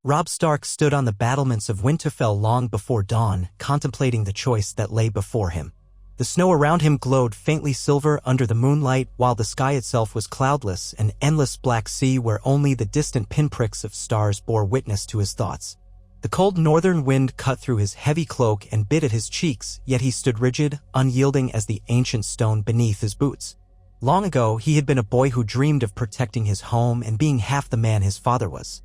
Robb Stark stood on the battlements of Winterfell long before dawn, contemplating the choice that lay before him. The snow around him glowed faintly silver under the moonlight, while the sky itself was cloudless, an endless black sea where only the distant pinpricks of stars bore witness to his thoughts. The cold northern wind cut through his heavy cloak and bit at his cheeks, yet he stood rigid, unyielding as the ancient stone beneath his boots. Long ago, he had been a boy who dreamed of protecting his home and being half the man his father was.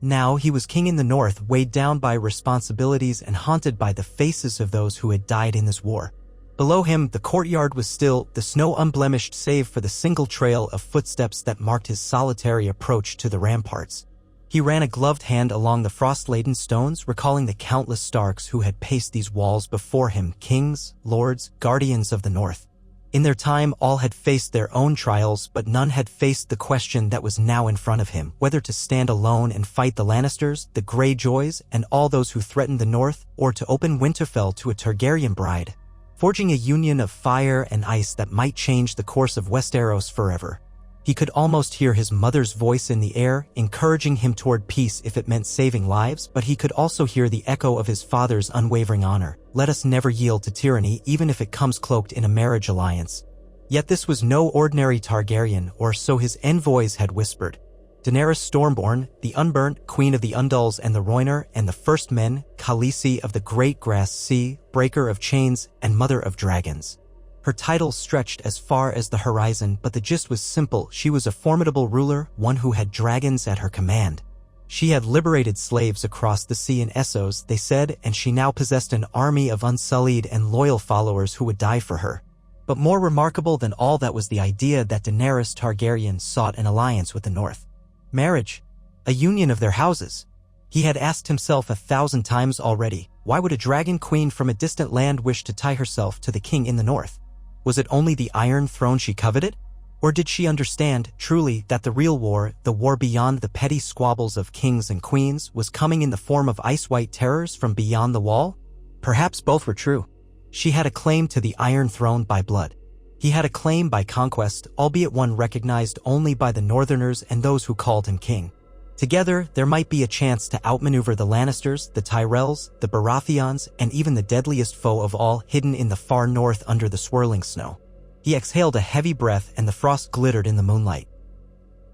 Now he was king in the north, weighed down by responsibilities and haunted by the faces of those who had died in this war. Below him, the courtyard was still, the snow unblemished save for the single trail of footsteps that marked his solitary approach to the ramparts. He ran a gloved hand along the frost-laden stones, recalling the countless Starks who had paced these walls before him, kings, lords, guardians of the north. In their time, all had faced their own trials, but none had faced the question that was now in front of him, whether to stand alone and fight the Lannisters, the Greyjoys, and all those who threatened the north, or to open Winterfell to a Targaryen bride, forging a union of fire and ice that might change the course of Westeros forever. He could almost hear his mother's voice in the air, encouraging him toward peace if it meant saving lives, but he could also hear the echo of his father's unwavering honor. Let us never yield to tyranny, even if it comes cloaked in a marriage alliance. Yet this was no ordinary Targaryen, or so his envoys had whispered. Daenerys Stormborn, the Unburnt, Queen of the Undulls and the Rhoynar, and the First Men, Khaleesi of the Great Grass Sea, Breaker of Chains, and Mother of Dragons. Her title stretched as far as the horizon, but the gist was simple. She was a formidable ruler, one who had dragons at her command. She had liberated slaves across the sea in Essos, they said, and she now possessed an army of unsullied and loyal followers who would die for her. But more remarkable than all that was the idea that Daenerys Targaryen sought an alliance with the North. Marriage. A union of their houses. He had asked himself 1,000 times already, why would a dragon queen from a distant land wish to tie herself to the king in the North? Was it only the Iron Throne she coveted? Or did she understand, truly, that the real war, the war beyond the petty squabbles of kings and queens, was coming in the form of ice-white terrors from beyond the wall? Perhaps both were true. She had a claim to the Iron Throne by blood. He had a claim by conquest, albeit one recognized only by the Northerners and those who called him king. Together, there might be a chance to outmaneuver the Lannisters, the Tyrells, the Baratheons, and even the deadliest foe of all, hidden in the far north under the swirling snow. He exhaled a heavy breath and the frost glittered in the moonlight.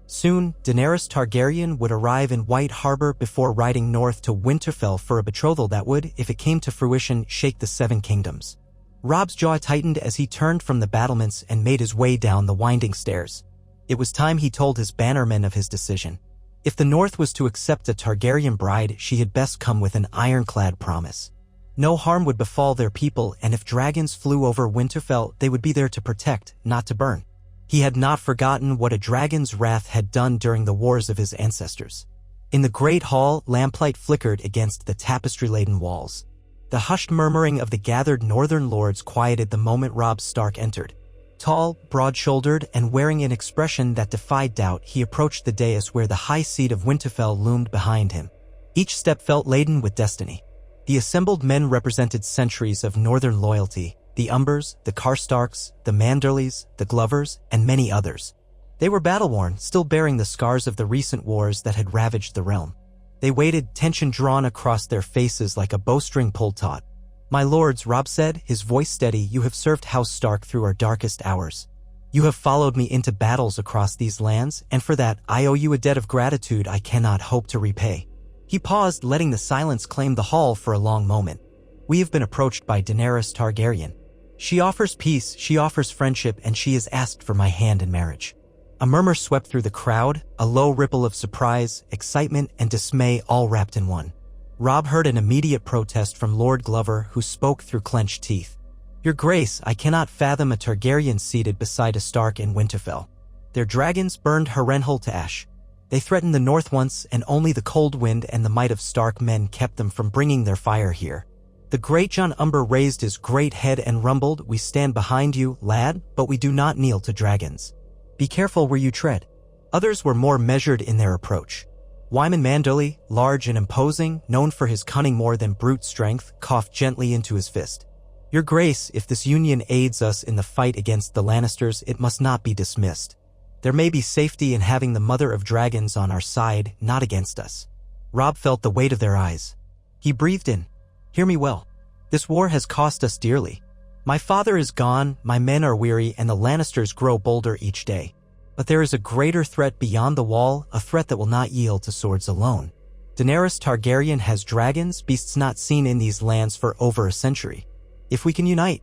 Soon, Daenerys Targaryen would arrive in White Harbor before riding north to Winterfell for a betrothal that would, if it came to fruition, shake the Seven Kingdoms. Robb's jaw tightened as he turned from the battlements and made his way down the winding stairs. It was time he told his bannermen of his decision. If the North was to accept a Targaryen bride, she had best come with an ironclad promise. No harm would befall their people, and if dragons flew over Winterfell, they would be there to protect, not to burn. He had not forgotten what a dragon's wrath had done during the wars of his ancestors. In the great hall, lamplight flickered against the tapestry-laden walls. The hushed murmuring of the gathered northern lords quieted the moment Robb Stark entered. Tall, broad-shouldered, and wearing an expression that defied doubt, he approached the dais where the high seat of Winterfell loomed behind him. Each step felt laden with destiny. The assembled men represented centuries of northern loyalty, the Umbers, the Karstarks, the Manderleys, the Glovers, and many others. They were battle-worn, still bearing the scars of the recent wars that had ravaged the realm. They waited, tension drawn across their faces like a bowstring pulled taut. "My lords," Robb said, his voice steady, "you have served House Stark through our darkest hours. You have followed me into battles across these lands, and for that, I owe you a debt of gratitude I cannot hope to repay." He paused, letting the silence claim the hall for a long moment. "We have been approached by Daenerys Targaryen. She offers peace, she offers friendship, and she has asked for my hand in marriage." A murmur swept through the crowd, a low ripple of surprise, excitement, and dismay all wrapped in one. Robb heard an immediate protest from Lord Glover, who spoke through clenched teeth. "Your Grace, I cannot fathom a Targaryen seated beside a Stark in Winterfell. Their dragons burned Harrenhal to ash. They threatened the north once, and only the cold wind and the might of Stark men kept them from bringing their fire here." The great Jon Umber raised his great head and rumbled, "We stand behind you, lad, but we do not kneel to dragons. Be careful where you tread." Others were more measured in their approach. Wyman Manderley, large and imposing, known for his cunning more than brute strength, coughed gently into his fist. "Your Grace, if this union aids us in the fight against the Lannisters, it must not be dismissed. There may be safety in having the Mother of Dragons on our side, not against us." Robb felt the weight of their eyes. He breathed in. Hear me well. This war has cost us dearly. My father is gone, my men are weary, and the Lannisters grow bolder each day. But there is a greater threat beyond the wall, a threat that will not yield to swords alone. Daenerys Targaryen has dragons, beasts not seen in these lands for over a century. If we can unite,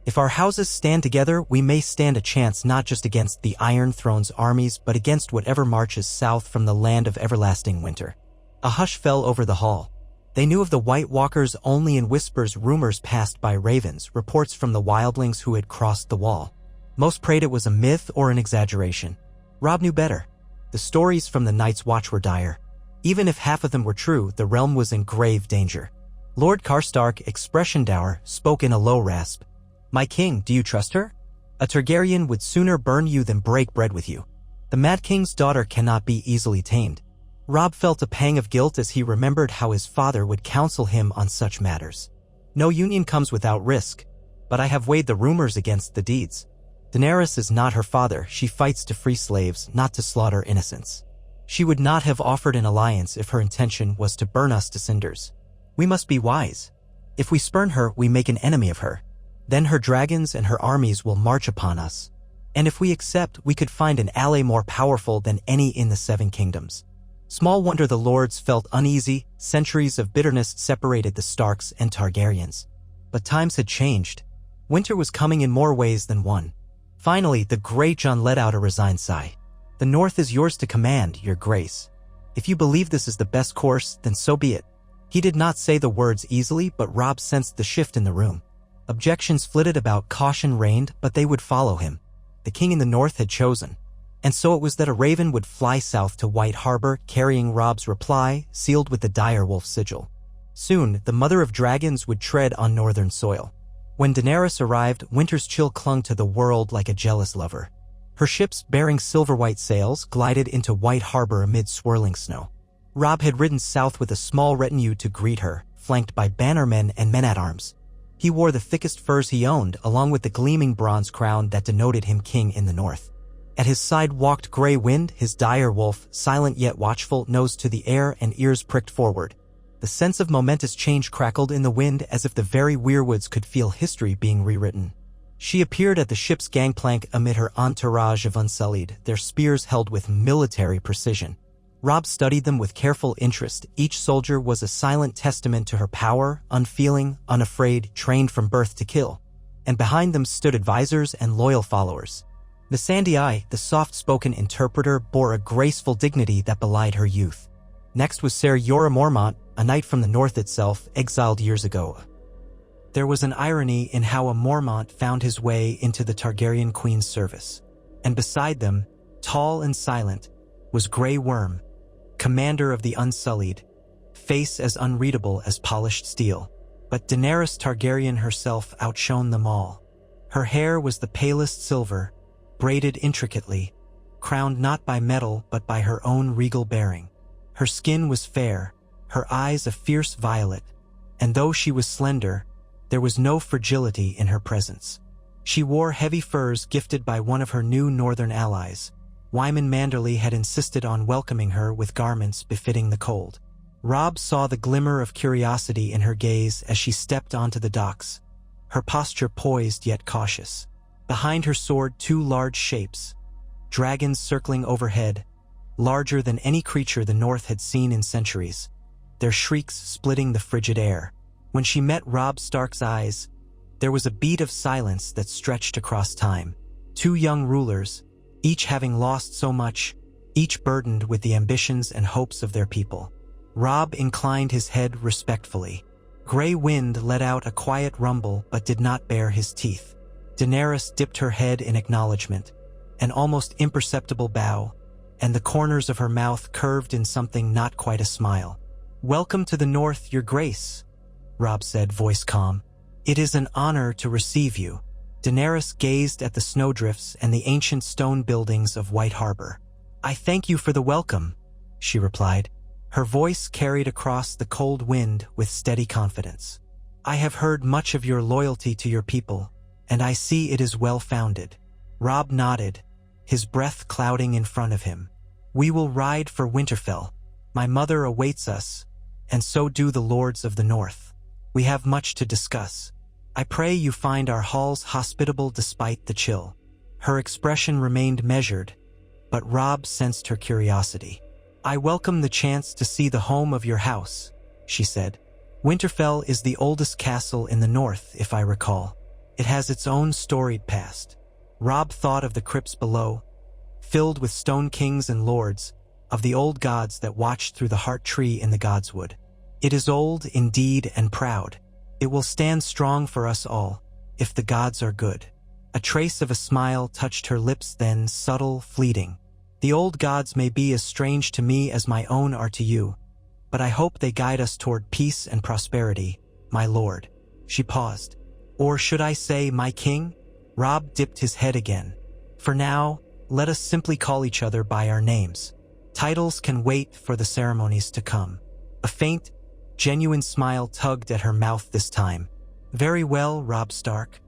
if our houses stand together, we may stand a chance not just against the Iron Throne's armies, but against whatever marches south from the land of everlasting winter. A hush fell over the hall. They knew of the White Walkers only in whispers, rumors passed by ravens, reports from the wildlings who had crossed the wall. Most prayed it was a myth or an exaggeration. Robb knew better. The stories from the Night's Watch were dire. Even if half of them were true, the realm was in grave danger. Lord Karstark, expression dour, spoke in a low rasp. My king, do you trust her? A Targaryen would sooner burn you than break bread with you. The Mad King's daughter cannot be easily tamed. Robb felt a pang of guilt as he remembered how his father would counsel him on such matters. No union comes without risk, but I have weighed the rumors against the deeds. Daenerys is not her father, she fights to free slaves, not to slaughter innocents. She would not have offered an alliance if her intention was to burn us to cinders. We must be wise. If we spurn her, we make an enemy of her. Then her dragons and her armies will march upon us. And if we accept, we could find an ally more powerful than any in the Seven Kingdoms. Small wonder the lords felt uneasy. Centuries of bitterness separated the Starks and Targaryens. But times had changed. Winter was coming in more ways than one. Finally, the Great Jon let out a resigned sigh. The North is yours to command, your grace. If you believe this is the best course, then so be it. He did not say the words easily, but Robb sensed the shift in the room. Objections flitted about, caution reigned, but they would follow him. The king in the north had chosen. And so it was that a raven would fly south to White Harbor, carrying Robb's reply, sealed with the direwolf sigil. Soon, the mother of dragons would tread on northern soil. When Daenerys arrived, winter's chill clung to the world like a jealous lover. Her ships, bearing silver-white sails, glided into White Harbor amid swirling snow. Robb had ridden south with a small retinue to greet her, flanked by bannermen and men-at-arms. He wore the thickest furs he owned, along with the gleaming bronze crown that denoted him king in the north. At his side walked Grey Wind, his dire wolf, silent yet watchful, nose to the air and ears pricked forward. The sense of momentous change crackled in the wind as if the very weirwoods could feel history being rewritten. She appeared at the ship's gangplank amid her entourage of Unsullied, their spears held with military precision. Robb studied them with careful interest. Each soldier was a silent testament to her power, unfeeling, unafraid, trained from birth to kill. And behind them stood advisors and loyal followers. Missandei, the soft-spoken interpreter, bore a graceful dignity that belied her youth. Next was Ser Jorah Mormont, a knight from the north itself, exiled years ago. There was an irony in how a Mormont found his way into the Targaryen queen's service. And beside them, tall and silent, was Grey Worm, commander of the Unsullied, face as unreadable as polished steel. But Daenerys Targaryen herself outshone them all. Her hair was the palest silver, braided intricately, crowned not by metal but by her own regal bearing. Her skin was fair, her eyes a fierce violet, and though she was slender, there was no fragility in her presence. She wore heavy furs gifted by one of her new northern allies. Wyman Manderly had insisted on welcoming her with garments befitting the cold. Robb saw the glimmer of curiosity in her gaze as she stepped onto the docks, her posture poised yet cautious. Behind her soared two large shapes, dragons circling overhead, larger than any creature the North had seen in centuries, their shrieks splitting the frigid air. When she met Robb Stark's eyes, there was a beat of silence that stretched across time. Two young rulers, each having lost so much, each burdened with the ambitions and hopes of their people. Robb inclined his head respectfully. Grey Wind let out a quiet rumble but did not bare his teeth. Daenerys dipped her head in acknowledgement, an almost imperceptible bow, and the corners of her mouth curved in something not quite a smile. "Welcome to the North, your grace," Robb said, voice calm. "It is an honor to receive you." Daenerys gazed at the snowdrifts and the ancient stone buildings of White Harbor. "I thank you for the welcome," she replied. Her voice carried across the cold wind with steady confidence. "I have heard much of your loyalty to your people, and I see it is well-founded." Robb nodded, his breath clouding in front of him. "We will ride for Winterfell." My mother awaits us, and so do the lords of the north. We have much to discuss. I pray you find our halls hospitable despite the chill." Her expression remained measured, but Robb sensed her curiosity. "I welcome the chance to see the home of your house," she said. "Winterfell is the oldest castle in the north, if I recall. It has its own storied past." Robb thought of the crypts below, filled with stone kings and lords, of the old gods that watched through the heart tree in the godswood. "It is old, indeed, and proud. It will stand strong for us all, if the gods are good." A trace of a smile touched her lips, then subtle, fleeting. "The old gods may be as strange to me as my own are to you, but I hope they guide us toward peace and prosperity, my lord." She paused. "Or should I say, my king?" Robb dipped his head again. "For now, let us simply call each other by our names. Titles can wait for the ceremonies to come." A faint, genuine smile tugged at her mouth this time. "Very well, Robb Stark."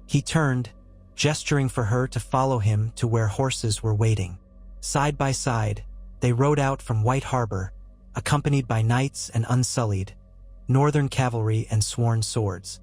He turned, gesturing for her to follow him to where horses were waiting. Side by side, they rode out from White Harbor, accompanied by knights and unsullied, northern cavalry and sworn swords.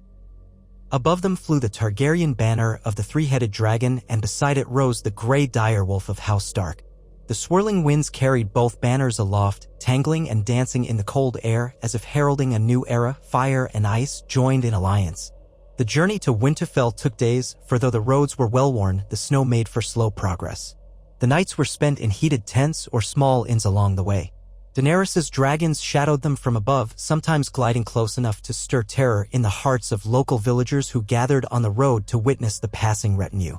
Above them flew the Targaryen banner of the three-headed dragon, and beside it rose the gray direwolf of House Stark. The swirling winds carried both banners aloft, tangling and dancing in the cold air as if heralding a new era. Fire and ice joined in alliance. The journey to Winterfell took days, for though the roads were well-worn, the snow made for slow progress. The nights were spent in heated tents or small inns along the way. Daenerys's dragons shadowed them from above, sometimes gliding close enough to stir terror in the hearts of local villagers who gathered on the road to witness the passing retinue.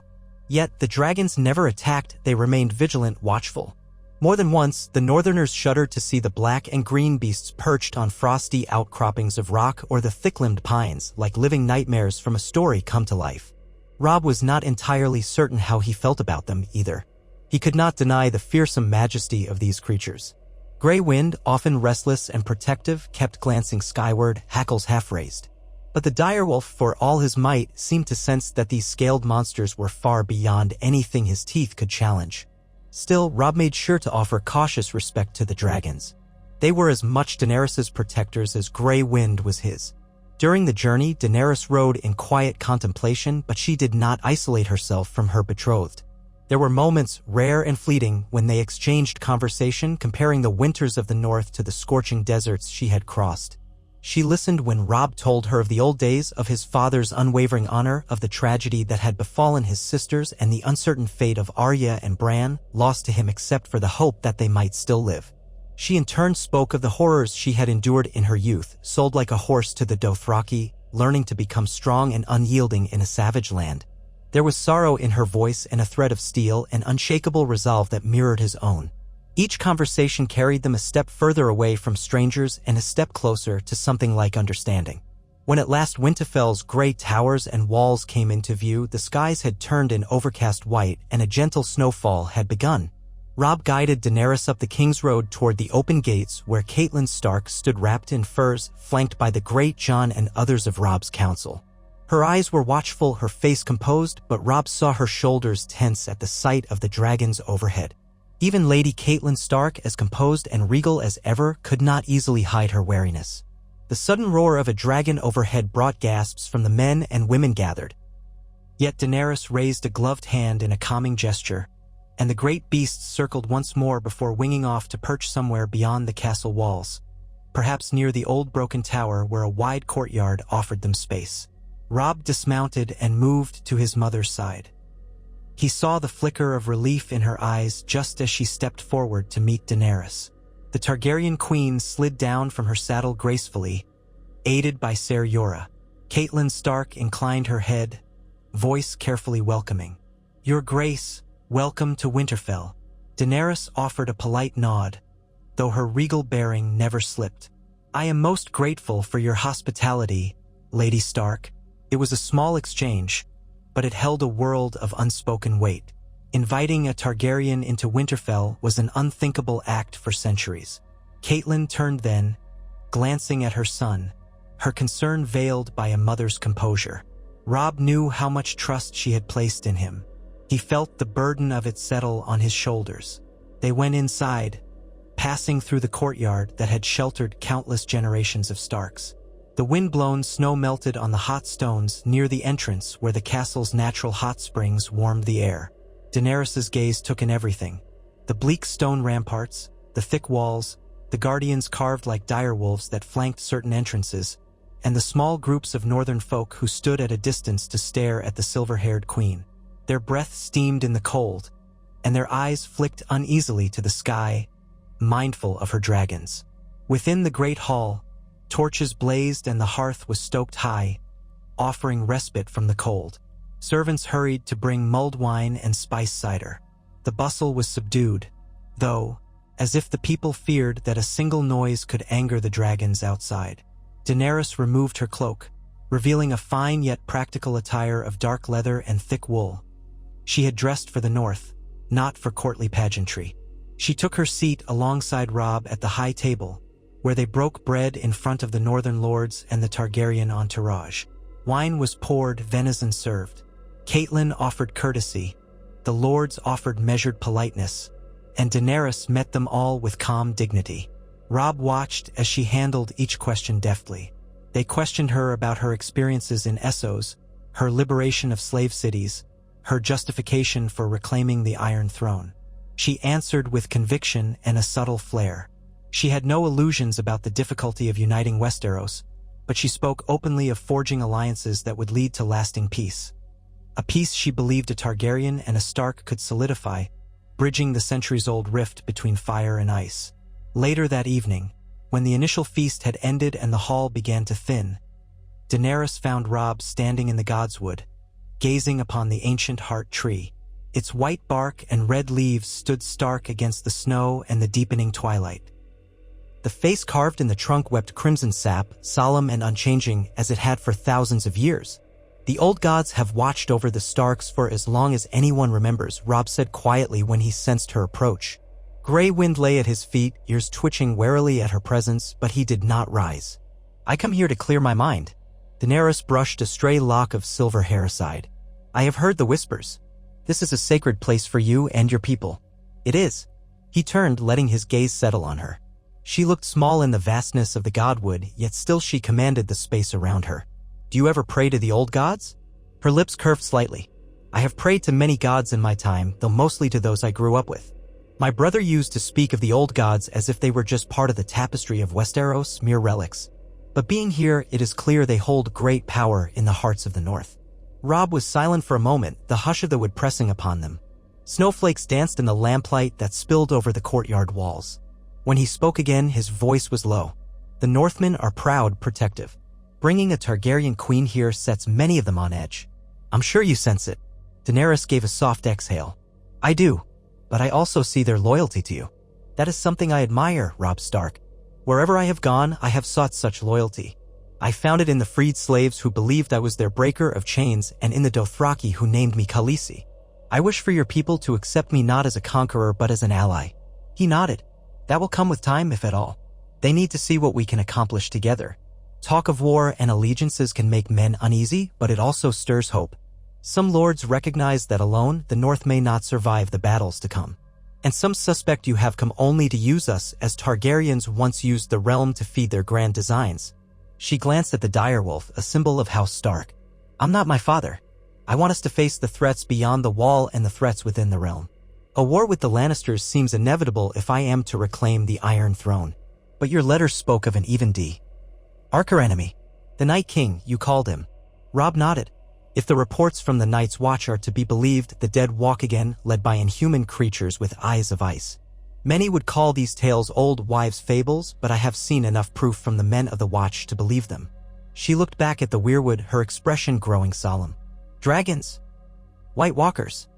Yet the dragons never attacked, they remained vigilant, watchful. More than once, the northerners shuddered to see the black and green beasts perched on frosty outcroppings of rock or the thick-limbed pines, like living nightmares from a story come to life. Robb was not entirely certain how he felt about them, either. He could not deny the fearsome majesty of these creatures. Grey Wind, often restless and protective, kept glancing skyward, hackles half-raised. But the direwolf, for all his might, seemed to sense that these scaled monsters were far beyond anything his teeth could challenge. Still, Robb made sure to offer cautious respect to the dragons. They were as much Daenerys' protectors as Grey Wind was his. During the journey, Daenerys rode in quiet contemplation, but she did not isolate herself from her betrothed. There were moments, rare and fleeting, when they exchanged conversation, comparing the winters of the north to the scorching deserts she had crossed. She listened when Robb told her of the old days, of his father's unwavering honor, of the tragedy that had befallen his sisters, and the uncertain fate of Arya and Bran, lost to him except for the hope that they might still live. She in turn spoke of the horrors she had endured in her youth, sold like a horse to the Dothraki, learning to become strong and unyielding in a savage land. There was sorrow in her voice and a thread of steel, an unshakable resolve that mirrored his own. Each conversation carried them a step further away from strangers and a step closer to something like understanding. When at last Winterfell's gray towers and walls came into view, the skies had turned an overcast white and a gentle snowfall had begun. Robb guided Daenerys up the King's Road toward the open gates where Catelyn Stark stood wrapped in furs, flanked by the great Jon and others of Robb's council. Her eyes were watchful, her face composed, but Robb saw her shoulders tense at the sight of the dragons overhead. Even Lady Catelyn Stark, as composed and regal as ever, could not easily hide her wariness. The sudden roar of a dragon overhead brought gasps from the men and women gathered. Yet Daenerys raised a gloved hand in a calming gesture, and the great beasts circled once more before winging off to perch somewhere beyond the castle walls, perhaps near the old broken tower where a wide courtyard offered them space. Robb dismounted and moved to his mother's side. He saw the flicker of relief in her eyes just as she stepped forward to meet Daenerys. The Targaryen queen slid down from her saddle gracefully, aided by Ser Jorah. Catelyn Stark inclined her head, voice carefully welcoming. "Your Grace, welcome to Winterfell." Daenerys offered a polite nod, though her regal bearing never slipped. "I am most grateful for your hospitality, Lady Stark." It was a small exchange, but it held a world of unspoken weight. Inviting a Targaryen into Winterfell was an unthinkable act for centuries. Catelyn turned then, glancing at her son, her concern veiled by a mother's composure. Robb knew how much trust she had placed in him. He felt the burden of it settle on his shoulders. They went inside, passing through the courtyard that had sheltered countless generations of Starks. The wind-blown snow melted on the hot stones near the entrance where the castle's natural hot springs warmed the air. Daenerys's gaze took in everything. The bleak stone ramparts, the thick walls, the guardians carved like dire wolves that flanked certain entrances, and the small groups of northern folk who stood at a distance to stare at the silver-haired queen. Their breath steamed in the cold, and their eyes flicked uneasily to the sky, mindful of her dragons. Within the great hall, torches blazed and the hearth was stoked high, offering respite from the cold. Servants hurried to bring mulled wine and spiced cider. The bustle was subdued, though, as if the people feared that a single noise could anger the dragons outside. Daenerys removed her cloak, revealing a fine yet practical attire of dark leather and thick wool. She had dressed for the north, not for courtly pageantry. She took her seat alongside Robb at the high table, where they broke bread in front of the northern lords and the Targaryen entourage. Wine was poured, venison served. Catelyn offered courtesy, the lords offered measured politeness, and Daenerys met them all with calm dignity. Robb watched as she handled each question deftly. They questioned her about her experiences in Essos, her liberation of slave cities, her justification for reclaiming the Iron Throne. She answered with conviction and a subtle flair. She had no illusions about the difficulty of uniting Westeros, but she spoke openly of forging alliances that would lead to lasting peace. A peace she believed a Targaryen and a Stark could solidify, bridging the centuries-old rift between fire and ice. Later that evening, when the initial feast had ended and the hall began to thin, Daenerys found Robb standing in the Godswood, gazing upon the ancient heart tree. Its white bark and red leaves stood stark against the snow and the deepening twilight. The face carved in the trunk wept crimson sap, solemn and unchanging as it had for thousands of years. "The old gods have watched over the Starks for as long as anyone remembers," Robb said quietly when he sensed her approach. Gray wind lay at his feet, ears twitching warily at her presence, but he did not rise. "I come here to clear my mind." Daenerys brushed a stray lock of silver hair aside. "I have heard the whispers. This is a sacred place for you and your people." "It is." He turned, letting his gaze settle on her. She looked small in the vastness of the godwood, yet still she commanded the space around her. "Do you ever pray to the old gods?" Her lips curved slightly. "I have prayed to many gods in my time, though mostly to those I grew up with. My brother used to speak of the old gods as if they were just part of the tapestry of Westeros, mere relics. But being here, it is clear they hold great power in the hearts of the North." Robb was silent for a moment, the hush of the wood pressing upon them. Snowflakes danced in the lamplight that spilled over the courtyard walls. When he spoke again, his voice was low. "The Northmen are proud, protective. Bringing a Targaryen queen here sets many of them on edge. I'm sure you sense it." Daenerys gave a soft exhale. "I do, but I also see their loyalty to you. That is something I admire, Robb Stark. Wherever I have gone, I have sought such loyalty. I found it in the freed slaves who believed I was their breaker of chains and in the Dothraki who named me Khaleesi. I wish for your people to accept me not as a conqueror but as an ally." He nodded. "That will come with time, if at all. They need to see what we can accomplish together. Talk of war and allegiances can make men uneasy, but it also stirs hope. Some lords recognize that alone, the North may not survive the battles to come. And some suspect you have come only to use us as Targaryens once used the realm to feed their grand designs." She glanced at the direwolf, a symbol of House Stark. "I'm not my father. I want us to face the threats beyond the wall and the threats within the realm. A war with the Lannisters seems inevitable if I am to reclaim the Iron Throne. But your letter spoke of an even Archer enemy. The Night King, you called him." Robb nodded. "If the reports from the Night's Watch are to be believed, the dead walk again, led by inhuman creatures with eyes of ice. Many would call these tales old wives' fables, but I have seen enough proof from the men of the Watch to believe them." She looked back at the weirwood, her expression growing solemn. "Dragons. White Walkers.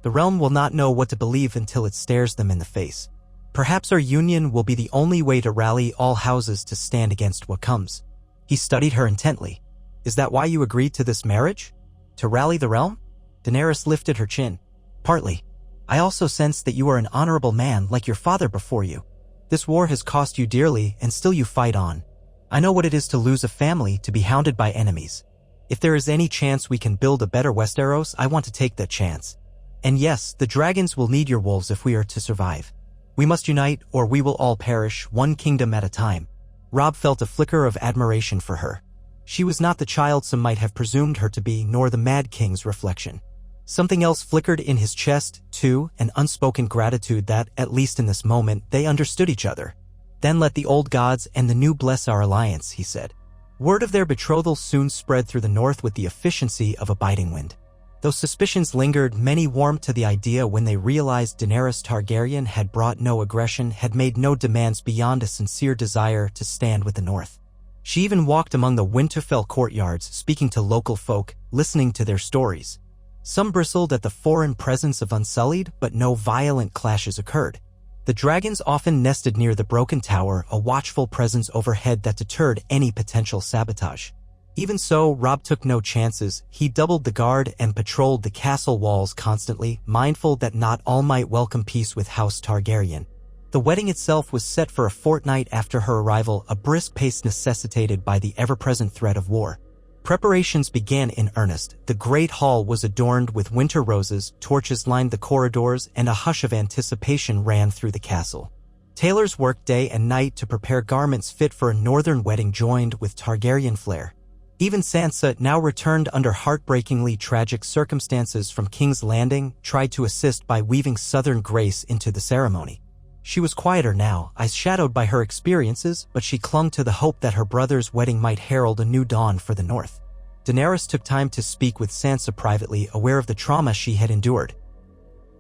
The realm will not know what to believe until it stares them in the face. Perhaps our union will be the only way to rally all houses to stand against what comes." He studied her intently. "Is that why you agreed to this marriage? To rally the realm?" Daenerys lifted her chin. "Partly. I also sense that you are an honorable man like your father before you. This war has cost you dearly, and still you fight on. I know what it is to lose a family, to be hounded by enemies. If there is any chance we can build a better Westeros, I want to take that chance. And yes, the dragons will need your wolves if we are to survive." We must unite, or we will all perish, one kingdom at a time. Robb felt a flicker of admiration for her. She was not the child some might have presumed her to be, nor the Mad King's reflection. Something else flickered in his chest, too, an unspoken gratitude that, at least in this moment, they understood each other. Then let the old gods and the new bless our alliance, he said. Word of their betrothal soon spread through the north with the efficiency of a biting wind. Though suspicions lingered, many warmed to the idea when they realized Daenerys Targaryen had brought no aggression, had made no demands beyond a sincere desire to stand with the north. She even walked among the Winterfell courtyards, speaking to local folk, listening to their stories. Some bristled at the foreign presence of Unsullied, but no violent clashes occurred. The dragons often nested near the broken tower, a watchful presence overhead that deterred any potential sabotage. Even so, Robb took no chances. He doubled the guard and patrolled the castle walls constantly, mindful that not all might welcome peace with House Targaryen. The wedding itself was set for a fortnight after her arrival, a brisk pace necessitated by the ever-present threat of war. Preparations began in earnest. The great hall was adorned with winter roses, torches lined the corridors, and a hush of anticipation ran through the castle. Tailors worked day and night to prepare garments fit for a northern wedding joined with Targaryen flair. Even Sansa, now returned under heartbreakingly tragic circumstances from King's Landing, tried to assist by weaving southern grace into the ceremony. She was quieter now, eyes shadowed by her experiences, but she clung to the hope that her brother's wedding might herald a new dawn for the north. Daenerys took time to speak with Sansa privately, aware of the trauma she had endured.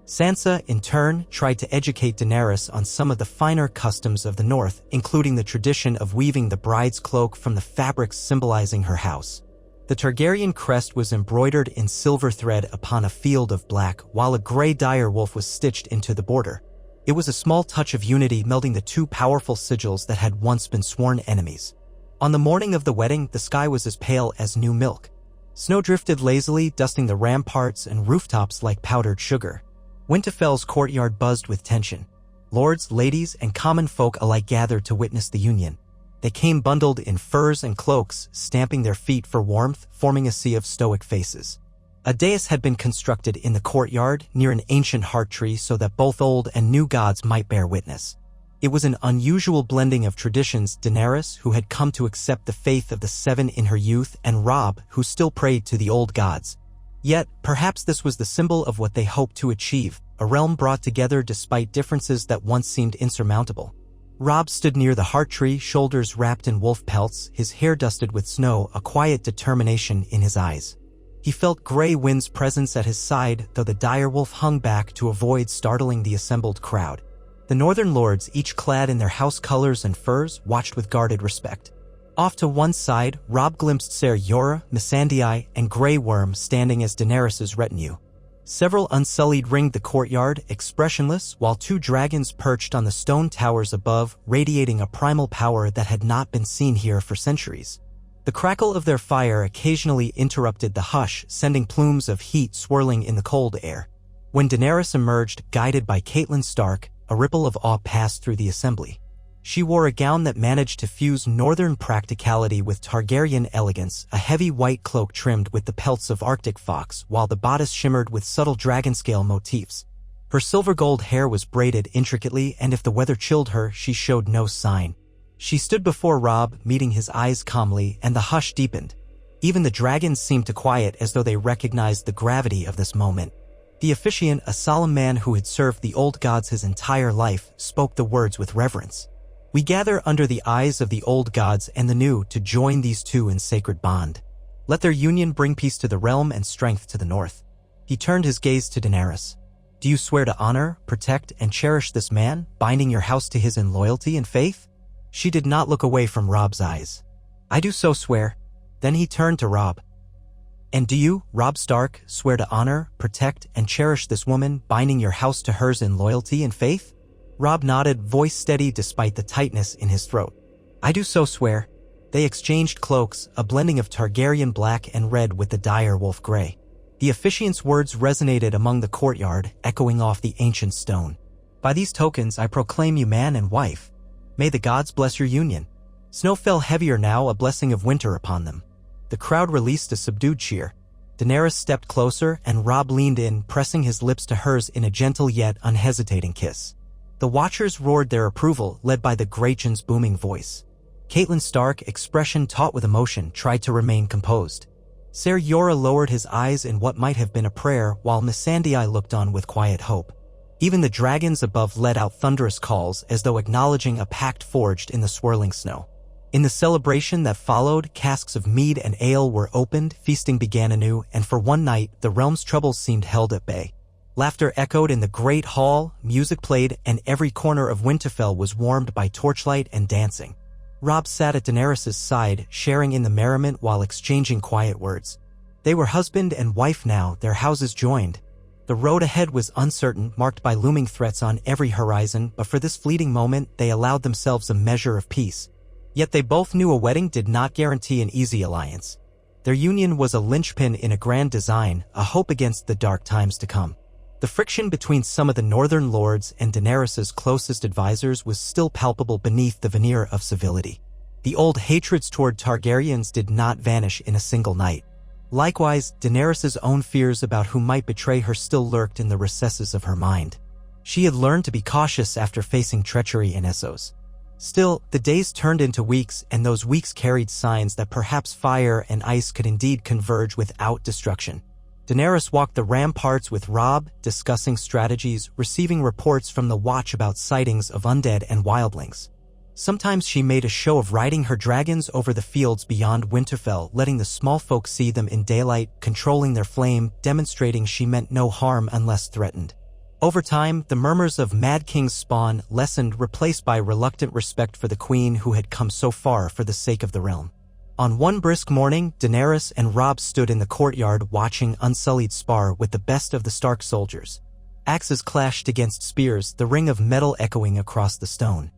Sansa, in turn, tried to educate Daenerys on some of the finer customs of the north, including the tradition of weaving the bride's cloak from the fabrics symbolizing her house. The Targaryen crest was embroidered in silver thread upon a field of black, while a gray dire wolf was stitched into the border. It was a small touch of unity, melding the two powerful sigils that had once been sworn enemies. On the morning of the wedding, the sky was as pale as new milk. Snow drifted lazily, dusting the ramparts and rooftops like powdered sugar. Winterfell's courtyard buzzed with tension. Lords, ladies, and common folk alike gathered to witness the union. They came bundled in furs and cloaks, stamping their feet for warmth, forming a sea of stoic faces. A dais had been constructed in the courtyard near an ancient heart tree so that both old and new gods might bear witness. It was an unusual blending of traditions: Daenerys, who had come to accept the faith of the Seven in her youth, and Robb, who still prayed to the old gods. Yet, perhaps this was the symbol of what they hoped to achieve, a realm brought together despite differences that once seemed insurmountable. Robb stood near the heart tree, shoulders wrapped in wolf pelts, his hair dusted with snow, a quiet determination in his eyes. He felt Grey Wind's presence at his side, though the direwolf hung back to avoid startling the assembled crowd. The northern lords, each clad in their house colors and furs, watched with guarded respect. Off to one side, Robb glimpsed Ser Jorah, Missandei, and Grey Worm standing as Daenerys' retinue. Several Unsullied ringed the courtyard, expressionless, while two dragons perched on the stone towers above, radiating a primal power that had not been seen here for centuries. The crackle of their fire occasionally interrupted the hush, sending plumes of heat swirling in the cold air. When Daenerys emerged, guided by Catelyn Stark, a ripple of awe passed through the assembly. She wore a gown that managed to fuse northern practicality with Targaryen elegance, a heavy white cloak trimmed with the pelts of Arctic fox, while the bodice shimmered with subtle dragonscale motifs. Her silver-gold hair was braided intricately, and if the weather chilled her, she showed no sign. She stood before Robb, meeting his eyes calmly, and the hush deepened. Even the dragons seemed to quiet, as though they recognized the gravity of this moment. The officiant, a solemn man who had served the old gods his entire life, spoke the words with reverence. "We gather under the eyes of the old gods and the new to join these two in sacred bond. Let their union bring peace to the realm and strength to the north." He turned his gaze to Daenerys. "Do you swear to honor, protect, and cherish this man, binding your house to his in loyalty and faith?" She did not look away from Robb's eyes. "I do so swear." Then he turned to Robb. "And do you, Robb Stark, swear to honor, protect, and cherish this woman, binding your house to hers in loyalty and faith?" Robb nodded, voice steady despite the tightness in his throat. "I do so swear." They exchanged cloaks, a blending of Targaryen black and red with the dire wolf gray. The officiant's words resonated among the courtyard, echoing off the ancient stone. "By these tokens I proclaim you man and wife. May the gods bless your union." Snow fell heavier now, a blessing of winter upon them. The crowd released a subdued cheer. Daenerys stepped closer, and Robb leaned in, pressing his lips to hers in a gentle yet unhesitating kiss. The Watchers roared their approval, led by the Greyjoy's booming voice. Catelyn Stark, expression taut with emotion, tried to remain composed. Ser Jorah lowered his eyes in what might have been a prayer, while Missandei looked on with quiet hope. Even the dragons above let out thunderous calls, as though acknowledging a pact forged in the swirling snow. In the celebration that followed, casks of mead and ale were opened, feasting began anew, and for one night, the realm's troubles seemed held at bay. Laughter echoed in the great hall, music played, and every corner of Winterfell was warmed by torchlight and dancing. Robb sat at Daenerys' side, sharing in the merriment while exchanging quiet words. They were husband and wife now, their houses joined. The road ahead was uncertain, marked by looming threats on every horizon, but for this fleeting moment, they allowed themselves a measure of peace. Yet they both knew a wedding did not guarantee an easy alliance. Their union was a linchpin in a grand design, a hope against the dark times to come. The friction between some of the northern lords and Daenerys' closest advisors was still palpable beneath the veneer of civility. The old hatreds toward Targaryens did not vanish in a single night. Likewise, Daenerys' own fears about who might betray her still lurked in the recesses of her mind. She had learned to be cautious after facing treachery in Essos. Still, the days turned into weeks, and those weeks carried signs that perhaps fire and ice could indeed converge without destruction. Daenerys walked the ramparts with Robb, discussing strategies, receiving reports from the Watch about sightings of undead and wildlings. Sometimes she made a show of riding her dragons over the fields beyond Winterfell, letting the small folk see them in daylight, controlling their flame, demonstrating she meant no harm unless threatened. Over time, the murmurs of Mad King's spawn lessened, replaced by reluctant respect for the queen who had come so far for the sake of the realm. On one brisk morning, Daenerys and Robb stood in the courtyard watching unsullied spar with the best of the Stark soldiers. Axes clashed against spears, the ring of metal echoing across the stone.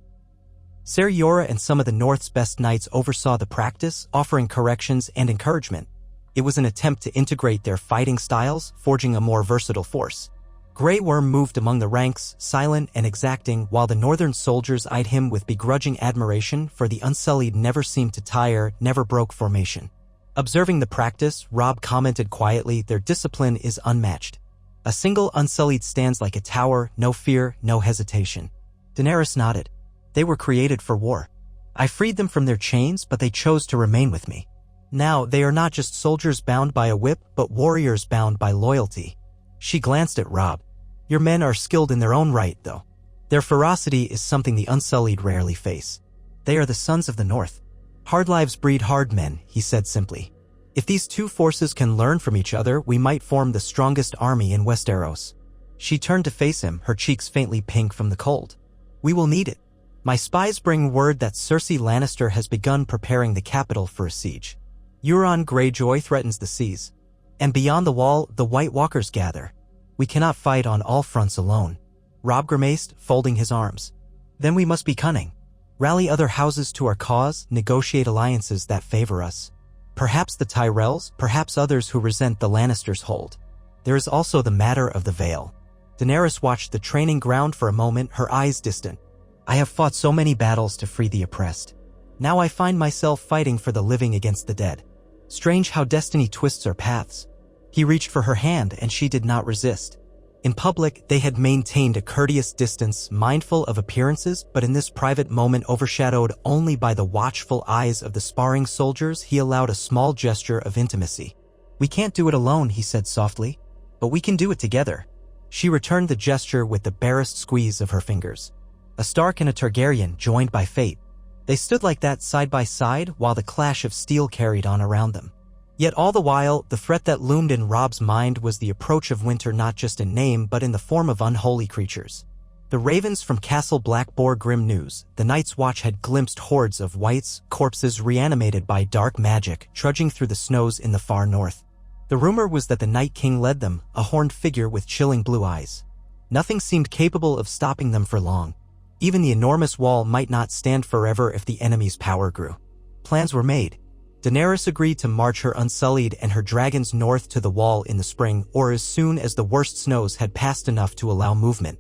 Ser Jorah and some of the North's best knights oversaw the practice, offering corrections and encouragement. It was an attempt to integrate their fighting styles, forging a more versatile force. Grey Worm moved among the ranks, silent and exacting, while the northern soldiers eyed him with begrudging admiration, for the Unsullied never seemed to tire, never broke formation. Observing the practice, Robb commented quietly, "Their discipline is unmatched. A single Unsullied stands like a tower, no fear, no hesitation." Daenerys nodded. "They were created for war. I freed them from their chains, but they chose to remain with me. Now, they are not just soldiers bound by a whip, but warriors bound by loyalty." She glanced at Robb. "Your men are skilled in their own right, though. Their ferocity is something the Unsullied rarely face. They are the sons of the North. Hard lives breed hard men," he said simply. "If these two forces can learn from each other, we might form the strongest army in Westeros." She turned to face him, her cheeks faintly pink from the cold. "We will need it. My spies bring word that Cersei Lannister has begun preparing the capital for a siege. Euron Greyjoy threatens the seas. And beyond the wall, the White Walkers gather. We cannot fight on all fronts alone." Robb grimaced, folding his arms. "Then we must be cunning. Rally other houses to our cause, negotiate alliances that favor us. Perhaps the Tyrells, perhaps others who resent the Lannisters' hold. There is also the matter of the Vale." Daenerys watched the training ground for a moment, her eyes distant. "I have fought so many battles to free the oppressed. Now I find myself fighting for the living against the dead. Strange how destiny twists our paths." He reached for her hand, and she did not resist. In public, they had maintained a courteous distance, mindful of appearances, but in this private moment overshadowed only by the watchful eyes of the sparring soldiers, he allowed a small gesture of intimacy. "We can't do it alone," he said softly, "but we can do it together." She returned the gesture with the barest squeeze of her fingers. A Stark and a Targaryen joined by fate. They stood like that side by side while the clash of steel carried on around them. Yet all the while, the threat that loomed in Robb's mind was the approach of winter, not just in name but in the form of unholy creatures. The ravens from Castle Black bore grim news. The Night's Watch had glimpsed hordes of whites, corpses reanimated by dark magic, trudging through the snows in the far north. The rumor was that the Night King led them, a horned figure with chilling blue eyes. Nothing seemed capable of stopping them for long. Even the enormous wall might not stand forever if the enemy's power grew. Plans were made. Daenerys agreed to march her Unsullied and her dragons north to the wall in the spring, or as soon as the worst snows had passed enough to allow movement.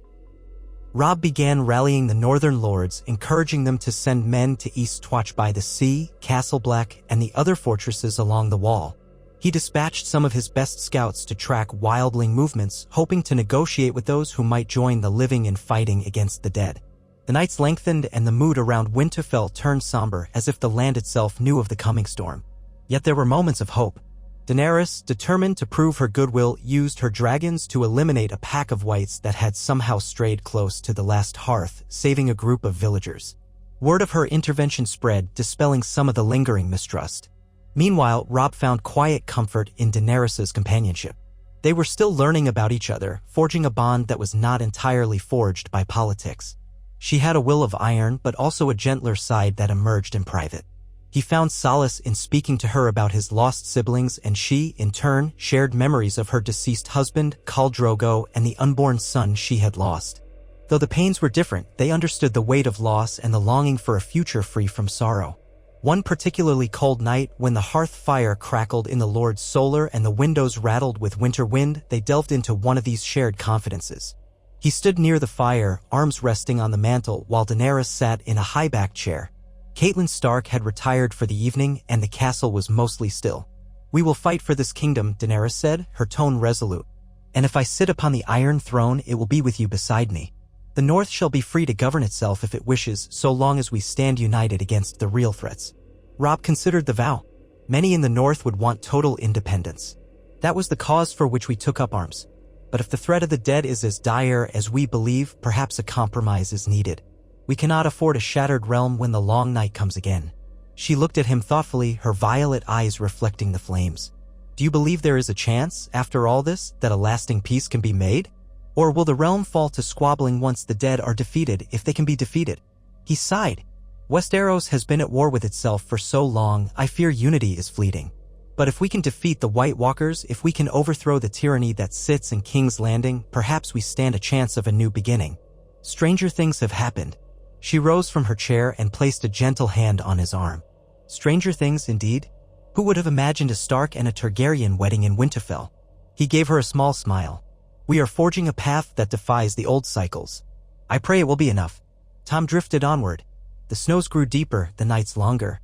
Robb began rallying the northern lords, encouraging them to send men to East Watch by the Sea, Castle Black, and the other fortresses along the wall. He dispatched some of his best scouts to track wildling movements, hoping to negotiate with those who might join the living in fighting against the dead. The nights lengthened and the mood around Winterfell turned somber, as if the land itself knew of the coming storm. Yet there were moments of hope. Daenerys, determined to prove her goodwill, used her dragons to eliminate a pack of whites that had somehow strayed close to the last hearth, saving a group of villagers. Word of her intervention spread, dispelling some of the lingering mistrust. Meanwhile, Robb found quiet comfort in Daenerys' companionship. They were still learning about each other, forging a bond that was not entirely forged by politics. She had a will of iron, but also a gentler side that emerged in private. He found solace in speaking to her about his lost siblings, and she, in turn, shared memories of her deceased husband, Khal Drogo, and the unborn son she had lost. Though the pains were different, they understood the weight of loss and the longing for a future free from sorrow. One particularly cold night, when the hearth fire crackled in the Lord's solar and the windows rattled with winter wind, they delved into one of these shared confidences. He stood near the fire, arms resting on the mantel, while Daenerys sat in a high-backed chair. Catelyn Stark had retired for the evening, and the castle was mostly still. "We will fight for this kingdom," Daenerys said, her tone resolute. "And if I sit upon the Iron Throne, it will be with you beside me. The North shall be free to govern itself if it wishes, so long as we stand united against the real threats." Robb considered the vow. Many in the North would want total independence. That was the cause for which we took up arms. But if the threat of the dead is as dire as we believe, perhaps a compromise is needed. We cannot afford a shattered realm when the long night comes again. She looked at him thoughtfully, her violet eyes reflecting the flames. "Do you believe there is a chance, after all this, that a lasting peace can be made? Or will the realm fall to squabbling once the dead are defeated, if they can be defeated?" He sighed. "Westeros has been at war with itself for so long, I fear unity is fleeting. But if we can defeat the White Walkers, if we can overthrow the tyranny that sits in King's Landing, perhaps we stand a chance of a new beginning." Stranger things have happened. She rose from her chair and placed a gentle hand on his arm. Stranger things, indeed? Who would have imagined a Stark and a Targaryen wedding in Winterfell? He gave her a small smile. "We are forging a path that defies the old cycles. I pray it will be enough." Tom drifted onward. The snows grew deeper, the nights longer.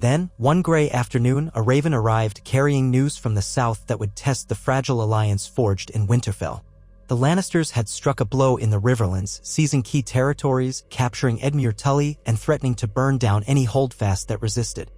Then, one gray afternoon, a raven arrived carrying news from the south that would test the fragile alliance forged in Winterfell. The Lannisters had struck a blow in the Riverlands, seizing key territories, capturing Edmure Tully, and threatening to burn down any holdfast that resisted.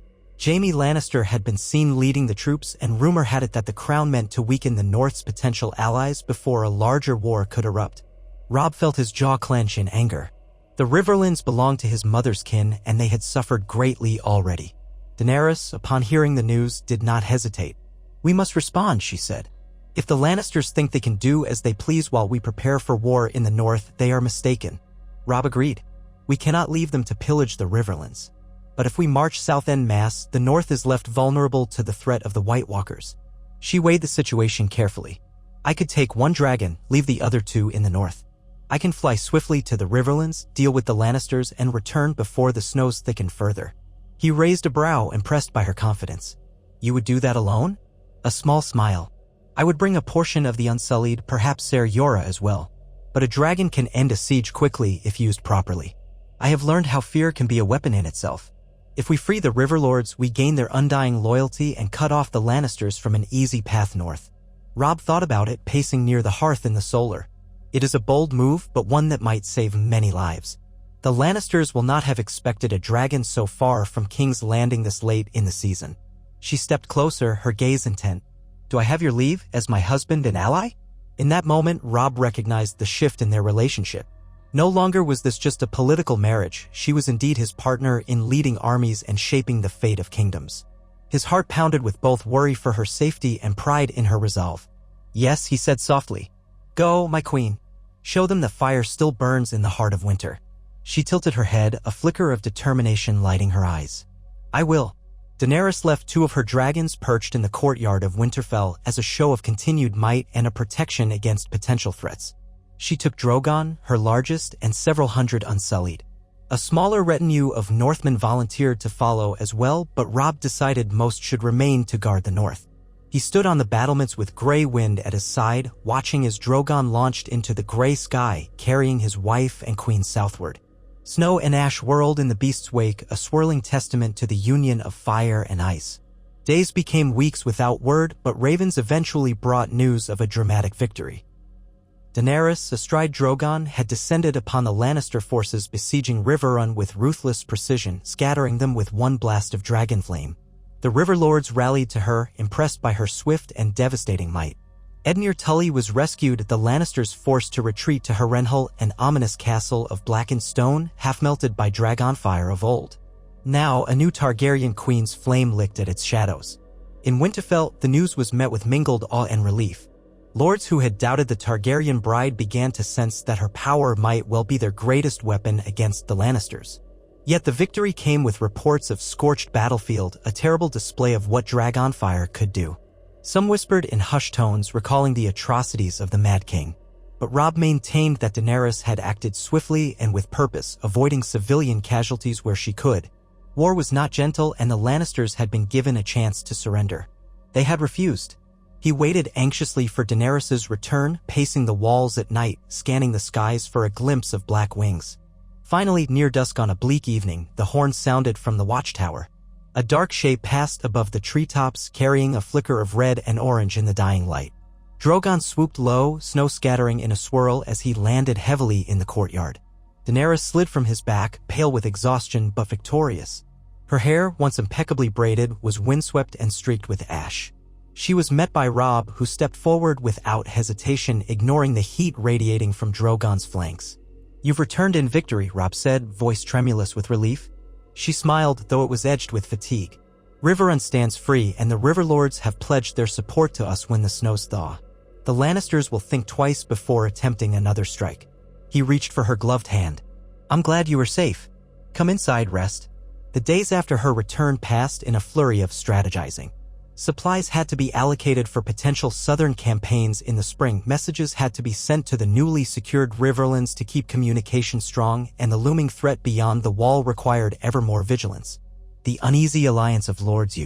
Jaime Lannister had been seen leading the troops, and rumor had it that the crown meant to weaken the North's potential allies before a larger war could erupt. Robb felt his jaw clench in anger. The Riverlands belonged to his mother's kin, and they had suffered greatly already. Daenerys, upon hearing the news, did not hesitate. "We must respond," she said. "If the Lannisters think they can do as they please while we prepare for war in the North, they are mistaken." Robb agreed. "We cannot leave them to pillage the Riverlands. But if we march south en masse, the North is left vulnerable to the threat of the White Walkers." She weighed the situation carefully. "I could take one dragon, leave the other two in the North. I can fly swiftly to the Riverlands, deal with the Lannisters, and return before the snows thicken further." He raised a brow, impressed by her confidence. "You would do that alone?" A small smile. "I would bring a portion of the Unsullied, perhaps Ser Jorah as well. But a dragon can end a siege quickly if used properly. I have learned how fear can be a weapon in itself. If we free the Riverlords, we gain their undying loyalty and cut off the Lannisters from an easy path north." Robb thought about it, pacing near the hearth in the solar. "It is a bold move, but one that might save many lives. The Lannisters will not have expected a dragon so far from King's Landing this late in the season." She stepped closer, her gaze intent. "Do I have your leave, as my husband and ally?" In that moment, Robb recognized the shift in their relationship. No longer was this just a political marriage, she was indeed his partner in leading armies and shaping the fate of kingdoms. His heart pounded with both worry for her safety and pride in her resolve. "Yes," he said softly. "Go, my queen. Show them that fire still burns in the heart of winter." She tilted her head, a flicker of determination lighting her eyes. "I will." Daenerys left two of her dragons perched in the courtyard of Winterfell as a show of continued might and a protection against potential threats. She took Drogon, her largest, and several hundred Unsullied. A smaller retinue of Northmen volunteered to follow as well, but Robb decided most should remain to guard the North. He stood on the battlements with Grey Wind at his side, watching as Drogon launched into the gray sky, carrying his wife and queen southward. Snow and ash whirled in the beast's wake, a swirling testament to the union of fire and ice. Days became weeks without word, but ravens eventually brought news of a dramatic victory. Daenerys, astride Drogon, had descended upon the Lannister forces besieging Riverrun with ruthless precision, scattering them with one blast of dragon flame. The River Lords rallied to her, impressed by her swift and devastating might. Edmure Tully was rescued, the Lannisters forced to retreat to Harrenhal, an ominous castle of blackened stone, half-melted by dragonfire of old. Now, a new Targaryen queen's flame licked at its shadows. In Winterfell, the news was met with mingled awe and relief. Lords who had doubted the Targaryen bride began to sense that her power might well be their greatest weapon against the Lannisters. Yet the victory came with reports of scorched battlefield, a terrible display of what dragonfire could do. Some whispered in hushed tones, recalling the atrocities of the Mad King. But Robb maintained that Daenerys had acted swiftly and with purpose, avoiding civilian casualties where she could. War was not gentle, and the Lannisters had been given a chance to surrender. They had refused. He waited anxiously for Daenerys' return, pacing the walls at night, scanning the skies for a glimpse of black wings. Finally, near dusk on a bleak evening, the horn sounded from the watchtower. A dark shape passed above the treetops, carrying a flicker of red and orange in the dying light. Drogon swooped low, snow scattering in a swirl as he landed heavily in the courtyard. Daenerys slid from his back, pale with exhaustion but victorious. Her hair, once impeccably braided, was windswept and streaked with ash. She was met by Robb, who stepped forward without hesitation, ignoring the heat radiating from Drogon's flanks. "You've returned in victory," Robb said, voice tremulous with relief. She smiled, though it was edged with fatigue. "Riverrun stands free, and the River Lords have pledged their support to us when the snows thaw. The Lannisters will think twice before attempting another strike." He reached for her gloved hand. "I'm glad you were safe. Come inside, rest." The days after her return passed in a flurry of strategizing. Supplies had to be allocated for potential southern campaigns in the spring, messages had to be sent to the newly secured Riverlands to keep communication strong, and the looming threat beyond the wall required ever more vigilance. The uneasy alliance of Lords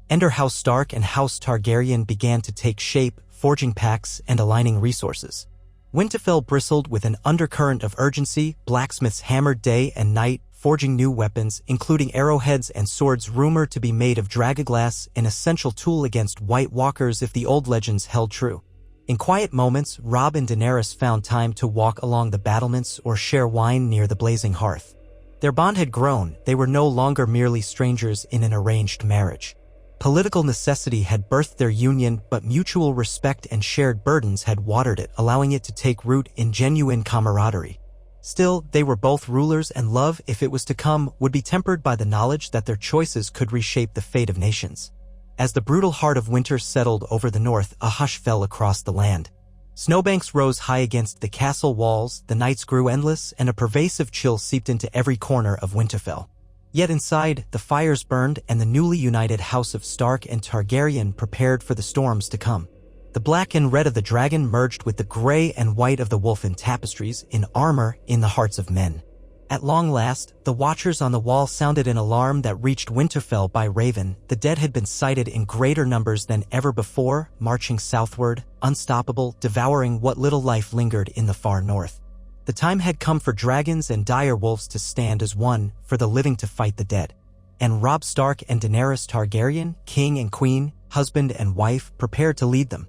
Ender House Stark and House Targaryen began to take shape, forging pacts and aligning resources. Winterfell bristled with an undercurrent of urgency, blacksmiths hammered day and night, forging new weapons, including arrowheads and swords rumored to be made of dragoglass, an essential tool against White Walkers if the old legends held true. In quiet moments, Robb and Daenerys found time to walk along the battlements or share wine near the blazing hearth. Their bond had grown, they were no longer merely strangers in an arranged marriage. Political necessity had birthed their union, but mutual respect and shared burdens had watered it, allowing it to take root in genuine camaraderie. Still, they were both rulers, and love, if it was to come, would be tempered by the knowledge that their choices could reshape the fate of nations. As the brutal heart of winter settled over the north, a hush fell across the land. Snowbanks rose high against the castle walls, the nights grew endless, and a pervasive chill seeped into every corner of Winterfell. Yet inside, the fires burned, and the newly united House of Stark and Targaryen prepared for the storms to come. The black and red of the dragon merged with the gray and white of the wolf in tapestries, in armor, in the hearts of men. At long last, the watchers on the wall sounded an alarm that reached Winterfell by raven. The dead had been sighted in greater numbers than ever before, marching southward, unstoppable, devouring what little life lingered in the far north. The time had come for dragons and dire wolves to stand as one, for the living to fight the dead. And Robb Stark and Daenerys Targaryen, king and queen, husband and wife, prepared to lead them.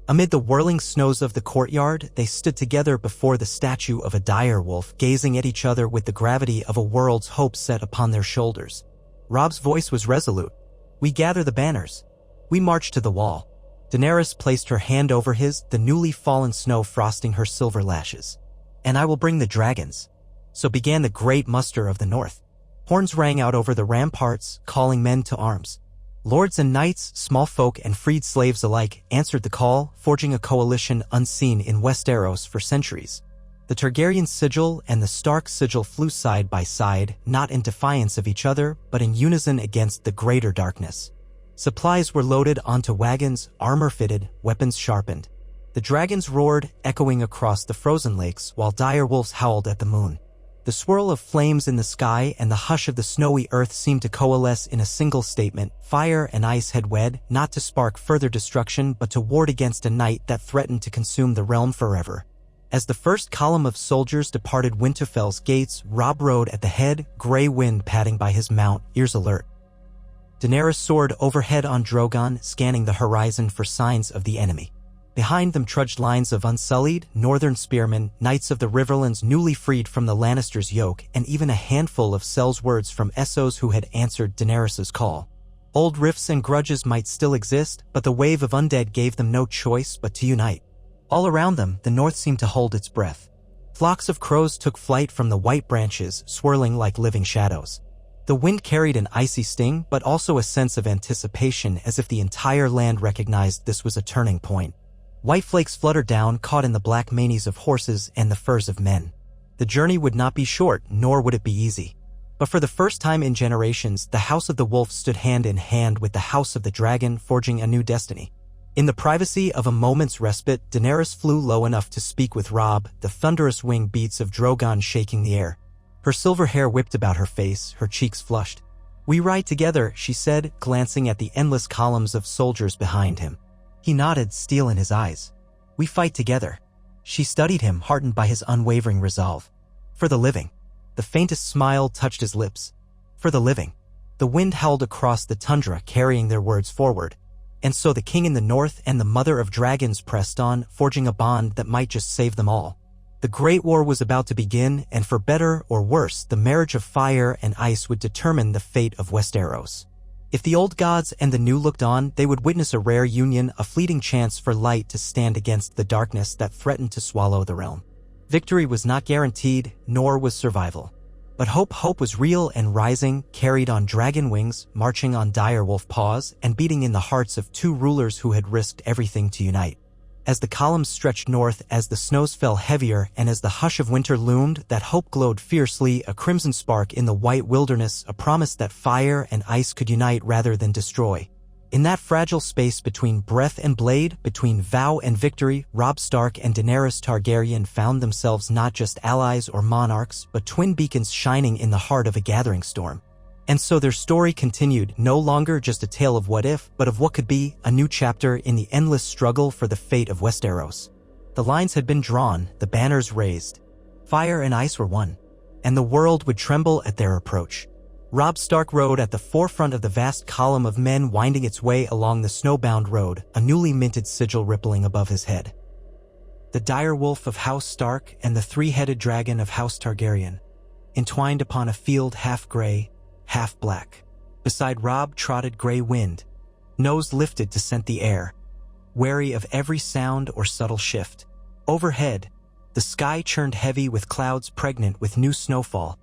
Amid the whirling snows of the courtyard, they stood together before the statue of a dire wolf, gazing at each other with the gravity of a world's hope set upon their shoulders. Robb's voice was resolute. "We gather the banners. We march to the wall." Daenerys placed her hand over his, the newly fallen snow frosting her silver lashes. "And I will bring the dragons." So began the great muster of the north. Horns rang out over the ramparts, calling men to arms. Lords and knights, small folk and freed slaves alike, answered the call, forging a coalition unseen in Westeros for centuries. The Targaryen sigil and the Stark sigil flew side by side, not in defiance of each other, but in unison against the greater darkness. Supplies were loaded onto wagons, armor fitted, weapons sharpened. The dragons roared, echoing across the frozen lakes, while dire wolves howled at the moon. The swirl of flames in the sky and the hush of the snowy earth seemed to coalesce in a single statement. Fire and ice had wed, not to spark further destruction, but to ward against a night that threatened to consume the realm forever. As the first column of soldiers departed Winterfell's gates, Robb rode at the head, gray wind padding by his mount, ears alert. Daenerys soared overhead on Drogon, scanning the horizon for signs of the enemy. Behind them trudged lines of unsullied, northern spearmen, knights of the Riverlands newly freed from the Lannisters' yoke, and even a handful of sellswords from Essos who had answered Daenerys' call. Old rifts and grudges might still exist, but the wave of undead gave them no choice but to unite. All around them, the north seemed to hold its breath. Flocks of crows took flight from the white branches, swirling like living shadows. The wind carried an icy sting, but also a sense of anticipation, as if the entire land recognized this was a turning point. White flakes fluttered down, caught in the black manes of horses and the furs of men. The journey would not be short, nor would it be easy. But for the first time in generations, the House of the Wolf stood hand in hand with the House of the Dragon, forging a new destiny. In the privacy of a moment's respite, Daenerys flew low enough to speak with Robb, the thunderous wing beats of Drogon shaking the air. Her silver hair whipped about her face, her cheeks flushed. "We ride together," she said, glancing at the endless columns of soldiers behind him. He nodded, steel in his eyes. "We fight together." She studied him, heartened by his unwavering resolve. "For the living." The faintest smile touched his lips. "For the living." The wind howled across the tundra, carrying their words forward. And so the king in the north and the mother of dragons pressed on, forging a bond that might just save them all. The Great War was about to begin, and for better or worse, the marriage of fire and ice would determine the fate of Westeros. If the old gods and the new looked on, they would witness a rare union, a fleeting chance for light to stand against the darkness that threatened to swallow the realm. Victory was not guaranteed, nor was survival. But hope was real and rising, carried on dragon wings, marching on direwolf paws, and beating in the hearts of two rulers who had risked everything to unite. As the columns stretched north, as the snows fell heavier, and as the hush of winter loomed, that hope glowed fiercely, a crimson spark in the white wilderness, a promise that fire and ice could unite rather than destroy. In that fragile space between breath and blade, between vow and victory, Robb Stark and Daenerys Targaryen found themselves not just allies or monarchs, but twin beacons shining in the heart of a gathering storm. And so their story continued, no longer just a tale of what if, but of what could be, a new chapter in the endless struggle for the fate of Westeros. The lines had been drawn, the banners raised. Fire and ice were one, and the world would tremble at their approach. Robb Stark rode at the forefront of the vast column of men winding its way along the snowbound road, a newly minted sigil rippling above his head. The dire wolf of House Stark and the three-headed dragon of House Targaryen, entwined upon a field half gray, half black. Beside Robb trotted Grey Wind, nose lifted to scent the air, wary of every sound or subtle shift. Overhead, the sky churned heavy with clouds pregnant with new snowfall,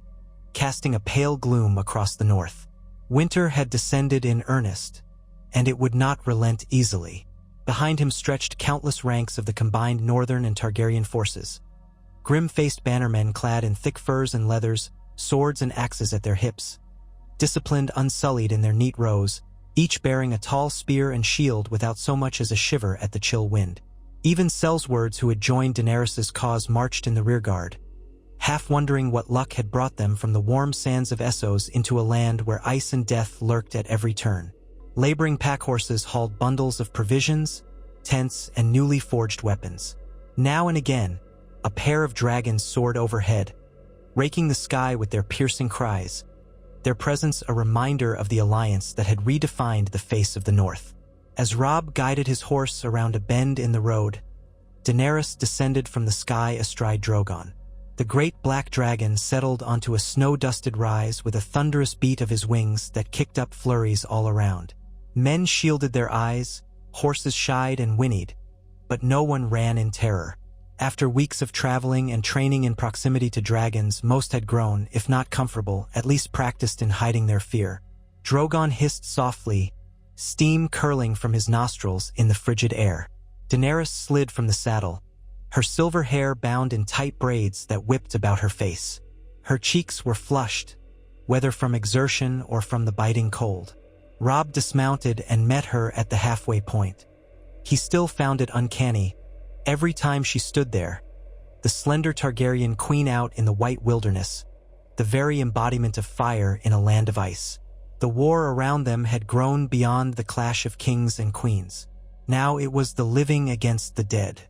casting a pale gloom across the north. Winter had descended in earnest, and it would not relent easily. Behind him stretched countless ranks of the combined Northern and Targaryen forces. Grim-faced bannermen clad in thick furs and leathers, swords and axes at their hips. Disciplined, unsullied in their neat rows, each bearing a tall spear and shield without so much as a shiver at the chill wind. Even sellswords who had joined Daenerys' cause marched in the rearguard, half wondering what luck had brought them from the warm sands of Essos into a land where ice and death lurked at every turn. Laboring pack horses hauled bundles of provisions, tents, and newly forged weapons. Now and again, a pair of dragons soared overhead, raking the sky with their piercing cries, their presence a reminder of the alliance that had redefined the face of the north. As Robb guided his horse around a bend in the road, Daenerys descended from the sky astride Drogon. The great black dragon settled onto a snow-dusted rise with a thunderous beat of his wings that kicked up flurries all around. Men shielded their eyes, horses shied and whinnied, but no one ran in terror. After weeks of traveling and training in proximity to dragons, most had grown, if not comfortable, at least practiced in hiding their fear. Drogon hissed softly, steam curling from his nostrils in the frigid air. Daenerys slid from the saddle, her silver hair bound in tight braids that whipped about her face. Her cheeks were flushed, whether from exertion or from the biting cold. Robb dismounted and met her at the halfway point. He still found it uncanny. Every time she stood there, the slender Targaryen queen out in the white wilderness, the very embodiment of fire in a land of ice. The war around them had grown beyond the clash of kings and queens. Now it was the living against the dead.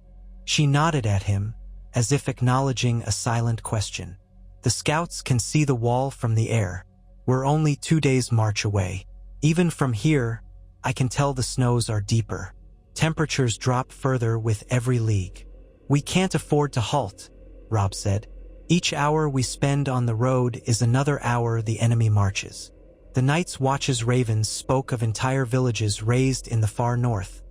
She nodded at him, as if acknowledging a silent question. "The scouts can see the wall from the air. We're only 2 days' march away." Even from here, I can tell the snows are deeper. Temperatures drop further with every league. We can't afford to halt, Robb said. Each hour we spend on the road is another hour the enemy marches. The Night's Watch's ravens spoke of entire villages raised in the far north,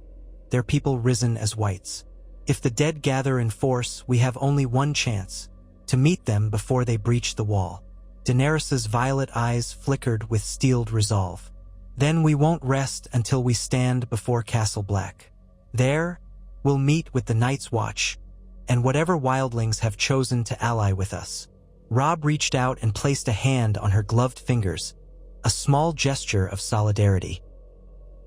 their people risen as whites. If the dead gather in force, we have only one chance, to meet them before they breach the wall. Daenerys's violet eyes flickered with steeled resolve. Then we won't rest until we stand before Castle Black. There, we'll meet with the Night's Watch, and whatever wildlings have chosen to ally with us. Robb reached out and placed a hand on her gloved fingers, a small gesture of solidarity.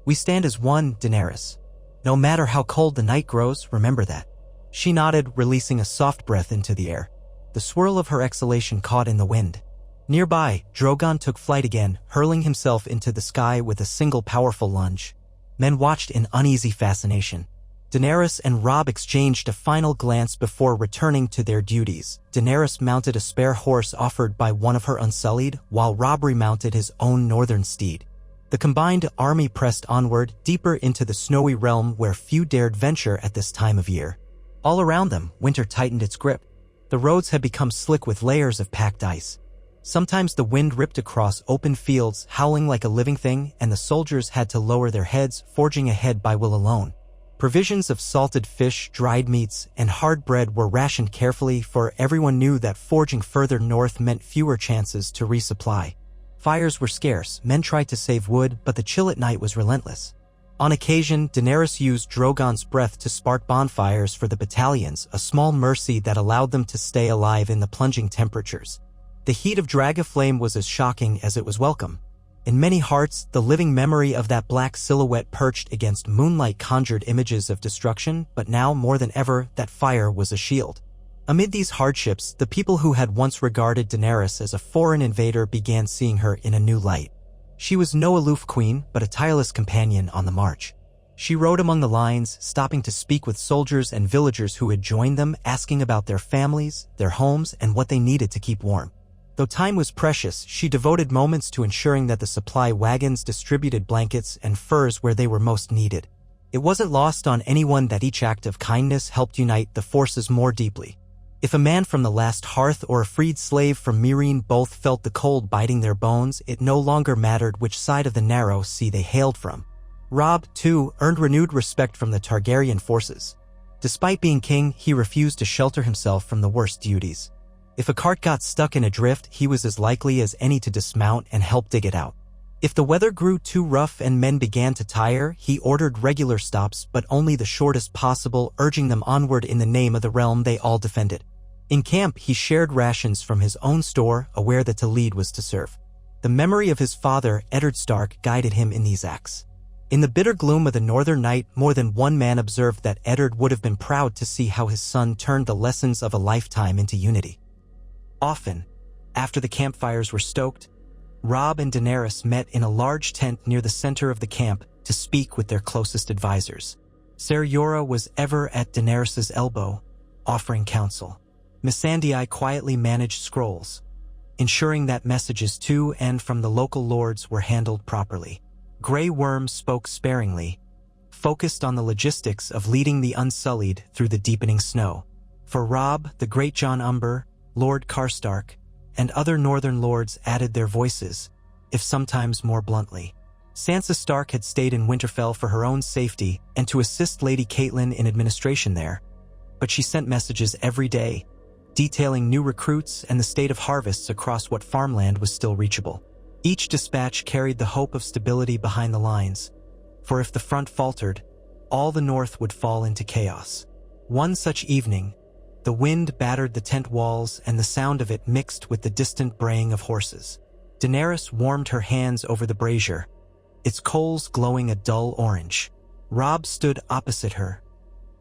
We stand as one, Daenerys. No matter how cold the night grows, remember that. She nodded, releasing a soft breath into the air. The swirl of her exhalation caught in the wind. Nearby, Drogon took flight again, hurling himself into the sky with a single powerful lunge. Men watched in uneasy fascination. Daenerys and Robb exchanged a final glance before returning to their duties. Daenerys mounted a spare horse offered by one of her Unsullied, while Robb remounted his own northern steed. The combined army pressed onward, deeper into the snowy realm where few dared venture at this time of year. All around them, winter tightened its grip. The roads had become slick with layers of packed ice. Sometimes the wind ripped across open fields, howling like a living thing, and the soldiers had to lower their heads, forging ahead by will alone. Provisions of salted fish, dried meats, and hard bread were rationed carefully, for everyone knew that forging further north meant fewer chances to resupply. Fires were scarce, men tried to save wood, but the chill at night was relentless. On occasion, Daenerys used Drogon's breath to spark bonfires for the battalions, a small mercy that allowed them to stay alive in the plunging temperatures. The heat of Dragaflame was as shocking as it was welcome. In many hearts, the living memory of that black silhouette perched against moonlight conjured images of destruction, but now, more than ever, that fire was a shield. Amid these hardships, the people who had once regarded Daenerys as a foreign invader began seeing her in a new light. She was no aloof queen, but a tireless companion on the march. She rode among the lines, stopping to speak with soldiers and villagers who had joined them, asking about their families, their homes, and what they needed to keep warm. Though time was precious, she devoted moments to ensuring that the supply wagons distributed blankets and furs where they were most needed. It wasn't lost on anyone that each act of kindness helped unite the forces more deeply. If a man from the last hearth or a freed slave from Meereen both felt the cold biting their bones, it no longer mattered which side of the narrow sea they hailed from. Robb, too, earned renewed respect from the Targaryen forces. Despite being king, he refused to shelter himself from the worst duties. If a cart got stuck in a drift, he was as likely as any to dismount and help dig it out. If the weather grew too rough and men began to tire, he ordered regular stops, but only the shortest possible, urging them onward in the name of the realm they all defended. In camp, he shared rations from his own store, aware that to lead was to serve. The memory of his father, Eddard Stark, guided him in these acts. In the bitter gloom of the northern night, more than one man observed that Eddard would have been proud to see how his son turned the lessons of a lifetime into unity. Often, after the campfires were stoked, Robb and Daenerys met in a large tent near the center of the camp to speak with their closest advisors. Ser Jorah was ever at Daenerys' elbow, offering counsel. Missandei quietly managed scrolls, ensuring that messages to and from the local lords were handled properly. Grey Worm spoke sparingly, focused on the logistics of leading the Unsullied through the deepening snow. For Robb, the great Jon Umber, Lord Karstark, and other northern lords added their voices, if sometimes more bluntly. Sansa Stark had stayed in Winterfell for her own safety and to assist Lady Catelyn in administration there, but she sent messages every day, detailing new recruits and the state of harvests across what farmland was still reachable. Each dispatch carried the hope of stability behind the lines, for if the front faltered, all the north would fall into chaos. One such evening, the wind battered the tent walls and the sound of it mixed with the distant braying of horses. Daenerys warmed her hands over the brazier, its coals glowing a dull orange. Robb stood opposite her,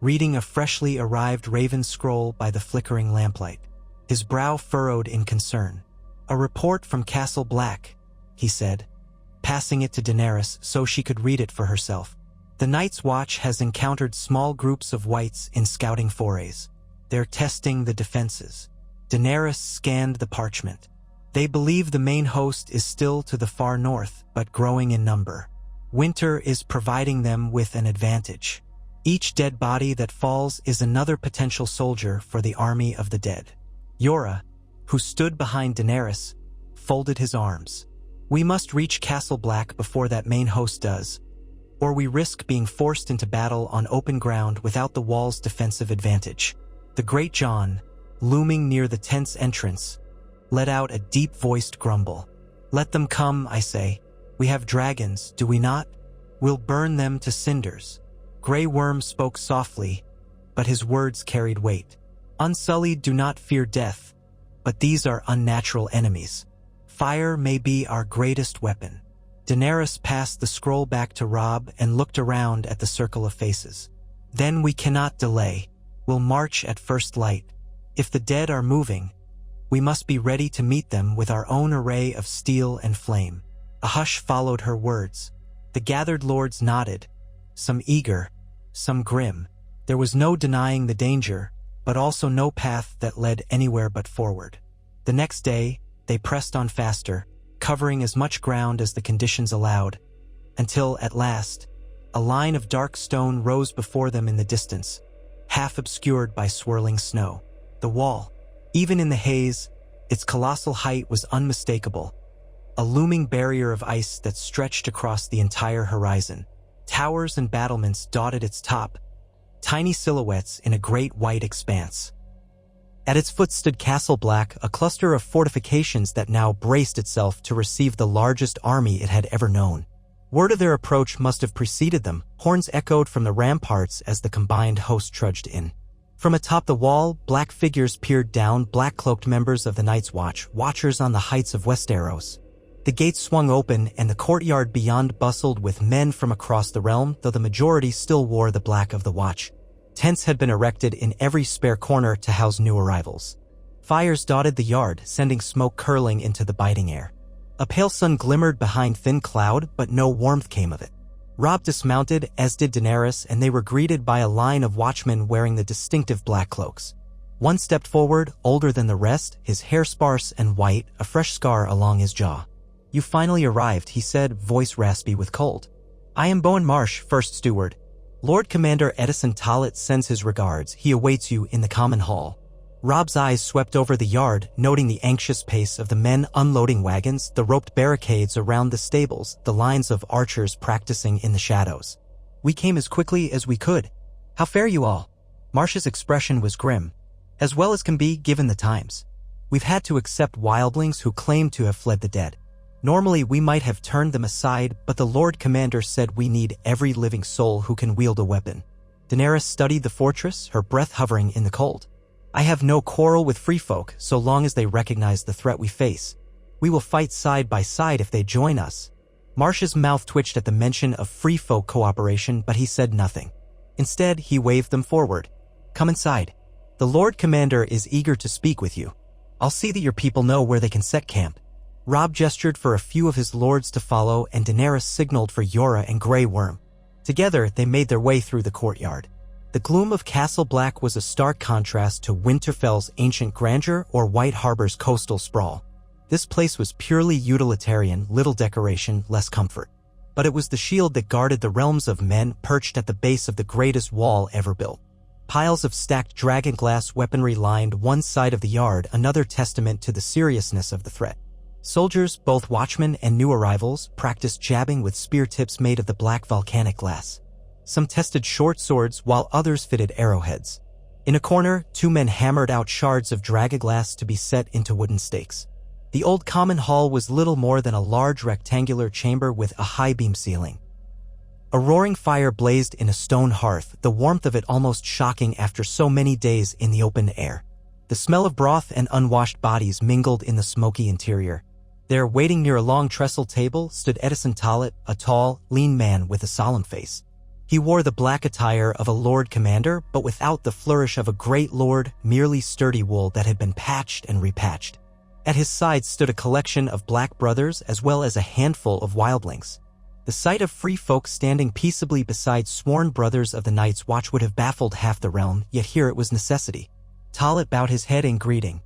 reading a freshly arrived raven scroll by the flickering lamplight, his brow furrowed in concern. "A report from Castle Black," he said, passing it to Daenerys so she could read it for herself. "The Night's Watch has encountered small groups of whites in scouting forays. They're testing the defenses." Daenerys scanned the parchment. They believe the main host is still to the far north, but growing in number. Winter is providing them with an advantage. Each dead body that falls is another potential soldier for the army of the dead. Jorah, who stood behind Daenerys, folded his arms. We must reach Castle Black before that main host does, or we risk being forced into battle on open ground without the wall's defensive advantage. The Great Jon, looming near the tent's entrance, let out a deep-voiced grumble. Let them come, I say. We have dragons, do we not? We'll burn them to cinders. Grey Worm spoke softly, but his words carried weight. Unsullied do not fear death, but these are unnatural enemies. Fire may be our greatest weapon. Daenerys passed the scroll back to Robb and looked around at the circle of faces. Then we cannot delay. We'll march at first light. If the dead are moving, we must be ready to meet them with our own array of steel and flame. A hush followed her words. The gathered lords nodded, some eager, some grim. There was no denying the danger, but also no path that led anywhere but forward. The next day, they pressed on faster, covering as much ground as the conditions allowed, until, at last, a line of dark stone rose before them in the distance, half obscured by swirling snow. The wall, even in the haze, its colossal height was unmistakable, a looming barrier of ice that stretched across the entire horizon. Towers and battlements dotted its top, tiny silhouettes in a great white expanse. At its foot stood Castle Black, a cluster of fortifications that now braced itself to receive the largest army it had ever known. Word of their approach must have preceded them. Horns echoed from the ramparts as the combined host trudged in. From atop the wall, black figures peered down, black-cloaked members of the Night's Watch, watchers on the heights of Westeros. The gates swung open, and the courtyard beyond bustled with men from across the realm, though the majority still wore the black of the Watch. Tents had been erected in every spare corner to house new arrivals. Fires dotted the yard, sending smoke curling into the biting air. A pale sun glimmered behind thin cloud, but no warmth came of it. Robb dismounted, as did Daenerys, and they were greeted by a line of watchmen wearing the distinctive black cloaks. One stepped forward, older than the rest, his hair sparse and white, a fresh scar along his jaw. "You finally arrived," he said, voice raspy with cold. "I am Bowen Marsh, First Steward. Lord Commander Edison Tollett sends his regards. He awaits you in the common hall." Robb's eyes swept over the yard, noting the anxious pace of the men unloading wagons, the roped barricades around the stables, the lines of archers practicing in the shadows. "We came as quickly as we could. How fare you all?" Marsh's expression was grim, as well as can be given the times. "We've had to accept wildlings who claim to have fled the dead. Normally we might have turned them aside, but the Lord Commander said we need every living soul who can wield a weapon." Daenerys studied the fortress, her breath hovering in the cold. "I have no quarrel with free folk, so long as they recognize the threat we face. We will fight side by side if they join us." Marsh's mouth twitched at the mention of free folk cooperation, but he said nothing. Instead, he waved them forward. "Come inside. The Lord Commander is eager to speak with you. I'll see that your people know where they can set camp." Robb gestured for a few of his lords to follow, and Daenerys signaled for Jorah and Grey Worm. Together, they made their way through the courtyard. The gloom of Castle Black was a stark contrast to Winterfell's ancient grandeur or White Harbor's coastal sprawl. This place was purely utilitarian, little decoration, less comfort. But it was the shield that guarded the realms of men perched at the base of the greatest wall ever built. Piles of stacked dragonglass weaponry lined one side of the yard, another testament to the seriousness of the threat. Soldiers, both watchmen and new arrivals, practiced jabbing with spear tips made of the black volcanic glass. Some tested short swords, while others fitted arrowheads. In a corner, two men hammered out shards of dragonglass to be set into wooden stakes. The old common hall was little more than a large rectangular chamber with a high-beam ceiling. A roaring fire blazed in a stone hearth, the warmth of it almost shocking after so many days in the open air. The smell of broth and unwashed bodies mingled in the smoky interior. There, waiting near a long trestle table, stood Edison Tollett, a tall, lean man with a solemn face. He wore the black attire of a Lord Commander, but without the flourish of a great lord, merely sturdy wool that had been patched and repatched. At his side stood a collection of black brothers as well as a handful of wildlings. The sight of free folk standing peaceably beside sworn brothers of the Night's Watch would have baffled half the realm, yet here it was necessity. Tollett bowed his head in greeting.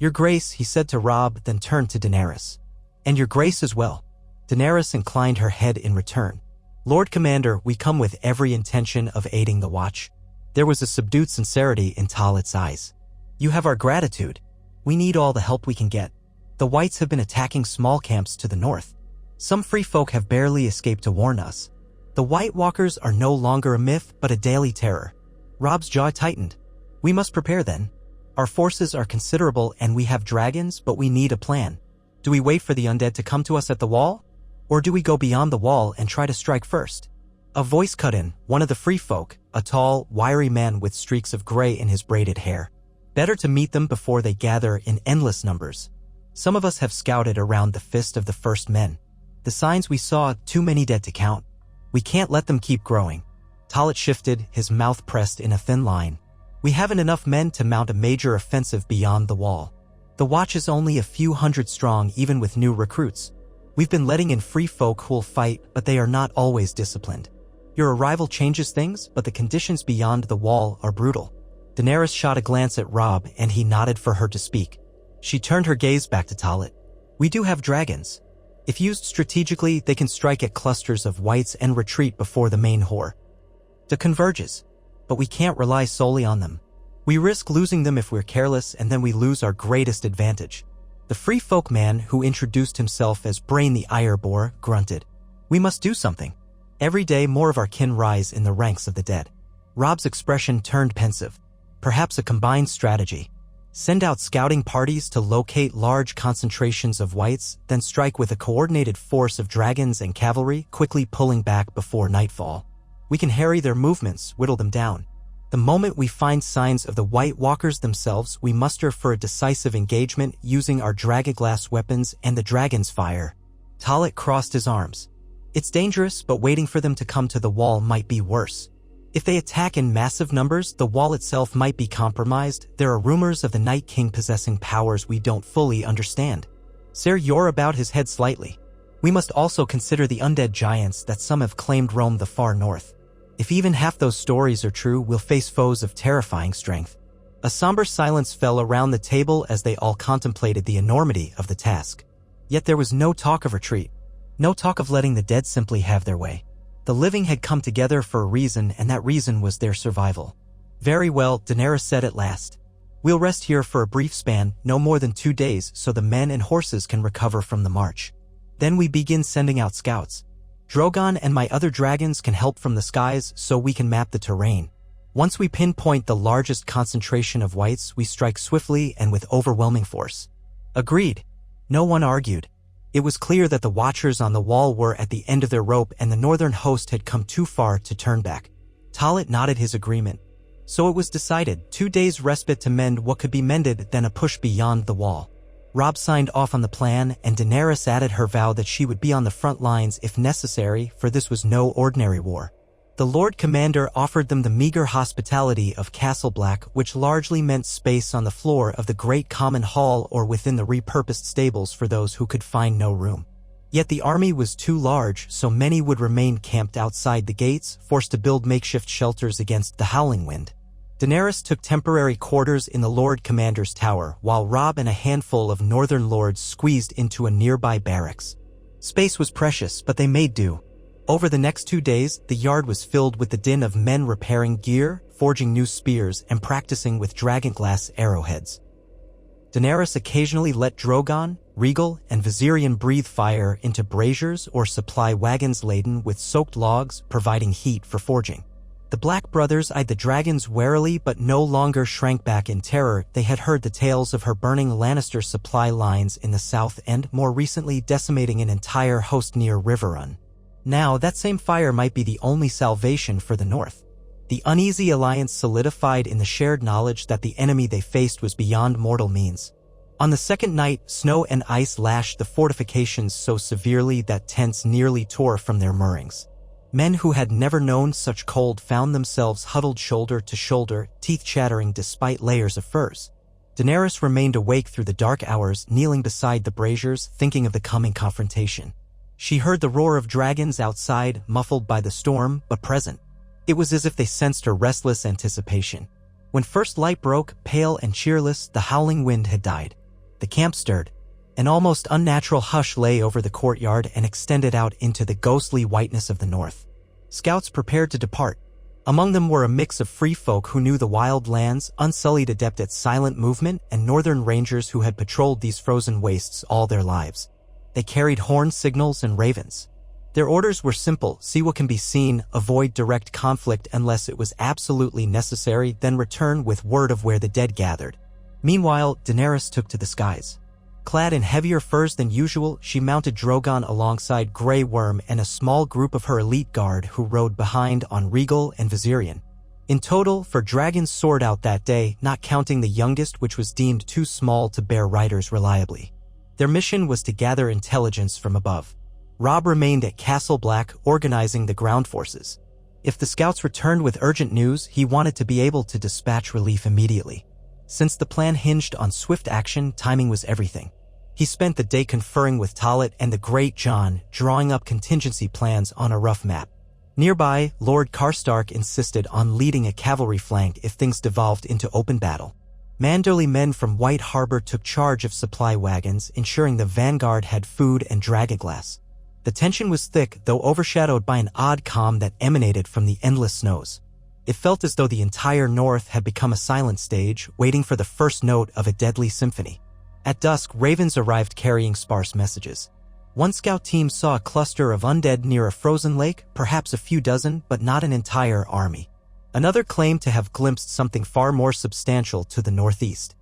"Your Grace," he said to Robb, then turned to Daenerys. "And your Grace as well." Daenerys inclined her head in return. "Lord Commander, we come with every intention of aiding the Watch." There was a subdued sincerity in Talat's eyes. "You have our gratitude. We need all the help we can get. The Whites have been attacking small camps to the north. Some free folk have barely escaped to warn us. The White Walkers are no longer a myth, but a daily terror." Robb's jaw tightened. "We must prepare then. Our forces are considerable and we have dragons, but we need a plan. Do we wait for the undead to come to us at the wall? Or do we go beyond the wall and try to strike first?" A voice cut in, one of the free folk, a tall, wiry man with streaks of gray in his braided hair. "Better to meet them before they gather in endless numbers. Some of us have scouted around the fist of the first men. The signs we saw, too many dead to count. We can't let them keep growing." Talat shifted, his mouth pressed in a thin line. "We haven't enough men to mount a major offensive beyond the wall. The Watch is only a few hundred strong even with new recruits. We've been letting in free folk who'll fight, but they are not always disciplined. Your arrival changes things, but the conditions beyond the wall are brutal." Daenerys shot a glance at Robb and he nodded for her to speak. She turned her gaze back to Talat. "We do have dragons. If used strategically, they can strike at clusters of Whites and retreat before the main horde. The converges, but we can't rely solely on them. We risk losing them if we're careless, and then we lose our greatest advantage." The free folk man, who introduced himself as Brain the Ireboar, grunted. "We must do something. Every day more of our kin rise in the ranks of the dead." Robb's expression turned pensive. "Perhaps a combined strategy. Send out scouting parties to locate large concentrations of Whites, then strike with a coordinated force of dragons and cavalry, quickly pulling back before nightfall. We can harry their movements, whittle them down. The moment we find signs of the White Walkers themselves, we muster for a decisive engagement using our dragonglass weapons and the dragon's fire." Talat crossed his arms. "It's dangerous, but waiting for them to come to the wall might be worse. If they attack in massive numbers, the wall itself might be compromised. There are rumors of the Night King possessing powers we don't fully understand." Ser Yor bowed his head slightly. "We must also consider the undead giants that some have claimed roam the far north. If even half those stories are true, we'll face foes of terrifying strength." A somber silence fell around the table as they all contemplated the enormity of the task. Yet there was no talk of retreat. No talk of letting the dead simply have their way. The living had come together for a reason, and that reason was their survival. "Very well," Daenerys said at last. "We'll rest here for a brief span, no more than 2 days, so the men and horses can recover from the march. Then we begin sending out scouts. Drogon and my other dragons can help from the skies so we can map the terrain. Once we pinpoint the largest concentration of Whites, we strike swiftly and with overwhelming force." Agreed. No one argued. It was clear that the Watchers on the wall were at the end of their rope and the northern host had come too far to turn back. Talat nodded his agreement. So it was decided, 2 days respite to mend what could be mended, then a push beyond the wall. Robb signed off on the plan, and Daenerys added her vow that she would be on the front lines if necessary, for this was no ordinary war. The Lord Commander offered them the meager hospitality of Castle Black, which largely meant space on the floor of the Great Common Hall or within the repurposed stables for those who could find no room. Yet the army was too large, so many would remain camped outside the gates, forced to build makeshift shelters against the howling wind. Daenerys took temporary quarters in the Lord Commander's tower, while Robb and a handful of northern lords squeezed into a nearby barracks. Space was precious, but they made do. Over the next 2 days, the yard was filled with the din of men repairing gear, forging new spears, and practicing with dragonglass arrowheads. Daenerys occasionally let Drogon, Rhaegal, and Viserion breathe fire into braziers or supply wagons laden with soaked logs, providing heat for forging. The Black brothers eyed the dragons warily but no longer shrank back in terror. They had heard the tales of her burning Lannister supply lines in the south and, more recently, decimating an entire host near Riverrun. Now, that same fire might be the only salvation for the north. The uneasy alliance solidified in the shared knowledge that the enemy they faced was beyond mortal means. On the second night, snow and ice lashed the fortifications so severely that tents nearly tore from their moorings. Men who had never known such cold found themselves huddled shoulder to shoulder, teeth chattering despite layers of furs. Daenerys remained awake through the dark hours, kneeling beside the braziers, thinking of the coming confrontation. She heard the roar of dragons outside, muffled by the storm, but present. It was as if they sensed her restless anticipation. When first light broke, pale and cheerless, the howling wind had died. The camp stirred. An almost unnatural hush lay over the courtyard and extended out into the ghostly whiteness of the north. Scouts prepared to depart. Among them were a mix of free folk who knew the wild lands, unsullied adept at silent movement, and northern rangers who had patrolled these frozen wastes all their lives. They carried horn signals and ravens. Their orders were simple: see what can be seen, avoid direct conflict unless it was absolutely necessary, then return with word of where the dead gathered. Meanwhile, Daenerys took to the skies. Clad in heavier furs than usual, she mounted Drogon alongside Grey Worm and a small group of her elite guard who rode behind on Regal and Viserion. In total, 4 dragons soared out that day, not counting the youngest, which was deemed too small to bear riders reliably. Their mission was to gather intelligence from above. Robb remained at Castle Black, organizing the ground forces. If the scouts returned with urgent news, he wanted to be able to dispatch relief immediately. Since the plan hinged on swift action, timing was everything. He spent the day conferring with Talit and the Great John, drawing up contingency plans on a rough map. Nearby, Lord Karstark insisted on leading a cavalry flank if things devolved into open battle. Manderly men from White Harbor took charge of supply wagons, ensuring the vanguard had food and dragonglass. The tension was thick, though overshadowed by an odd calm that emanated from the endless snows. It felt as though the entire north had become a silent stage, waiting for the first note of a deadly symphony. At dusk, ravens arrived carrying sparse messages. One scout team saw a cluster of undead near a frozen lake, perhaps a few dozen, but not an entire army. Another claimed to have glimpsed something far more substantial to the northeast.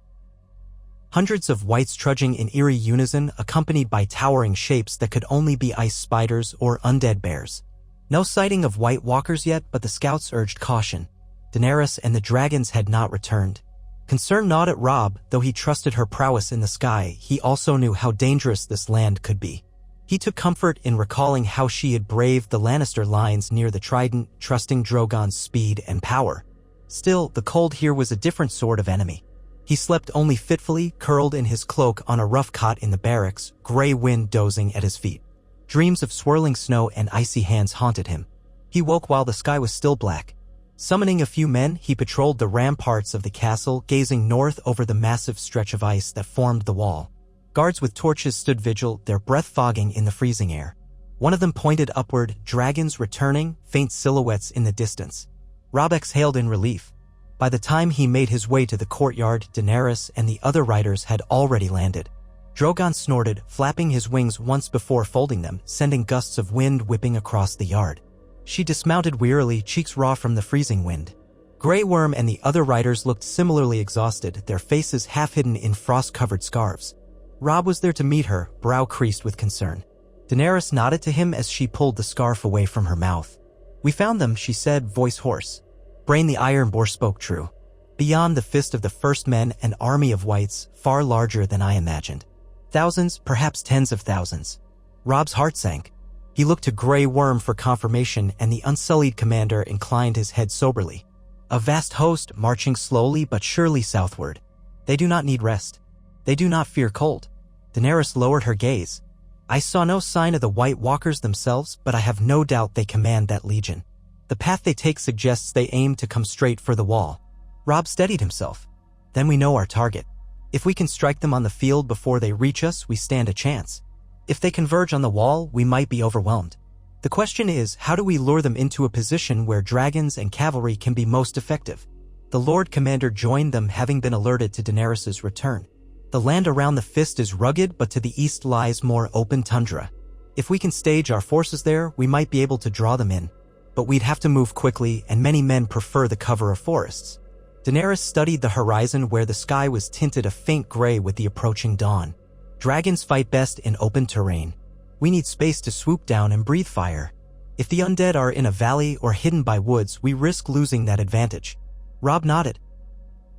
Hundreds of wights trudging in eerie unison, accompanied by towering shapes that could only be ice spiders or undead bears. No sighting of White Walkers yet, but the scouts urged caution. Daenerys and the dragons had not returned. Concern gnawed at Robb, though he trusted her prowess in the sky. He also knew how dangerous this land could be. He took comfort in recalling how she had braved the Lannister lines near the Trident, trusting Drogon's speed and power. Still, the cold here was a different sort of enemy. He slept only fitfully, curled in his cloak on a rough cot in the barracks, gray wind dozing at his feet. Dreams of swirling snow and icy hands haunted him. He woke while the sky was still black. Summoning a few men, he patrolled the ramparts of the castle, gazing north over the massive stretch of ice that formed the wall. Guards with torches stood vigil, their breath fogging in the freezing air. One of them pointed upward, dragons returning, faint silhouettes in the distance. Robb exhaled in relief. By the time he made his way to the courtyard, Daenerys and the other riders had already landed. Drogon snorted, flapping his wings once before folding them, sending gusts of wind whipping across the yard. She dismounted wearily, cheeks raw from the freezing wind. Grey Worm and the other riders looked similarly exhausted, their faces half hidden in frost-covered scarves. Robb was there to meet her, brow creased with concern. Daenerys nodded to him as she pulled the scarf away from her mouth. "We found them," she said, voice hoarse. Brain the Ironborn spoke true. Beyond the fist of the first men, an army of wights, far larger than I imagined. Thousands, perhaps tens of thousands. Robb's heart sank. He looked to Grey Worm for confirmation, and the unsullied commander inclined his head soberly. A vast host marching slowly but surely southward. They do not need rest. They do not fear cold. Daenerys lowered her gaze. I saw no sign of the White Walkers themselves, but I have no doubt they command that legion. The path they take suggests they aim to come straight for the wall. Robb steadied himself. Then we know our target. If we can strike them on the field before they reach us, we stand a chance. If they converge on the wall, we might be overwhelmed. The question is, how do we lure them into a position where dragons and cavalry can be most effective? The Lord Commander joined them, having been alerted to Daenerys' return. The land around the Fist is rugged, but to the east lies more open tundra. If we can stage our forces there, we might be able to draw them in. But we'd have to move quickly, and many men prefer the cover of forests. Daenerys studied the horizon where the sky was tinted a faint gray with the approaching dawn. Dragons fight best in open terrain. We need space to swoop down and breathe fire. If the undead are in a valley or hidden by woods, we risk losing that advantage. Robb nodded.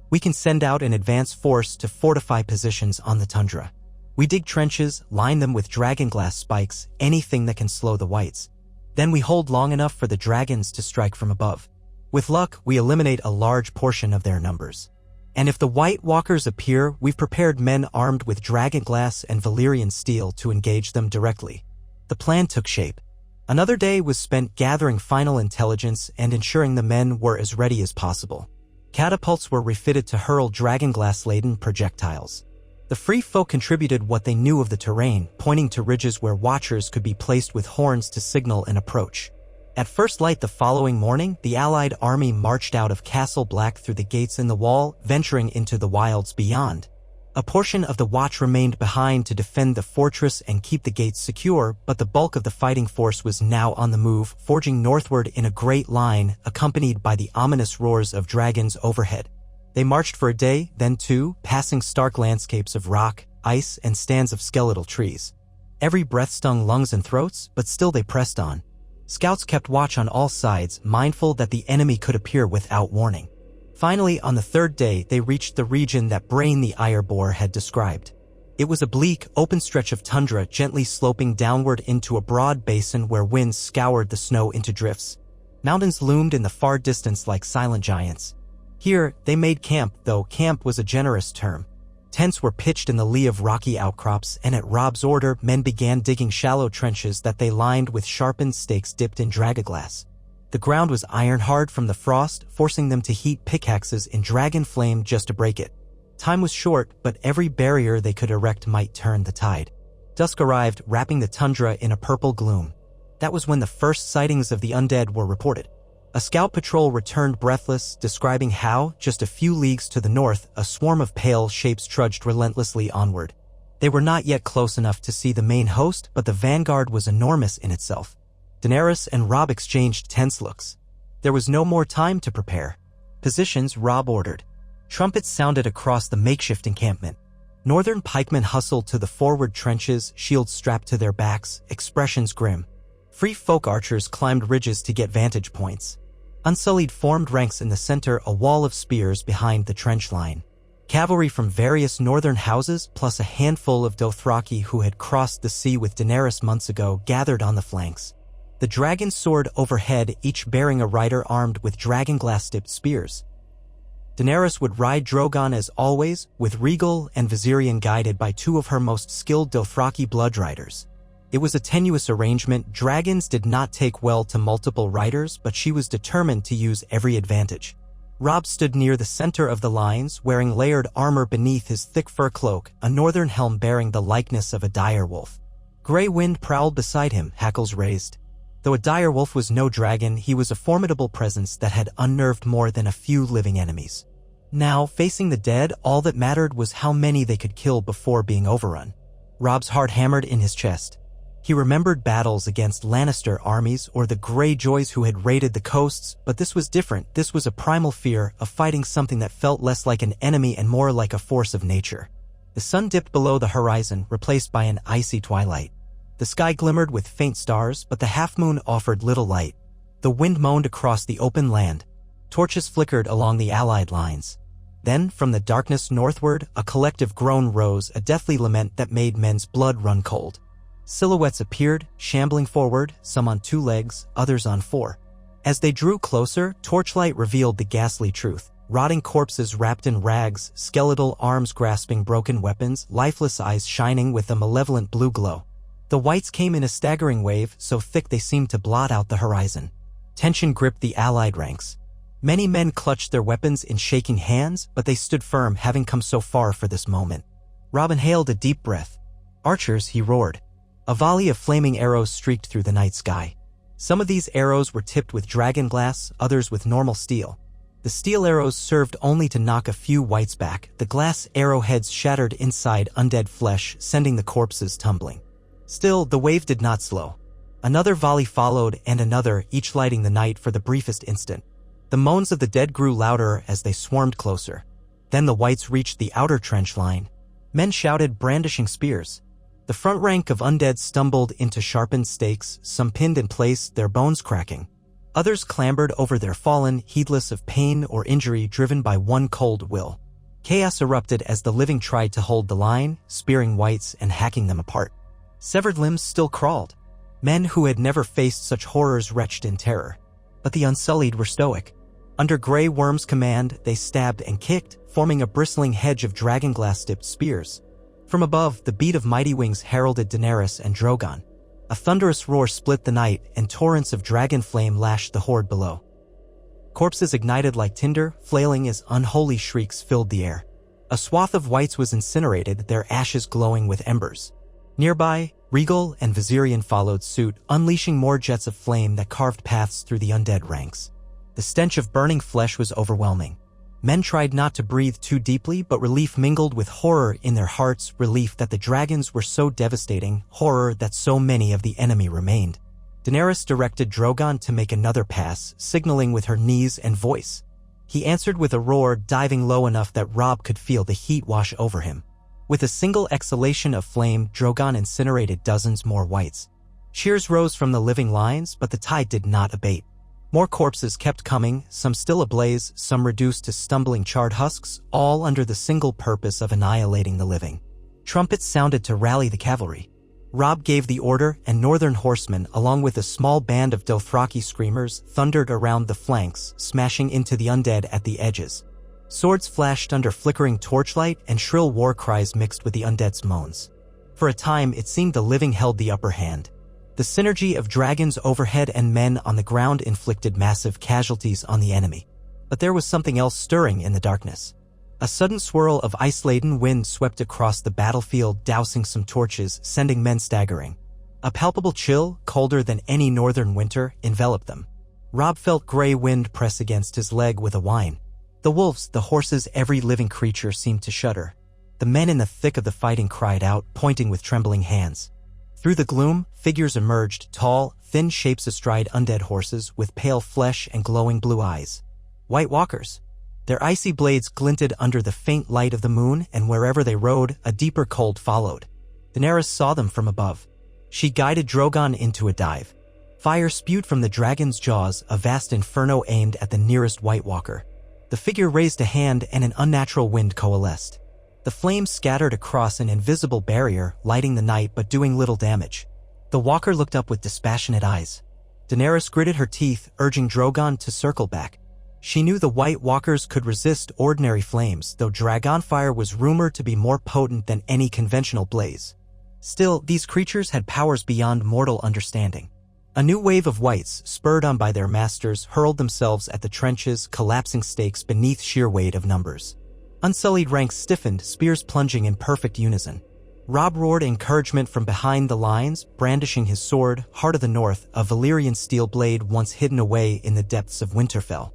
We can send out an advance force to fortify positions on the tundra. We dig trenches, line them with dragonglass spikes, anything that can slow the wights. Then we hold long enough for the dragons to strike from above. With luck, we eliminate a large portion of their numbers. And if the White Walkers appear, we've prepared men armed with dragonglass and Valyrian steel to engage them directly. The plan took shape. Another day was spent gathering final intelligence and ensuring the men were as ready as possible. Catapults were refitted to hurl dragonglass-laden projectiles. The free folk contributed what they knew of the terrain, pointing to ridges where watchers could be placed with horns to signal an approach. At first light the following morning, the Allied army marched out of Castle Black through the gates in the wall, venturing into the wilds beyond. A portion of the watch remained behind to defend the fortress and keep the gates secure, but the bulk of the fighting force was now on the move, forging northward in a great line, accompanied by the ominous roars of dragons overhead. They marched for a day, then two, passing stark landscapes of rock, ice, and stands of skeletal trees. Every breath stung lungs and throats, but still they pressed on. Scouts kept watch on all sides, mindful that the enemy could appear without warning. Finally, on the third day, they reached the region that Brain the Ireboar had described. It was a bleak, open stretch of tundra gently sloping downward into a broad basin where winds scoured the snow into drifts. Mountains loomed in the far distance like silent giants. Here, they made camp, though camp was a generous term. Tents were pitched in the lee of rocky outcrops, and at Robb's order, men began digging shallow trenches that they lined with sharpened stakes dipped in dragaglass. The ground was iron-hard from the frost, forcing them to heat pickaxes in dragon flame just to break it. Time was short, but every barrier they could erect might turn the tide. Dusk arrived, wrapping the tundra in a purple gloom. That was when the first sightings of the undead were reported. A scout patrol returned breathless, describing how, just a few leagues to the north, a swarm of pale shapes trudged relentlessly onward. They were not yet close enough to see the main host, but the vanguard was enormous in itself. Daenerys and Robb exchanged tense looks. There was no more time to prepare. Positions, Robb ordered. Trumpets sounded across the makeshift encampment. Northern pikemen hustled to the forward trenches, shields strapped to their backs, expressions grim. Free folk archers climbed ridges to get vantage points. Unsullied formed ranks in the center, a wall of spears behind the trench line. Cavalry from various northern houses, plus a handful of Dothraki who had crossed the sea with Daenerys months ago, gathered on the flanks. The dragon soared overhead, each bearing a rider armed with dragonglass-tipped spears. Daenerys would ride Drogon as always, with Regal and Viserion guided by two of her most skilled Dothraki blood riders. It was a tenuous arrangement. Dragons did not take well to multiple riders, but she was determined to use every advantage. Robb stood near the center of the lines, wearing layered armor beneath his thick fur cloak, a northern helm bearing the likeness of a dire wolf. Grey Wind prowled beside him, hackles raised. Though a dire wolf was no dragon, he was a formidable presence that had unnerved more than a few living enemies. Now, facing the dead, all that mattered was how many they could kill before being overrun. Robb's heart hammered in his chest. He remembered battles against Lannister armies or the Greyjoys who had raided the coasts, but this was different. This was a primal fear of fighting something that felt less like an enemy and more like a force of nature. The sun dipped below the horizon, replaced by an icy twilight. The sky glimmered with faint stars, but the half-moon offered little light. The wind moaned across the open land. Torches flickered along the Allied lines. Then, from the darkness northward, a collective groan rose, a deathly lament that made men's blood run cold. Silhouettes appeared, shambling forward, some on 2 legs, others on 4. As they drew closer, torchlight revealed the ghastly truth. Rotting corpses wrapped in rags, skeletal arms grasping broken weapons, lifeless eyes shining with a malevolent blue glow. The whites came in a staggering wave, so thick they seemed to blot out the horizon. Tension gripped the Allied ranks. Many men clutched their weapons in shaking hands, but they stood firm, having come so far for this moment. Robb inhaled a deep breath. "Archers," he roared. A volley of flaming arrows streaked through the night sky. Some of these arrows were tipped with dragonglass, others with normal steel. The steel arrows served only to knock a few whites back. The glass arrowheads shattered inside undead flesh, sending the corpses tumbling. Still, the wave did not slow. Another volley followed, and another, each lighting the night for the briefest instant. The moans of the dead grew louder as they swarmed closer. Then the whites reached the outer trench line. Men shouted, brandishing spears. The front rank of undead stumbled into sharpened stakes, some pinned in place, their bones cracking. Others clambered over their fallen, heedless of pain or injury, driven by one cold will. Chaos erupted as the living tried to hold the line, spearing whites and hacking them apart. Severed limbs still crawled. Men who had never faced such horrors retched in terror. But the Unsullied were stoic. Under Grey Worm's command, they stabbed and kicked, forming a bristling hedge of dragonglass-tipped spears. From above, the beat of mighty wings heralded Daenerys and Drogon. A thunderous roar split the night, and torrents of dragon flame lashed the horde below. Corpses ignited like tinder, flailing as unholy shrieks filled the air. A swath of whites was incinerated, their ashes glowing with embers. Nearby, Regal and Viserion followed suit, unleashing more jets of flame that carved paths through the undead ranks. The stench of burning flesh was overwhelming. Men tried not to breathe too deeply, but relief mingled with horror in their hearts, relief that the dragons were so devastating, horror that so many of the enemy remained. Daenerys directed Drogon to make another pass, signaling with her knees and voice. He answered with a roar, diving low enough that Robb could feel the heat wash over him. With a single exhalation of flame, Drogon incinerated dozens more whites. Cheers rose from the living lines, but the tide did not abate. More corpses kept coming, some still ablaze, some reduced to stumbling charred husks, all under the single purpose of annihilating the living. Trumpets sounded to rally the cavalry. Robb gave the order, and northern horsemen, along with a small band of Dothraki screamers, thundered around the flanks, smashing into the undead at the edges. Swords flashed under flickering torchlight, and shrill war cries mixed with the undead's moans. For a time, it seemed the living held the upper hand. The synergy of dragons overhead and men on the ground inflicted massive casualties on the enemy. But there was something else stirring in the darkness. A sudden swirl of ice-laden wind swept across the battlefield, dousing some torches, sending men staggering. A palpable chill, colder than any northern winter, enveloped them. Robb felt gray wind press against his leg with a whine. The wolves, the horses, every living creature seemed to shudder. The men in the thick of the fighting cried out, pointing with trembling hands. Through the gloom, figures emerged, tall, thin shapes astride undead horses with pale flesh and glowing blue eyes. White Walkers. Their icy blades glinted under the faint light of the moon, and wherever they rode, a deeper cold followed. Daenerys saw them from above. She guided Drogon into a dive. Fire spewed from the dragon's jaws, a vast inferno aimed at the nearest White Walker. The figure raised a hand and an unnatural wind coalesced. The flames scattered across an invisible barrier, lighting the night but doing little damage. The walker looked up with dispassionate eyes. Daenerys gritted her teeth, urging Drogon to circle back. She knew the White Walkers could resist ordinary flames, though dragonfire was rumored to be more potent than any conventional blaze. Still, these creatures had powers beyond mortal understanding. A new wave of whites, spurred on by their masters, hurled themselves at the trenches, collapsing stakes beneath sheer weight of numbers. Unsullied ranks stiffened, spears plunging in perfect unison. Robb roared encouragement from behind the lines, brandishing his sword, Heart of the North, a Valyrian steel blade once hidden away in the depths of Winterfell.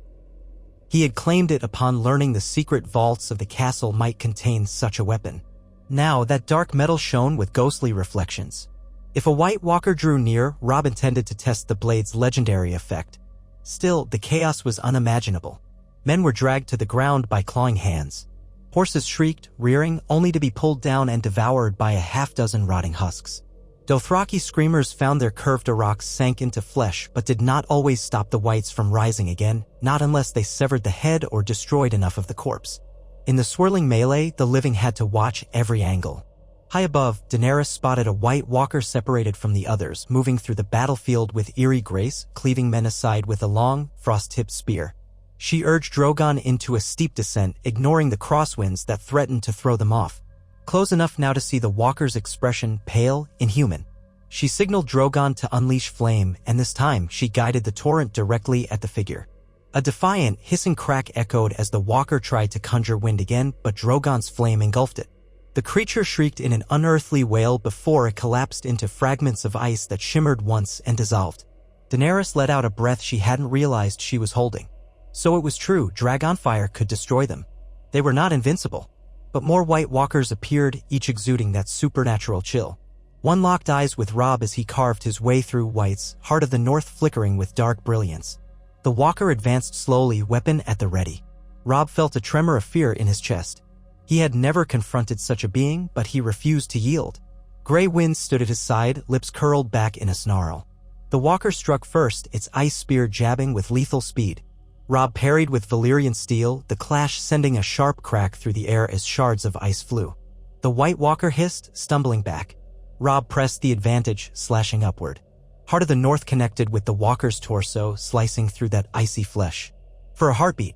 He had claimed it upon learning the secret vaults of the castle might contain such a weapon. Now that dark metal shone with ghostly reflections. If a White Walker drew near, Robb intended to test the blade's legendary effect. Still, the chaos was unimaginable. Men were dragged to the ground by clawing hands. Horses shrieked, rearing, only to be pulled down and devoured by a half-dozen rotting husks. Dothraki screamers found their curved rocks sank into flesh but did not always stop the whites from rising again, not unless they severed the head or destroyed enough of the corpse. In the swirling melee, the living had to watch every angle. High above, Daenerys spotted a White Walker separated from the others, moving through the battlefield with eerie grace, cleaving men aside with a long, frost-tipped spear. She urged Drogon into a steep descent, ignoring the crosswinds that threatened to throw them off. Close enough now to see the walker's expression, pale, inhuman. She signaled Drogon to unleash flame, and this time she guided the torrent directly at the figure. A defiant, hissing crack echoed as the walker tried to conjure wind again, but Drogon's flame engulfed it. The creature shrieked in an unearthly wail before it collapsed into fragments of ice that shimmered once and dissolved. Daenerys let out a breath she hadn't realized she was holding. So it was true, dragonfire could destroy them. They were not invincible. But more White Walkers appeared, each exuding that supernatural chill. One locked eyes with Robb as he carved his way through whites, Heart of the North flickering with dark brilliance. The walker advanced slowly, weapon at the ready. Robb felt a tremor of fear in his chest. He had never confronted such a being, but he refused to yield. Gray wind stood at his side, lips curled back in a snarl. The walker struck first, its ice spear jabbing with lethal speed. Robb parried with Valyrian steel, the clash sending a sharp crack through the air as shards of ice flew. The White Walker hissed, stumbling back. Robb pressed the advantage, slashing upward. Heart of the North connected with the walker's torso, slicing through that icy flesh. For a heartbeat.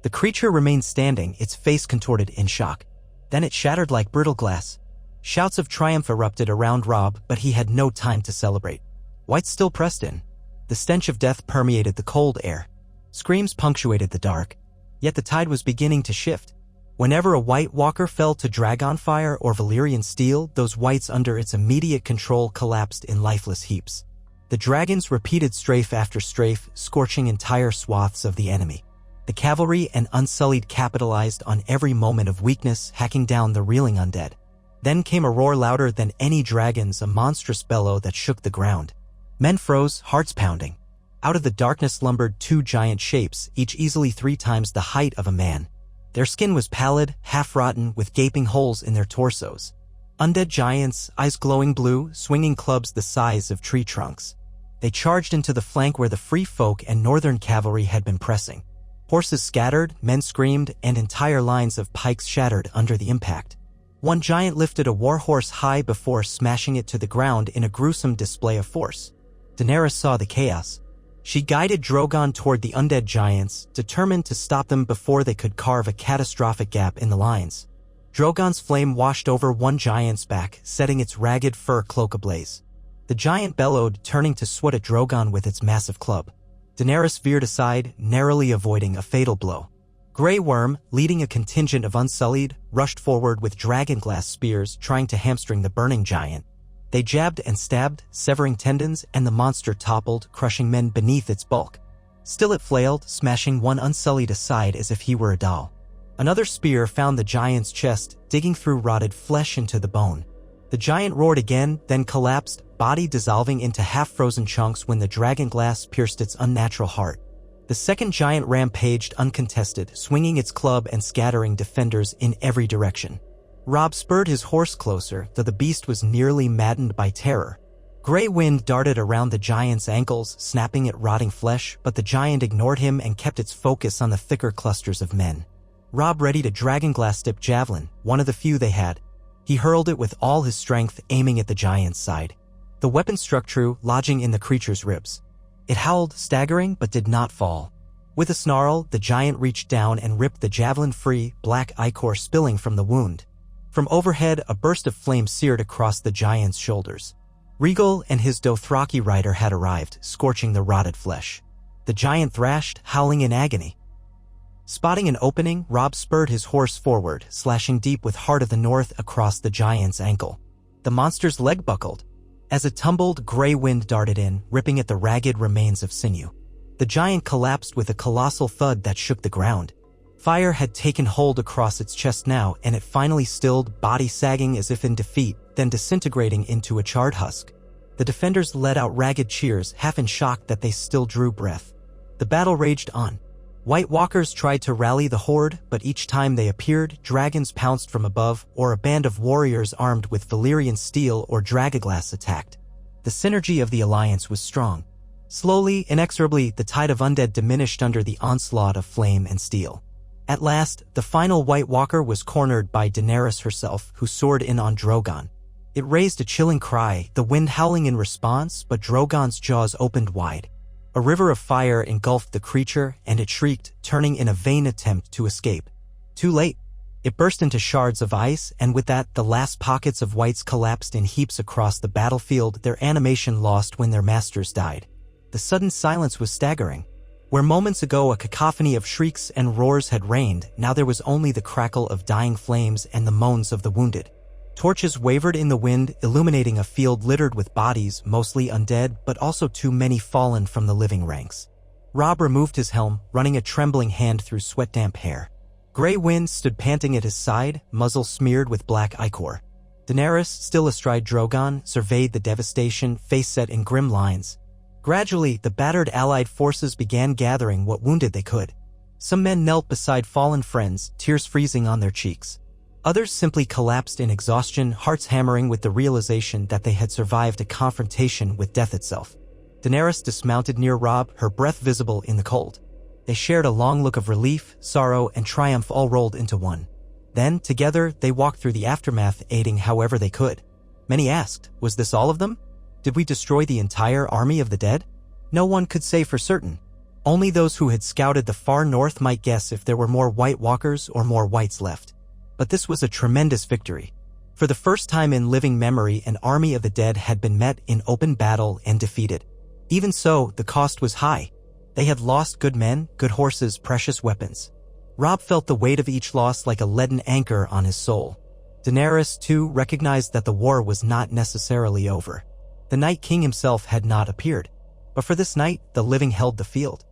The creature remained standing, its face contorted in shock. Then it shattered like brittle glass. Shouts of triumph erupted around Robb, but he had no time to celebrate. Whites still pressed in. The stench of death permeated the cold air. Screams punctuated the dark. Yet the tide was beginning to shift. Whenever a White Walker fell to Dragonfire or Valyrian steel, those wights under its immediate control collapsed in lifeless heaps. The dragons repeated strafe after strafe, scorching entire swaths of the enemy. The cavalry and Unsullied capitalized on every moment of weakness, hacking down the reeling undead. Then came a roar louder than any dragon's, a monstrous bellow that shook the ground. Men froze, hearts pounding. Out of the darkness lumbered two giant shapes, each easily 3 times the height of a man. Their skin was pallid, half-rotten, with gaping holes in their torsos. Undead giants, eyes glowing blue, swinging clubs the size of tree trunks. They charged into the flank where the free folk and northern cavalry had been pressing. Horses scattered, men screamed, and entire lines of pikes shattered under the impact. One giant lifted a warhorse high before smashing it to the ground in a gruesome display of force. Daenerys saw the chaos. She guided Drogon toward the undead giants, determined to stop them before they could carve a catastrophic gap in the lines. Drogon's flame washed over one giant's back, setting its ragged fur cloak ablaze. The giant bellowed, turning to swat at Drogon with its massive club. Daenerys veered aside, narrowly avoiding a fatal blow. Grey Worm, leading a contingent of Unsullied, rushed forward with dragonglass spears, trying to hamstring the burning giant. They jabbed and stabbed, severing tendons, and the monster toppled, crushing men beneath its bulk. Still it flailed, smashing one Unsullied aside as if he were a doll. Another spear found the giant's chest, digging through rotted flesh into the bone. The giant roared again, then collapsed, body dissolving into half-frozen chunks when the dragonglass pierced its unnatural heart. The second giant rampaged uncontested, swinging its club and scattering defenders in every direction. Robb spurred his horse closer, though the beast was nearly maddened by terror. Grey wind darted around the giant's ankles, snapping at rotting flesh, but the giant ignored him and kept its focus on the thicker clusters of men. Robb readied a dragonglass-tipped javelin, one of the few they had. He hurled it with all his strength, aiming at the giant's side. The weapon struck true, lodging in the creature's ribs. It howled, staggering, but did not fall. With a snarl, the giant reached down and ripped the javelin free, black ichor spilling from the wound. From overhead, a burst of flame seared across the giant's shoulders. Rhaegal and his Dothraki rider had arrived, scorching the rotted flesh. The giant thrashed, howling in agony. Spotting an opening, Robb spurred his horse forward, slashing deep with Heart of the North across the giant's ankle. The monster's leg buckled. As a tumbled, grey wind darted in, ripping at the ragged remains of sinew. The giant collapsed with a colossal thud that shook the ground. Fire had taken hold across its chest now, and it finally stilled, body sagging as if in defeat, then disintegrating into a charred husk. The defenders let out ragged cheers, half in shock that they still drew breath. The battle raged on. White Walkers tried to rally the horde, but each time they appeared, dragons pounced from above, or a band of warriors armed with Valyrian steel or dragonglass attacked. The synergy of the alliance was strong. Slowly, inexorably, the tide of undead diminished under the onslaught of flame and steel. At last, the final White Walker was cornered by Daenerys herself, who soared in on Drogon. It raised a chilling cry, the wind howling in response, but Drogon's jaws opened wide. A river of fire engulfed the creature, and it shrieked, turning in a vain attempt to escape. Too late. It burst into shards of ice, and with that, the last pockets of wights collapsed in heaps across the battlefield, their animation lost when their masters died. The sudden silence was staggering. Where moments ago a cacophony of shrieks and roars had reigned, now there was only the crackle of dying flames and the moans of the wounded. Torches wavered in the wind, illuminating a field littered with bodies, mostly undead, but also too many fallen from the living ranks. Robb removed his helm, running a trembling hand through sweat-damp hair. Grey Wind stood panting at his side, muzzle smeared with black ichor. Daenerys, still astride Drogon, surveyed the devastation, face set in grim lines. Gradually, the battered allied forces began gathering what wounded they could. Some men knelt beside fallen friends, tears freezing on their cheeks. Others simply collapsed in exhaustion, hearts hammering with the realization that they had survived a confrontation with death itself. Daenerys dismounted near Robb, her breath visible in the cold. They shared a long look of relief, sorrow, and triumph all rolled into one. Then, together, they walked through the aftermath, aiding however they could. Many asked, was this all of them? Did we destroy the entire army of the dead? No one could say for certain. Only those who had scouted the far north might guess if there were more White Walkers or more wights left. But this was a tremendous victory. For the first time in living memory, an army of the dead had been met in open battle and defeated. Even so, the cost was high. They had lost good men, good horses, precious weapons. Robb felt the weight of each loss like a leaden anchor on his soul. Daenerys, too, recognized that the war was not necessarily over. The Night King himself had not appeared, but for this night, the living held the field.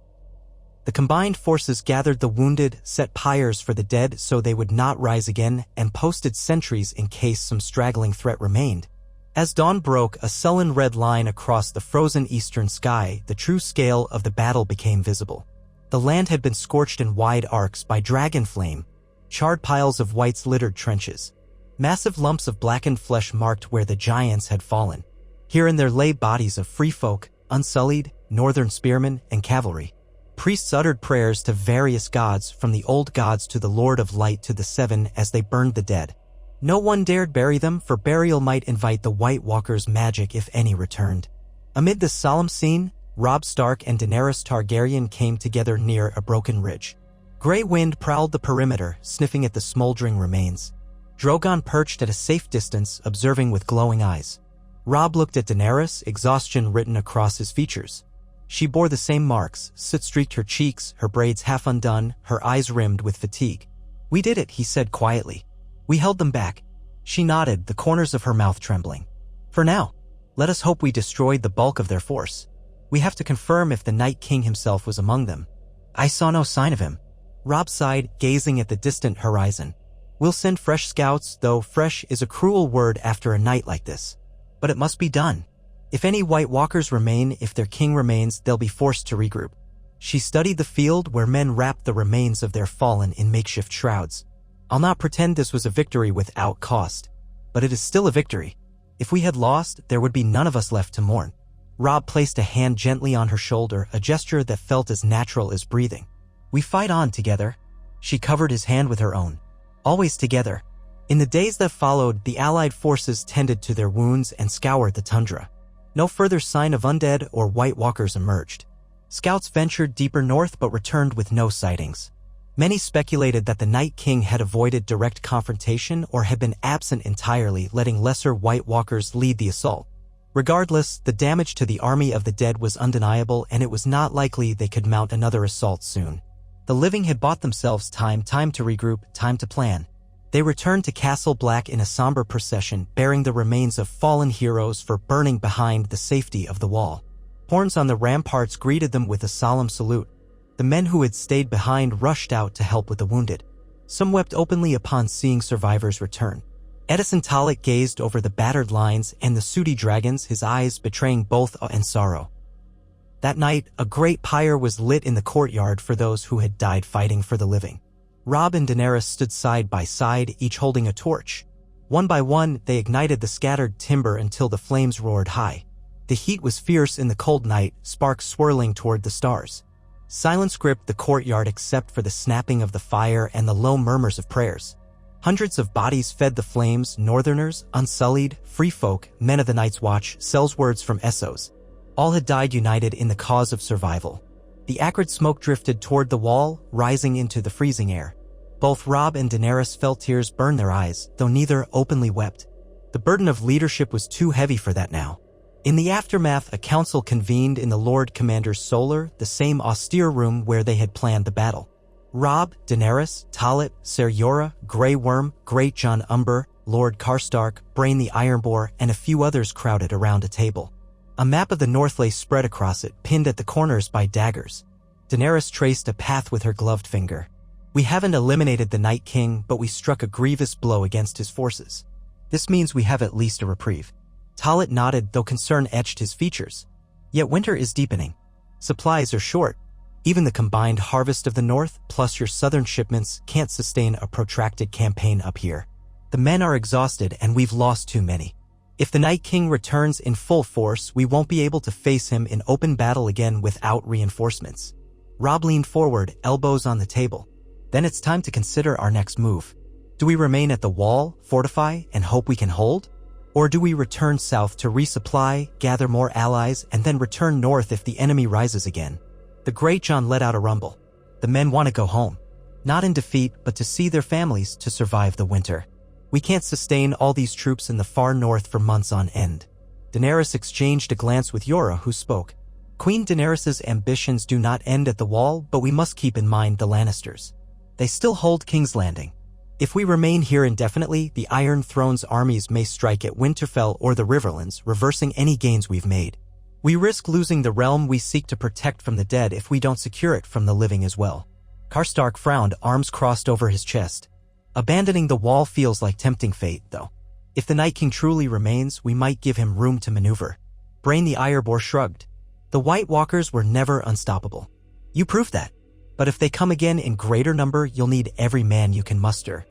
The combined forces gathered the wounded, set pyres for the dead so they would not rise again, and posted sentries in case some straggling threat remained. As dawn broke, a sullen red line across the frozen eastern sky, the true scale of the battle became visible. The land had been scorched in wide arcs by dragon flame. Charred piles of whites littered trenches. Massive lumps of blackened flesh marked where the giants had fallen. Here and there lay bodies of free folk, unsullied, northern spearmen, and cavalry. Priests uttered prayers to various gods, from the old gods to the Lord of Light to the Seven, as they burned the dead. No one dared bury them, for burial might invite the White Walker's magic if any returned. Amid this solemn scene, Robb Stark and Daenerys Targaryen came together near a broken ridge. Grey wind prowled the perimeter, sniffing at the smoldering remains. Drogon perched at a safe distance, observing with glowing eyes. Robb looked at Daenerys, exhaustion written across his features. She bore the same marks, soot-streaked her cheeks, her braids half undone, her eyes rimmed with fatigue. "We did it," he said quietly. "We held them back." She nodded, the corners of her mouth trembling. "For now, let us hope we destroyed the bulk of their force. We have to confirm if the Night King himself was among them." "I saw no sign of him." Robb sighed, gazing at the distant horizon. "We'll send fresh scouts, though fresh is a cruel word after a night like this. But it must be done. If any White Walkers remain, if their king remains, they'll be forced to regroup." She studied the field where men wrapped the remains of their fallen in makeshift shrouds. "I'll not pretend this was a victory without cost, but it is still a victory. If we had lost, there would be none of us left to mourn." Robb placed a hand gently on her shoulder, a gesture that felt as natural as breathing. "We fight on together." She covered his hand with her own. "Always together." In the days that followed, the Allied forces tended to their wounds and scoured the tundra. No further sign of undead or White Walkers emerged. Scouts ventured deeper north but returned with no sightings. Many speculated that the Night King had avoided direct confrontation or had been absent entirely, letting lesser White Walkers lead the assault. Regardless, the damage to the army of the dead was undeniable, and it was not likely they could mount another assault soon. The living had bought themselves time to regroup, time to plan. They returned to Castle Black in a somber procession, bearing the remains of fallen heroes for burning behind the safety of the wall. Horns on the ramparts greeted them with a solemn salute. The men who had stayed behind rushed out to help with the wounded. Some wept openly upon seeing survivors return. Edison Tollick gazed over the battered lines and the sooty dragons, his eyes betraying both awe and sorrow. That night, a great pyre was lit in the courtyard for those who had died fighting for the living. Robb and Daenerys stood side by side, each holding a torch. One by one, they ignited the scattered timber until the flames roared high. The heat was fierce in the cold night, sparks swirling toward the stars. Silence gripped the courtyard except for the snapping of the fire and the low murmurs of prayers. Hundreds of bodies fed the flames, northerners, unsullied, free folk, men of the Night's Watch, sellswords from Essos. All had died united in the cause of survival. The acrid smoke drifted toward the wall, rising into the freezing air. Both Robb and Daenerys felt tears burn their eyes, though neither openly wept. The burden of leadership was too heavy for that now. In the aftermath, a council convened in the Lord Commander's Solar, the same austere room where they had planned the battle. Robb, Daenerys, Tallet, Ser Jorah, Grey Worm, Great Jon Umber, Lord Karstark, Brain the Ironbore, and a few others crowded around a table. A map of the North lay spread across it, pinned at the corners by daggers. Daenerys traced a path with her gloved finger. "We haven't eliminated the Night King, but we struck a grievous blow against his forces. This means we have at least a reprieve." Tallet nodded, though concern etched his features. "Yet winter is deepening. Supplies are short. Even the combined harvest of the North, plus your southern shipments, can't sustain a protracted campaign up here. The men are exhausted, and we've lost too many. If the Night King returns in full force, we won't be able to face him in open battle again without reinforcements." Robb leaned forward, elbows on the table. "Then it's time to consider our next move. Do we remain at the wall, fortify, and hope we can hold? Or do we return south to resupply, gather more allies, and then return north if the enemy rises again?" The Great Jon let out a rumble. "The men want to go home. Not in defeat, but to see their families, to survive the winter. We can't sustain all these troops in the far north for months on end." Daenerys exchanged a glance with Jorah, who spoke. "Queen Daenerys' ambitions do not end at the wall, but we must keep in mind the Lannisters. They still hold King's Landing. If we remain here indefinitely, the Iron Throne's armies may strike at Winterfell or the Riverlands, reversing any gains we've made. We risk losing the realm we seek to protect from the dead if we don't secure it from the living as well. Karstark frowned, arms crossed over his chest. Abandoning the wall feels like tempting fate, though. If the Night King truly remains, we might give him room to maneuver. Brain the Irorbor shrugged. The White Walkers were never unstoppable. You proved that. But if they come again in greater number, you'll need every man you can muster.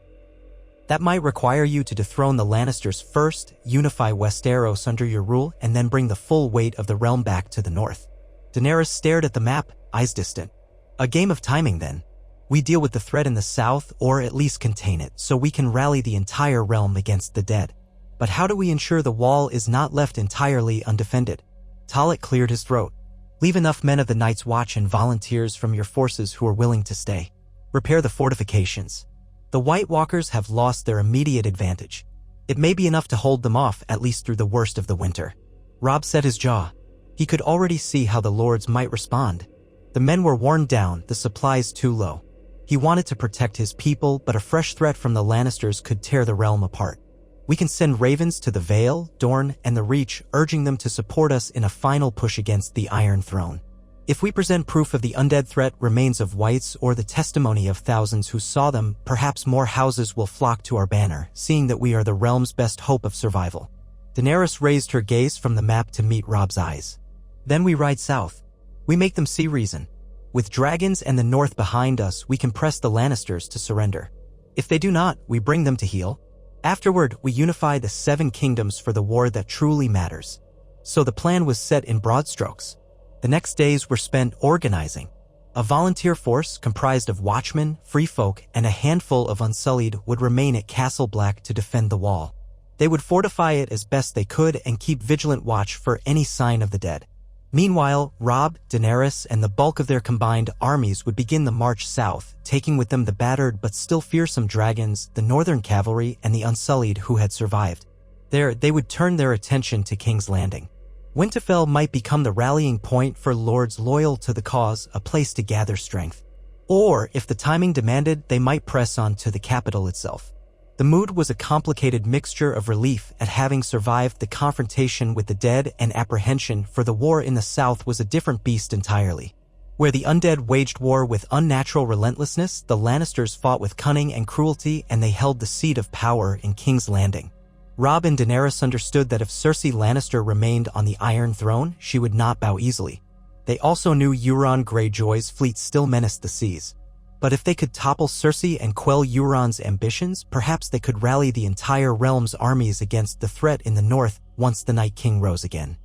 That might require you to dethrone the Lannisters first, unify Westeros under your rule, and then bring the full weight of the realm back to the north. Daenerys stared at the map, eyes distant. A game of timing, then. We deal with the threat in the south, or at least contain it, so we can rally the entire realm against the dead. But how do we ensure the wall is not left entirely undefended? Talek cleared his throat. Leave enough men of the Night's Watch and volunteers from your forces who are willing to stay. Repair the fortifications. The White Walkers have lost their immediate advantage. It may be enough to hold them off, at least through the worst of the winter. Robb set his jaw. He could already see how the lords might respond. The men were worn down, the supplies too low. He wanted to protect his people, but a fresh threat from the Lannisters could tear the realm apart. We can send ravens to the Vale, Dorne, and the Reach, urging them to support us in a final push against the Iron Throne. If we present proof of the undead threat, remains of whites, or the testimony of thousands who saw them, perhaps more houses will flock to our banner, seeing that we are the realm's best hope of survival. Daenerys raised her gaze from the map to meet Robb's eyes. Then we ride south. We make them see reason. With dragons and the north behind us, we can press the Lannisters to surrender. If they do not, we bring them to heel. Afterward, we unify the 7 kingdoms for the war that truly matters. So the plan was set in broad strokes. The next days were spent organizing. A volunteer force comprised of watchmen, free folk, and a handful of Unsullied would remain at Castle Black to defend the wall. They would fortify it as best they could and keep vigilant watch for any sign of the dead. Meanwhile, Robb, Daenerys, and the bulk of their combined armies would begin the march south, taking with them the battered but still fearsome dragons, the northern cavalry, and the Unsullied who had survived. There, they would turn their attention to King's Landing. Winterfell might become the rallying point for lords loyal to the cause, a place to gather strength. Or, if the timing demanded, they might press on to the capital itself. The mood was a complicated mixture of relief at having survived the confrontation with the dead and apprehension, for the war in the south was a different beast entirely. Where the undead waged war with unnatural relentlessness, the Lannisters fought with cunning and cruelty, and they held the seat of power in King's Landing. Robb and Daenerys understood that if Cersei Lannister remained on the Iron Throne, she would not bow easily. They also knew Euron Greyjoy's fleet still menaced the seas. But if they could topple Cersei and quell Euron's ambitions, perhaps they could rally the entire realm's armies against the threat in the north once the Night King rose again.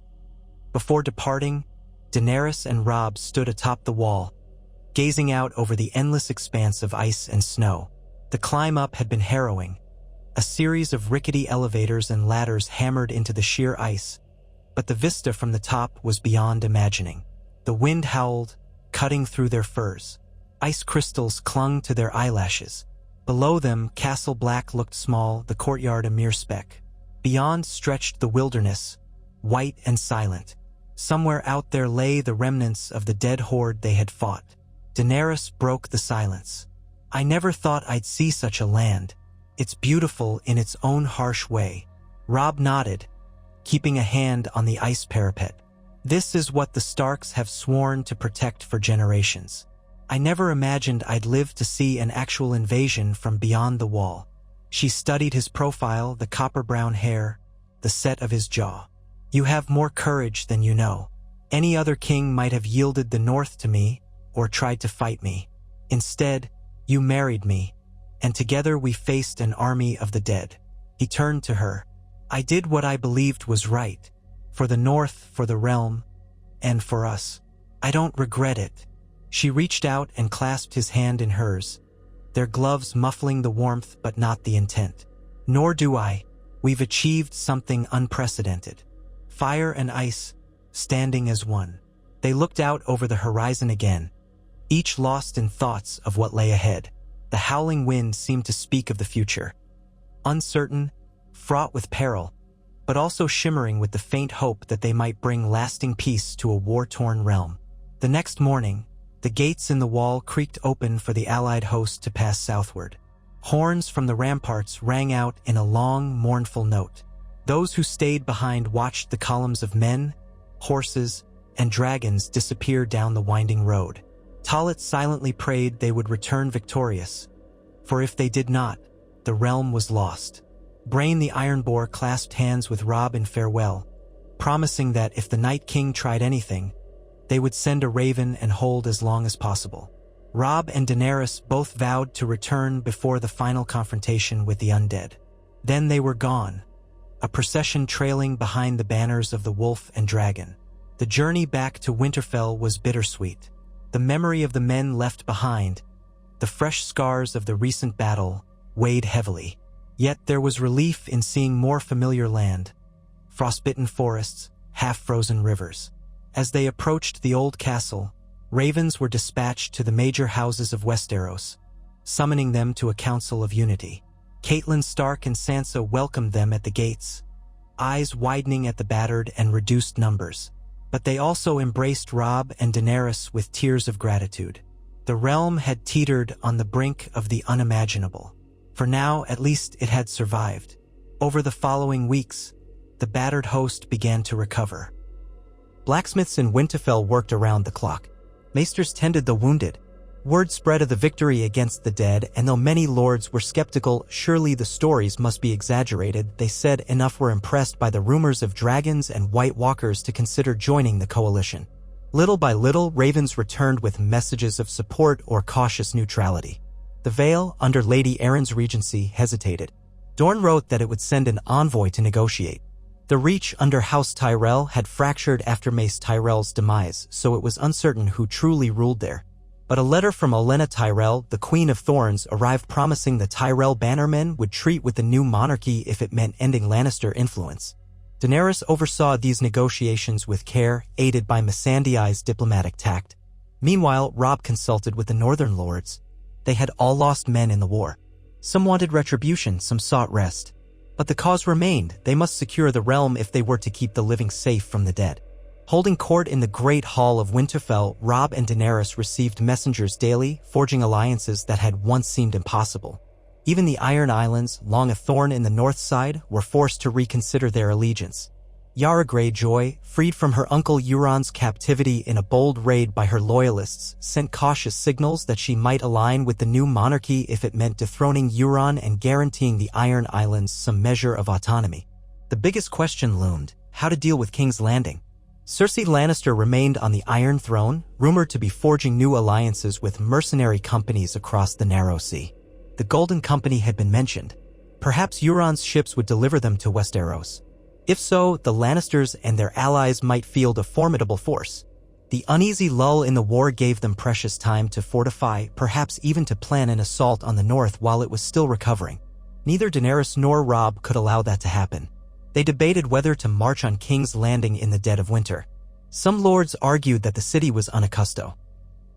Before departing, Daenerys and Robb stood atop the wall, gazing out over the endless expanse of ice and snow. The climb up had been harrowing. A series of rickety elevators and ladders hammered into the sheer ice, but the vista from the top was beyond imagining. The wind howled, cutting through their furs. Ice crystals clung to their eyelashes. Below them, Castle Black looked small, the courtyard a mere speck. Beyond stretched the wilderness, white and silent. Somewhere out there lay the remnants of the dead horde they had fought. Daenerys broke the silence. I never thought I'd see such a land. It's beautiful in its own harsh way. Robb nodded, keeping a hand on the ice parapet. This is what the Starks have sworn to protect for generations. I never imagined I'd live to see an actual invasion from beyond the wall. She studied his profile, the copper-brown hair, the set of his jaw. You have more courage than you know. Any other king might have yielded the north to me or tried to fight me. Instead, you married me, and together we faced an army of the dead. He turned to her. I did what I believed was right. For the north, for the realm, and for us. I don't regret it. She reached out and clasped his hand in hers, their gloves muffling the warmth but not the intent. Nor do I. We've achieved something unprecedented. Fire and ice, standing as one. They looked out over the horizon again, each lost in thoughts of what lay ahead. The howling wind seemed to speak of the future. Uncertain, fraught with peril, but also shimmering with the faint hope that they might bring lasting peace to a war-torn realm. The next morning, The gates in the wall creaked open for the allied host to pass southward. Horns from the ramparts rang out in a long, mournful note. Those who stayed behind watched the columns of men, horses, and dragons disappear down the winding road. Talit silently prayed they would return victorious, for if they did not, the realm was lost. Brain the Ironboar clasped hands with Robb in farewell, promising that if the Night King tried anything, they would send a raven and hold as long as possible. Robb and Daenerys both vowed to return before the final confrontation with the undead. Then they were gone, a procession trailing behind the banners of the wolf and dragon. The journey back to Winterfell was bittersweet. The memory of the men left behind, the fresh scars of the recent battle, weighed heavily. Yet there was relief in seeing more familiar land, frostbitten forests, half-frozen rivers. As they approached the old castle, ravens were dispatched to the major houses of Westeros, summoning them to a council of unity. Catelyn Stark and Sansa welcomed them at the gates, eyes widening at the battered and reduced numbers. But they also embraced Robb and Daenerys with tears of gratitude. The realm had teetered on the brink of the unimaginable. For now, at least, it had survived. Over the following weeks, the battered host began to recover. Blacksmiths in Winterfell worked around the clock. Maesters tended the wounded. Word spread of the victory against the dead, and though many lords were skeptical, surely the stories must be exaggerated, they said enough were impressed by the rumors of dragons and White Walkers to consider joining the coalition. Little by little, ravens returned with messages of support or cautious neutrality. The Vale, under Lady Erin's regency, hesitated. Dorne wrote that it would send an envoy to negotiate. The Reach under House Tyrell had fractured after Mace Tyrell's demise, so it was uncertain who truly ruled there. But a letter from Olenna Tyrell, the Queen of Thorns, arrived promising the Tyrell bannermen would treat with the new monarchy if it meant ending Lannister influence. Daenerys oversaw these negotiations with care, aided by Missandei's diplomatic tact. Meanwhile, Robb consulted with the Northern Lords. They had all lost men in the war. Some wanted retribution, some sought rest. But the cause remained. They must secure the realm if they were to keep the living safe from the dead. Holding court in the Great Hall of Winterfell, Robb and Daenerys received messengers daily, forging alliances that had once seemed impossible. Even the Iron Islands, long a thorn in the north side, were forced to reconsider their allegiance. Yara Greyjoy, freed from her uncle Euron's captivity in a bold raid by her loyalists, sent cautious signals that she might align with the new monarchy if it meant dethroning Euron and guaranteeing the Iron Islands some measure of autonomy. The biggest question loomed: how to deal with King's Landing. Cersei Lannister remained on the Iron Throne, rumored to be forging new alliances with mercenary companies across the Narrow Sea. The Golden Company had been mentioned. Perhaps Euron's ships would deliver them to Westeros. If so, the Lannisters and their allies might field a formidable force. The uneasy lull in the war gave them precious time to fortify, perhaps even to plan an assault on the north while it was still recovering. Neither Daenerys nor Robb could allow that to happen. They debated whether to march on King's Landing in the dead of winter. Some lords argued that the city was unaccustomed.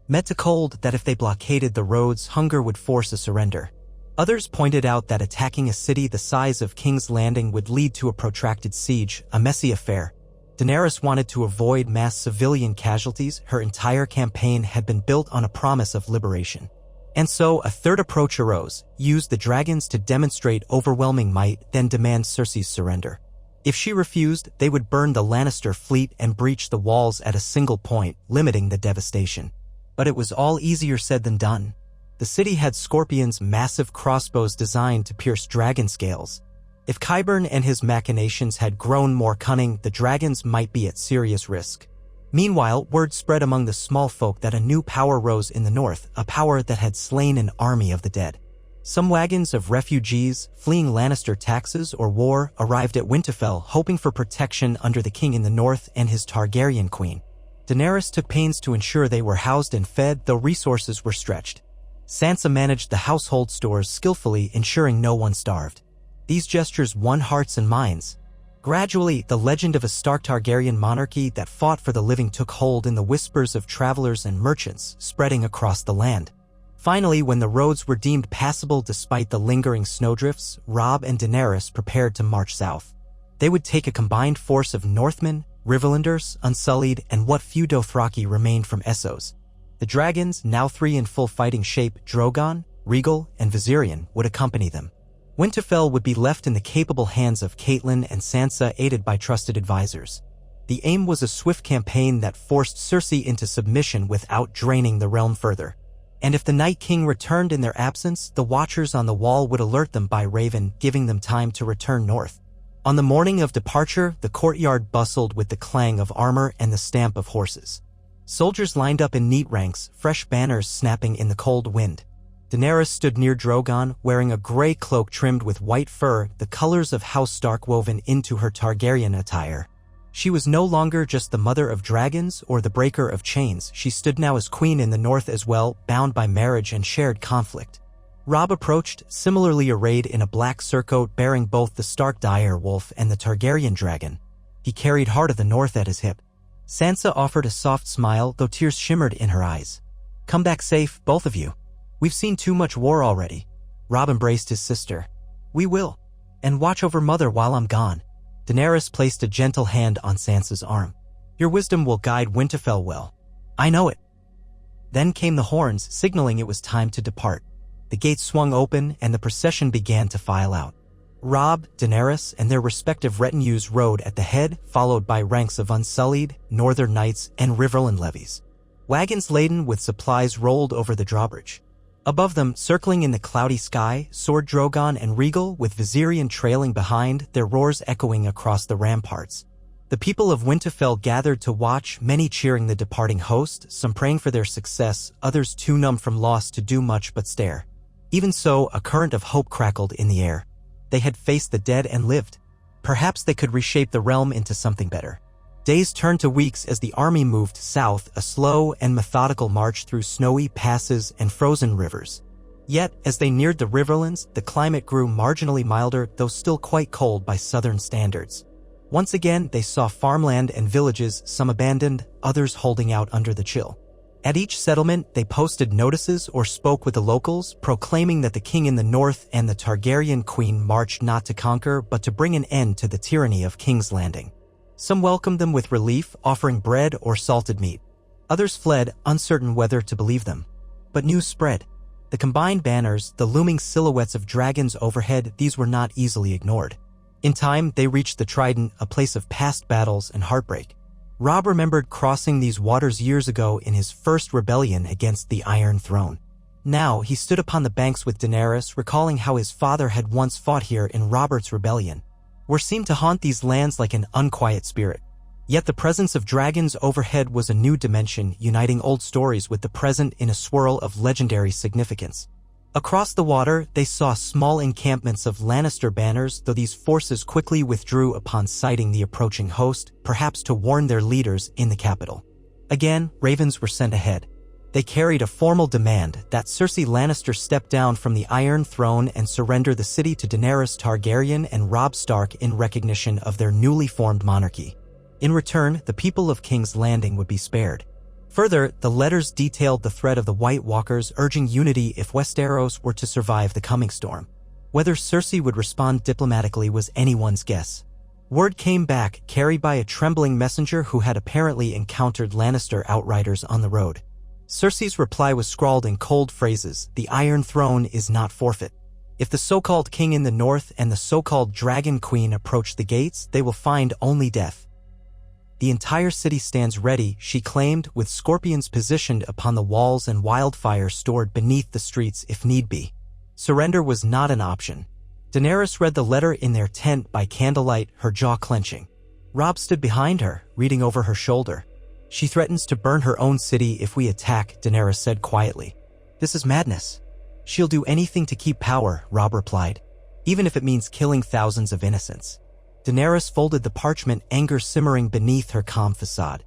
Met to cold, that if they blockaded the roads, hunger would force a surrender. Others pointed out that attacking a city the size of King's Landing would lead to a protracted siege, a messy affair. Daenerys wanted to avoid mass civilian casualties. Her entire campaign had been built on a promise of liberation. And so a third approach arose: use the dragons to demonstrate overwhelming might, then demand Cersei's surrender. If she refused, they would burn the Lannister fleet and breach the walls at a single point, limiting the devastation. But it was all easier said than done. The city had Scorpion's massive crossbows designed to pierce dragon scales. If Qyburn and his machinations had grown more cunning, the dragons might be at serious risk. Meanwhile, word spread among the small folk that a new power rose in the north, a power that had slain an army of the dead. Some wagons of refugees, fleeing Lannister taxes or war, arrived at Winterfell, hoping for protection under the king in the north and his Targaryen queen. Daenerys took pains to ensure they were housed and fed, though resources were stretched. Sansa managed the household stores skillfully, ensuring no one starved. These gestures won hearts and minds. Gradually, the legend of a Stark Targaryen monarchy that fought for the living took hold in the whispers of travelers and merchants, spreading across the land. Finally, when the roads were deemed passable despite the lingering snowdrifts, Robb and Daenerys prepared to march south. They would take a combined force of Northmen, Riverlanders, Unsullied, and what few Dothraki remained from Essos. The dragons, now 3 in full fighting shape, Drogon, Rhaegal, and Viserion, would accompany them. Winterfell would be left in the capable hands of Catelyn and Sansa, aided by trusted advisors. The aim was a swift campaign that forced Cersei into submission without draining the realm further. And if the Night King returned in their absence, the Watchers on the Wall would alert them by Raven, giving them time to return north. On the morning of departure, the courtyard bustled with the clang of armor and the stamp of horses. Soldiers lined up in neat ranks, fresh banners snapping in the cold wind. Daenerys stood near Drogon, wearing a gray cloak trimmed with white fur, the colors of House Stark woven into her Targaryen attire. She was no longer just the mother of dragons or the breaker of chains. She stood now as queen in the north as well, bound by marriage and shared conflict. Robb approached, similarly arrayed in a black surcoat bearing both the Stark dire wolf and the Targaryen dragon. He carried Heart of the North at his hip. Sansa offered a soft smile, though tears shimmered in her eyes. "Come back safe, both of you. We've seen too much war already." Robb embraced his sister. "We will. And watch over Mother while I'm gone." Daenerys placed a gentle hand on Sansa's arm. "Your wisdom will guide Winterfell well. I know it." Then came the horns, signaling it was time to depart. The gates swung open and the procession began to file out. Robb, Daenerys, and their respective retinues rode at the head, followed by ranks of Unsullied, Northern Knights, and Riverland levies. Wagons laden with supplies rolled over the drawbridge. Above them, circling in the cloudy sky, soared Drogon and Rhaegal, with Viserion trailing behind, their roars echoing across the ramparts. The people of Winterfell gathered to watch, many cheering the departing host, some praying for their success, others too numb from loss to do much but stare. Even so, a current of hope crackled in the air. They had faced the dead and lived. Perhaps they could reshape the realm into something better. Days turned to weeks as the army moved south, a slow and methodical march through snowy passes and frozen rivers. Yet, as they neared the Riverlands, the climate grew marginally milder, though still quite cold by southern standards. Once again, they saw farmland and villages, some abandoned, others holding out under the chill. At each settlement, they posted notices or spoke with the locals, proclaiming that the king in the north and the Targaryen queen marched not to conquer but to bring an end to the tyranny of King's Landing. Some welcomed them with relief, offering bread or salted meat. Others fled, uncertain whether to believe them. But news spread. The combined banners, the looming silhouettes of dragons overhead, these were not easily ignored. In time, they reached the Trident, a place of past battles and heartbreak. Robb remembered crossing these waters years ago in his first rebellion against the Iron Throne. Now, he stood upon the banks with Daenerys, recalling how his father had once fought here in Robert's rebellion. War seemed to haunt these lands like an unquiet spirit. Yet the presence of dragons overhead was a new dimension, uniting old stories with the present in a swirl of legendary significance. Across the water, they saw small encampments of Lannister banners, though these forces quickly withdrew upon sighting the approaching host, perhaps to warn their leaders in the capital. Again, ravens were sent ahead. They carried a formal demand that Cersei Lannister step down from the Iron Throne and surrender the city to Daenerys Targaryen and Robb Stark in recognition of their newly formed monarchy. In return, the people of King's Landing would be spared. Further, the letters detailed the threat of the White Walkers, urging unity if Westeros were to survive the coming storm. Whether Cersei would respond diplomatically was anyone's guess. Word came back, carried by a trembling messenger who had apparently encountered Lannister outriders on the road. Cersei's reply was scrawled in cold phrases: "The Iron Throne is not forfeit. If the so-called king in the north and the so-called dragon queen approach the gates, they will find only death. The entire city stands ready," she claimed, with scorpions positioned upon the walls and wildfire stored beneath the streets if need be. Surrender was not an option. Daenerys read the letter in their tent by candlelight, her jaw clenching. Robb stood behind her, reading over her shoulder. "She threatens to burn her own city if we attack," Daenerys said quietly. "This is madness." "She'll do anything to keep power," Robb replied, "even if it means killing thousands of innocents." Daenerys folded the parchment, anger simmering beneath her calm facade.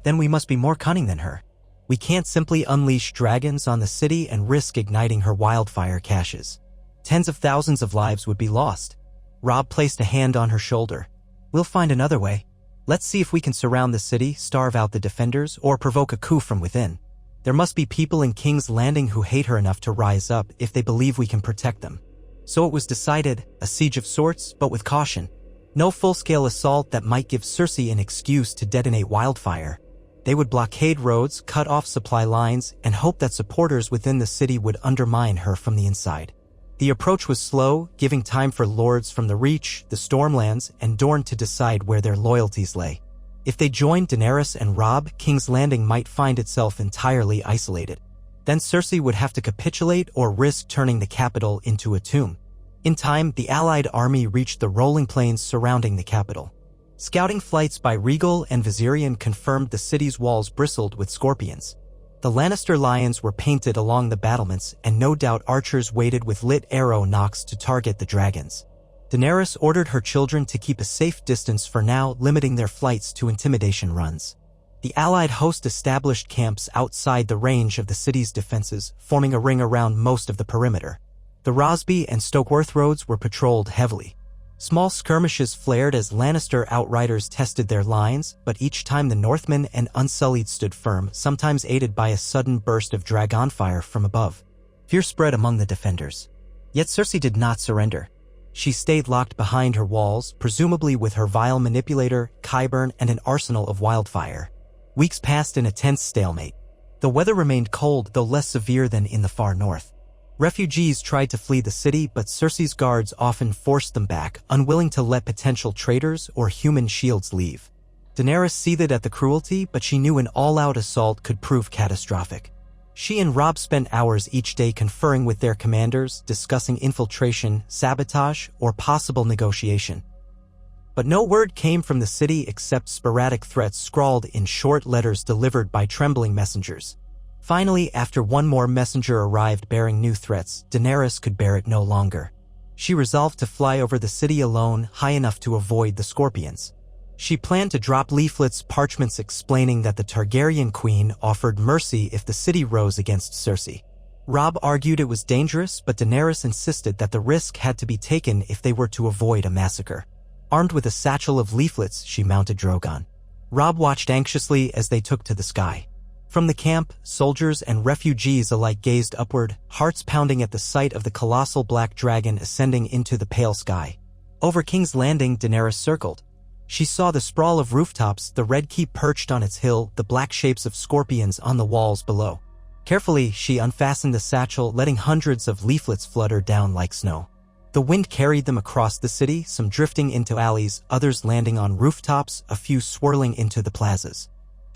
"Then we must be more cunning than her. We can't simply unleash dragons on the city and risk igniting her wildfire caches. Tens of thousands of lives would be lost." Robb placed a hand on her shoulder. "We'll find another way. Let's see if we can surround the city, starve out the defenders, or provoke a coup from within. There must be people in King's Landing who hate her enough to rise up if they believe we can protect them." So it was decided, a siege of sorts, but with caution. No full-scale assault that might give Cersei an excuse to detonate wildfire. They would blockade roads, cut off supply lines, and hope that supporters within the city would undermine her from the inside. The approach was slow, giving time for lords from the Reach, the Stormlands, and Dorne to decide where their loyalties lay. If they joined Daenerys and Robb, King's Landing might find itself entirely isolated. Then Cersei would have to capitulate or risk turning the capital into a tomb. In time, the allied army reached the rolling plains surrounding the capital. Scouting flights by Rhaegal and Viserion confirmed the city's walls bristled with scorpions. The Lannister lions were painted along the battlements, and no doubt archers waited with lit arrow nocks to target the dragons. Daenerys ordered her children to keep a safe distance for now, limiting their flights to intimidation runs. The allied host established camps outside the range of the city's defenses, forming a ring around most of the perimeter. The Rosby and Stokeworth roads were patrolled heavily. Small skirmishes flared as Lannister outriders tested their lines, but each time the Northmen and Unsullied stood firm, sometimes aided by a sudden burst of dragonfire from above. Fear spread among the defenders. Yet Cersei did not surrender. She stayed locked behind her walls, presumably with her vile manipulator, Qyburn, and an arsenal of wildfire. Weeks passed in a tense stalemate. The weather remained cold, though less severe than in the far north. Refugees tried to flee the city, but Cersei's guards often forced them back, unwilling to let potential traitors or human shields leave. Daenerys seethed at the cruelty, but she knew an all-out assault could prove catastrophic. She and Robb spent hours each day conferring with their commanders, discussing infiltration, sabotage, or possible negotiation. But no word came from the city except sporadic threats scrawled in short letters delivered by trembling messengers. Finally, after one more messenger arrived bearing new threats, Daenerys could bear it no longer. She resolved to fly over the city alone, high enough to avoid the scorpions. She planned to drop leaflets, parchments explaining that the Targaryen queen offered mercy if the city rose against Cersei. Robb argued it was dangerous, but Daenerys insisted that the risk had to be taken if they were to avoid a massacre. Armed with a satchel of leaflets, she mounted Drogon. Robb watched anxiously as they took to the sky. From the camp, soldiers and refugees alike gazed upward, hearts pounding at the sight of the colossal black dragon ascending into the pale sky. Over King's Landing, Daenerys circled. She saw the sprawl of rooftops, the Red Keep perched on its hill, the black shapes of scorpions on the walls below. Carefully, she unfastened the satchel, letting hundreds of leaflets flutter down like snow. The wind carried them across the city, some drifting into alleys, others landing on rooftops, a few swirling into the plazas.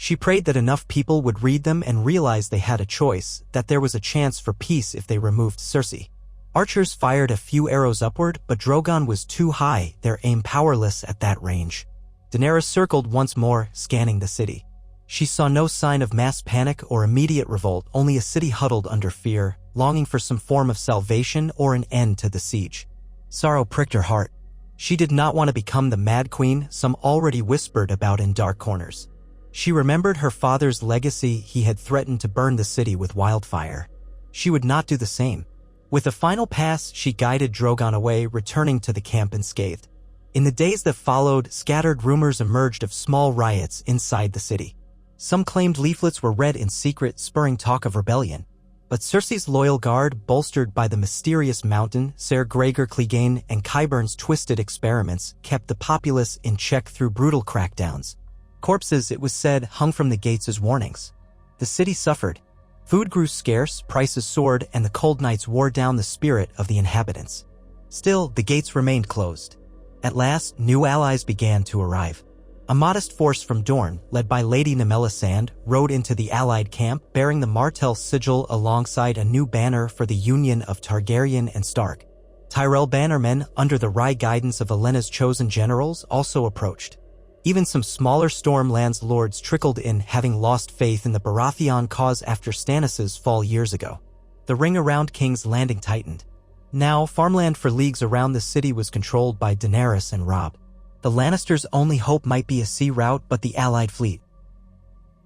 She prayed that enough people would read them and realize they had a choice, that there was a chance for peace if they removed Cersei. Archers fired a few arrows upward, but Drogon was too high, their aim powerless at that range. Daenerys circled once more, scanning the city. She saw no sign of mass panic or immediate revolt, only a city huddled under fear, longing for some form of salvation or an end to the siege. Sorrow pricked her heart. She did not want to become the Mad Queen some already whispered about in dark corners. She remembered her father's legacy. He had threatened to burn the city with wildfire. She would not do the same. With a final pass, she guided Drogon away, returning to the camp unscathed. In the days that followed, scattered rumors emerged of small riots inside the city. Some claimed leaflets were read in secret, spurring talk of rebellion. But Cersei's loyal guard, bolstered by the mysterious Mountain, Ser Gregor Clegane, and Qyburn's twisted experiments, kept the populace in check through brutal crackdowns. Corpses, it was said, hung from the gates as warnings. The city suffered. Food grew scarce, prices soared, and the cold nights wore down the spirit of the inhabitants. Still, the gates remained closed. At last, new allies began to arrive. A modest force from Dorne, led by Lady Melisande, rode into the allied camp, bearing the Martell sigil alongside a new banner for the union of Targaryen and Stark. Tyrell bannermen, under the wry guidance of Olenna's chosen generals, also approached. Even some smaller Stormlands lords trickled in, having lost faith in the Baratheon cause after Stannis' fall years ago. The ring around King's Landing tightened. Now, farmland for leagues around the city was controlled by Daenerys and Robb. The Lannisters' only hope might be a sea route, but the allied fleet,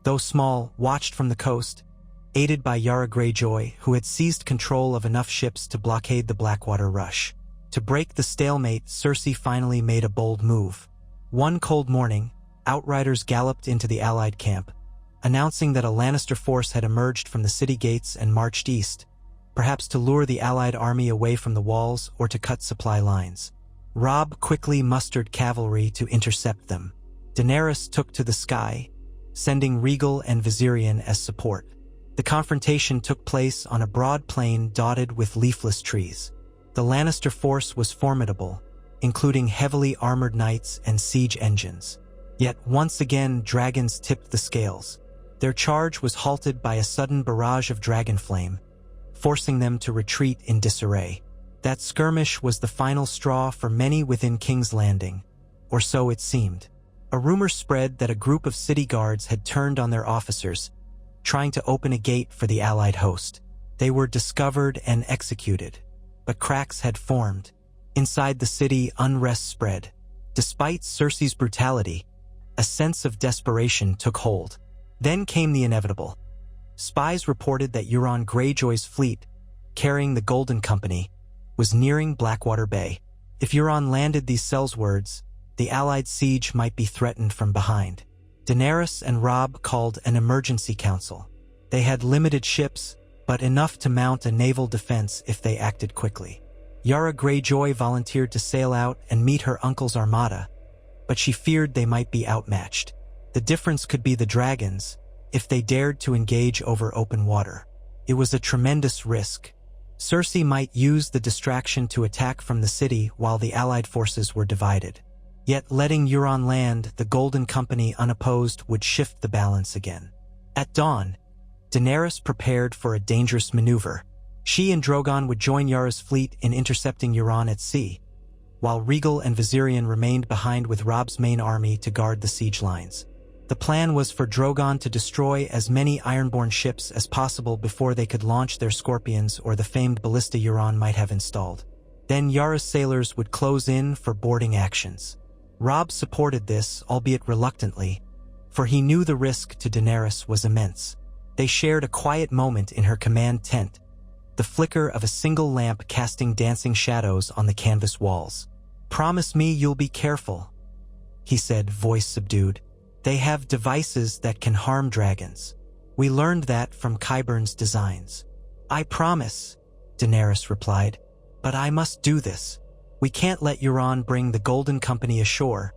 though small, watched from the coast, aided by Yara Greyjoy, who had seized control of enough ships to blockade the Blackwater Rush. To break the stalemate, Cersei finally made a bold move. One cold morning, outriders galloped into the allied camp, announcing that a Lannister force had emerged from the city gates and marched east, perhaps to lure the allied army away from the walls or to cut supply lines. Robb quickly mustered cavalry to intercept them. Daenerys took to the sky, sending Regal and Viserion as support. The confrontation took place on a broad plain dotted with leafless trees. The Lannister force was formidable, including heavily armored knights and siege engines. Yet once again dragons tipped the scales. Their charge was halted by a sudden barrage of dragon flame, forcing them to retreat in disarray. That skirmish was the final straw for many within King's Landing, or so it seemed. A rumor spread that a group of city guards had turned on their officers, trying to open a gate for the allied host. They were discovered and executed, but cracks had formed. Inside the city, unrest spread. Despite Cersei's brutality, a sense of desperation took hold. Then came the inevitable. Spies reported that Euron Greyjoy's fleet, carrying the Golden Company, was nearing Blackwater Bay. If Euron landed these sellswords, the Allied siege might be threatened from behind. Daenerys and Robb called an emergency council. They had limited ships, but enough to mount a naval defense if they acted quickly. Yara Greyjoy volunteered to sail out and meet her uncle's armada, but she feared they might be outmatched. The difference could be the dragons, if they dared to engage over open water. It was a tremendous risk. Cersei might use the distraction to attack from the city while the Allied forces were divided. Yet letting Euron land the Golden Company unopposed would shift the balance again. At dawn, Daenerys prepared for a dangerous maneuver. She and Drogon would join Yara's fleet in intercepting Euron at sea, while Regal and Viserion remained behind with Robb's main army to guard the siege lines. The plan was for Drogon to destroy as many Ironborn ships as possible before they could launch their Scorpions or the famed ballista Euron might have installed. Then Yara's sailors would close in for boarding actions. Robb supported this, albeit reluctantly, for he knew the risk to Daenerys was immense. They shared a quiet moment in her command tent, the flicker of a single lamp casting dancing shadows on the canvas walls. "Promise me you'll be careful," he said, voice subdued. "They have devices that can harm dragons. We learned that from Qyburn's designs." "I promise," Daenerys replied, "but I must do this. We can't let Euron bring the Golden Company ashore,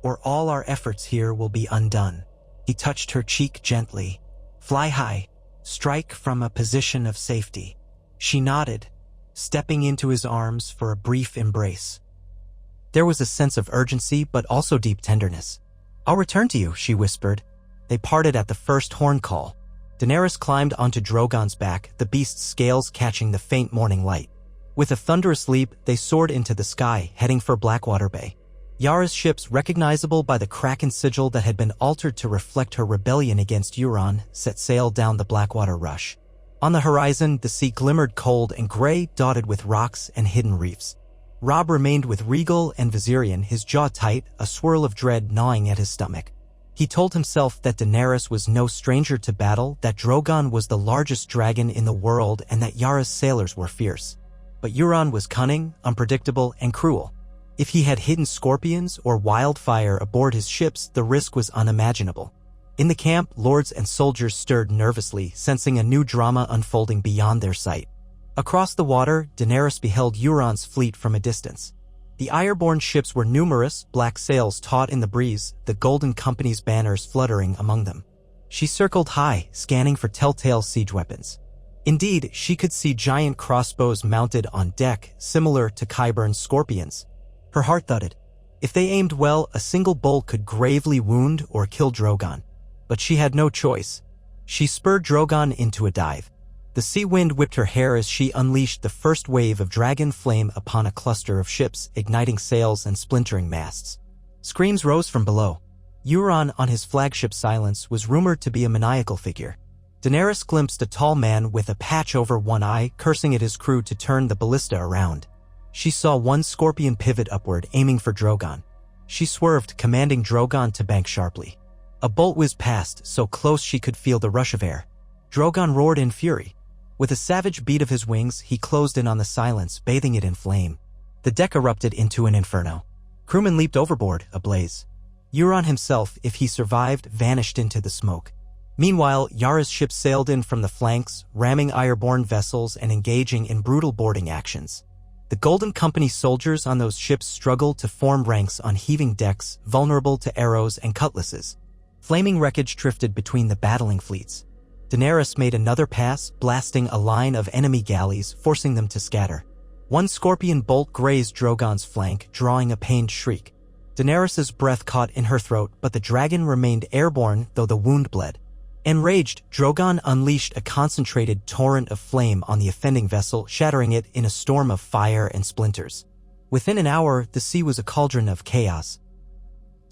or all our efforts here will be undone." He touched her cheek gently. "Fly high. Strike from a position of safety." She nodded, stepping into his arms for a brief embrace. There was a sense of urgency but also deep tenderness. "I'll return to you," she whispered. They parted at the first horn call. Daenerys climbed onto Drogon's back, the beast's scales catching the faint morning light. With a thunderous leap, they soared into the sky, heading for Blackwater Bay. Yara's ships, recognizable by the Kraken sigil that had been altered to reflect her rebellion against Euron, set sail down the Blackwater Rush. On the horizon, the sea glimmered cold and gray, dotted with rocks and hidden reefs. Robb remained with Regal and Viserion, his jaw tight, a swirl of dread gnawing at his stomach. He told himself that Daenerys was no stranger to battle, that Drogon was the largest dragon in the world, and that Yara's sailors were fierce. But Euron was cunning, unpredictable, and cruel. If he had hidden scorpions or wildfire aboard his ships, the risk was unimaginable. In the camp, lords and soldiers stirred nervously, sensing a new drama unfolding beyond their sight. Across the water, Daenerys beheld Euron's fleet from a distance. The Ironborn ships were numerous, black sails taut in the breeze, the Golden Company's banners fluttering among them. She circled high, scanning for telltale siege weapons. Indeed, she could see giant crossbows mounted on deck, similar to Qyburn's scorpions. Her heart thudded. If they aimed well, a single bolt could gravely wound or kill Drogon. But she had no choice. She spurred Drogon into a dive. The sea wind whipped her hair as she unleashed the first wave of dragon flame upon a cluster of ships, igniting sails and splintering masts. Screams rose from below. Euron, on his flagship Silence, was rumored to be a maniacal figure. Daenerys glimpsed a tall man with a patch over one eye, cursing at his crew to turn the ballista around. She saw one scorpion pivot upward, aiming for Drogon. She swerved, commanding Drogon to bank sharply. A bolt whizzed past, so close she could feel the rush of air. Drogon roared in fury. With a savage beat of his wings, he closed in on the Silence, bathing it in flame. The deck erupted into an inferno. Crewmen leaped overboard, ablaze. Euron himself, if he survived, vanished into the smoke. Meanwhile, Yara's ships sailed in from the flanks, ramming Ironborn vessels and engaging in brutal boarding actions. The Golden Company soldiers on those ships struggled to form ranks on heaving decks, vulnerable to arrows and cutlasses. Flaming wreckage drifted between the battling fleets. Daenerys made another pass, blasting a line of enemy galleys, forcing them to scatter. One scorpion bolt grazed Drogon's flank, drawing a pained shriek. Daenerys's breath caught in her throat, but the dragon remained airborne, though the wound bled. Enraged, Drogon unleashed a concentrated torrent of flame on the offending vessel, shattering it in a storm of fire and splinters. Within an hour, the sea was a cauldron of chaos.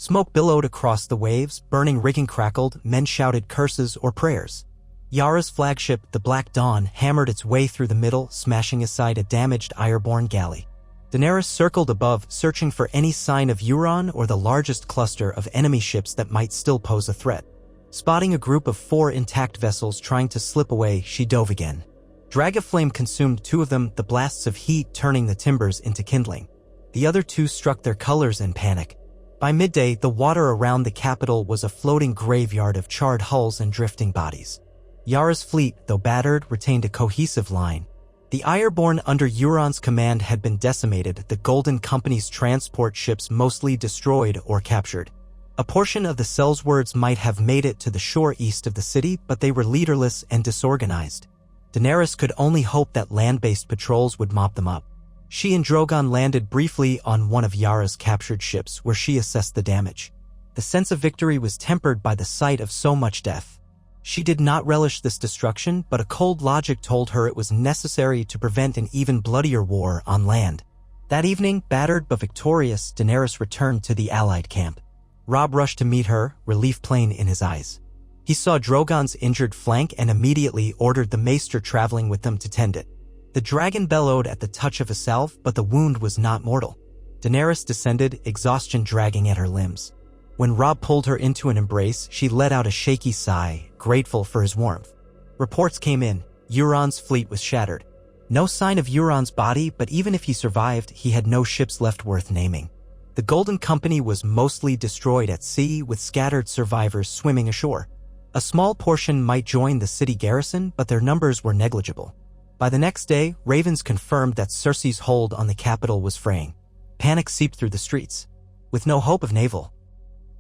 Smoke billowed across the waves, burning rigging crackled, men shouted curses or prayers. Yara's flagship, the Black Dawn, hammered its way through the middle, smashing aside a damaged Ironborn galley. Daenerys circled above, searching for any sign of Euron or the largest cluster of enemy ships that might still pose a threat. Spotting a group of 4 intact vessels trying to slip away, she dove again. Dragaflame consumed 2 of them, the blasts of heat turning the timbers into kindling. The other 2 struck their colors in panic. By midday, the water around the capital was a floating graveyard of charred hulls and drifting bodies. Yara's fleet, though battered, retained a cohesive line. The Ironborn under Euron's command had been decimated, the Golden Company's transport ships mostly destroyed or captured. A portion of the Sellswords might have made it to the shore east of the city, but they were leaderless and disorganized. Daenerys could only hope that land-based patrols would mop them up. She and Drogon landed briefly on one of Yara's captured ships, where she assessed the damage. The sense of victory was tempered by the sight of so much death. She did not relish this destruction, but a cold logic told her it was necessary to prevent an even bloodier war on land. That evening, battered but victorious, Daenerys returned to the Allied camp. Robb rushed to meet her, relief plain in his eyes. He saw Drogon's injured flank and immediately ordered the maester traveling with them to tend it. The dragon bellowed at the touch of a salve, but the wound was not mortal. Daenerys descended, exhaustion dragging at her limbs. When Robb pulled her into an embrace, she let out a shaky sigh, grateful for his warmth. Reports came in. Euron's fleet was shattered. No sign of Euron's body, but even if he survived, he had no ships left worth naming. The Golden Company was mostly destroyed at sea, with scattered survivors swimming ashore. A small portion might join the city garrison, but their numbers were negligible. By the next day, ravens confirmed that Cersei's hold on the capital was fraying. Panic seeped through the streets. With no hope of naval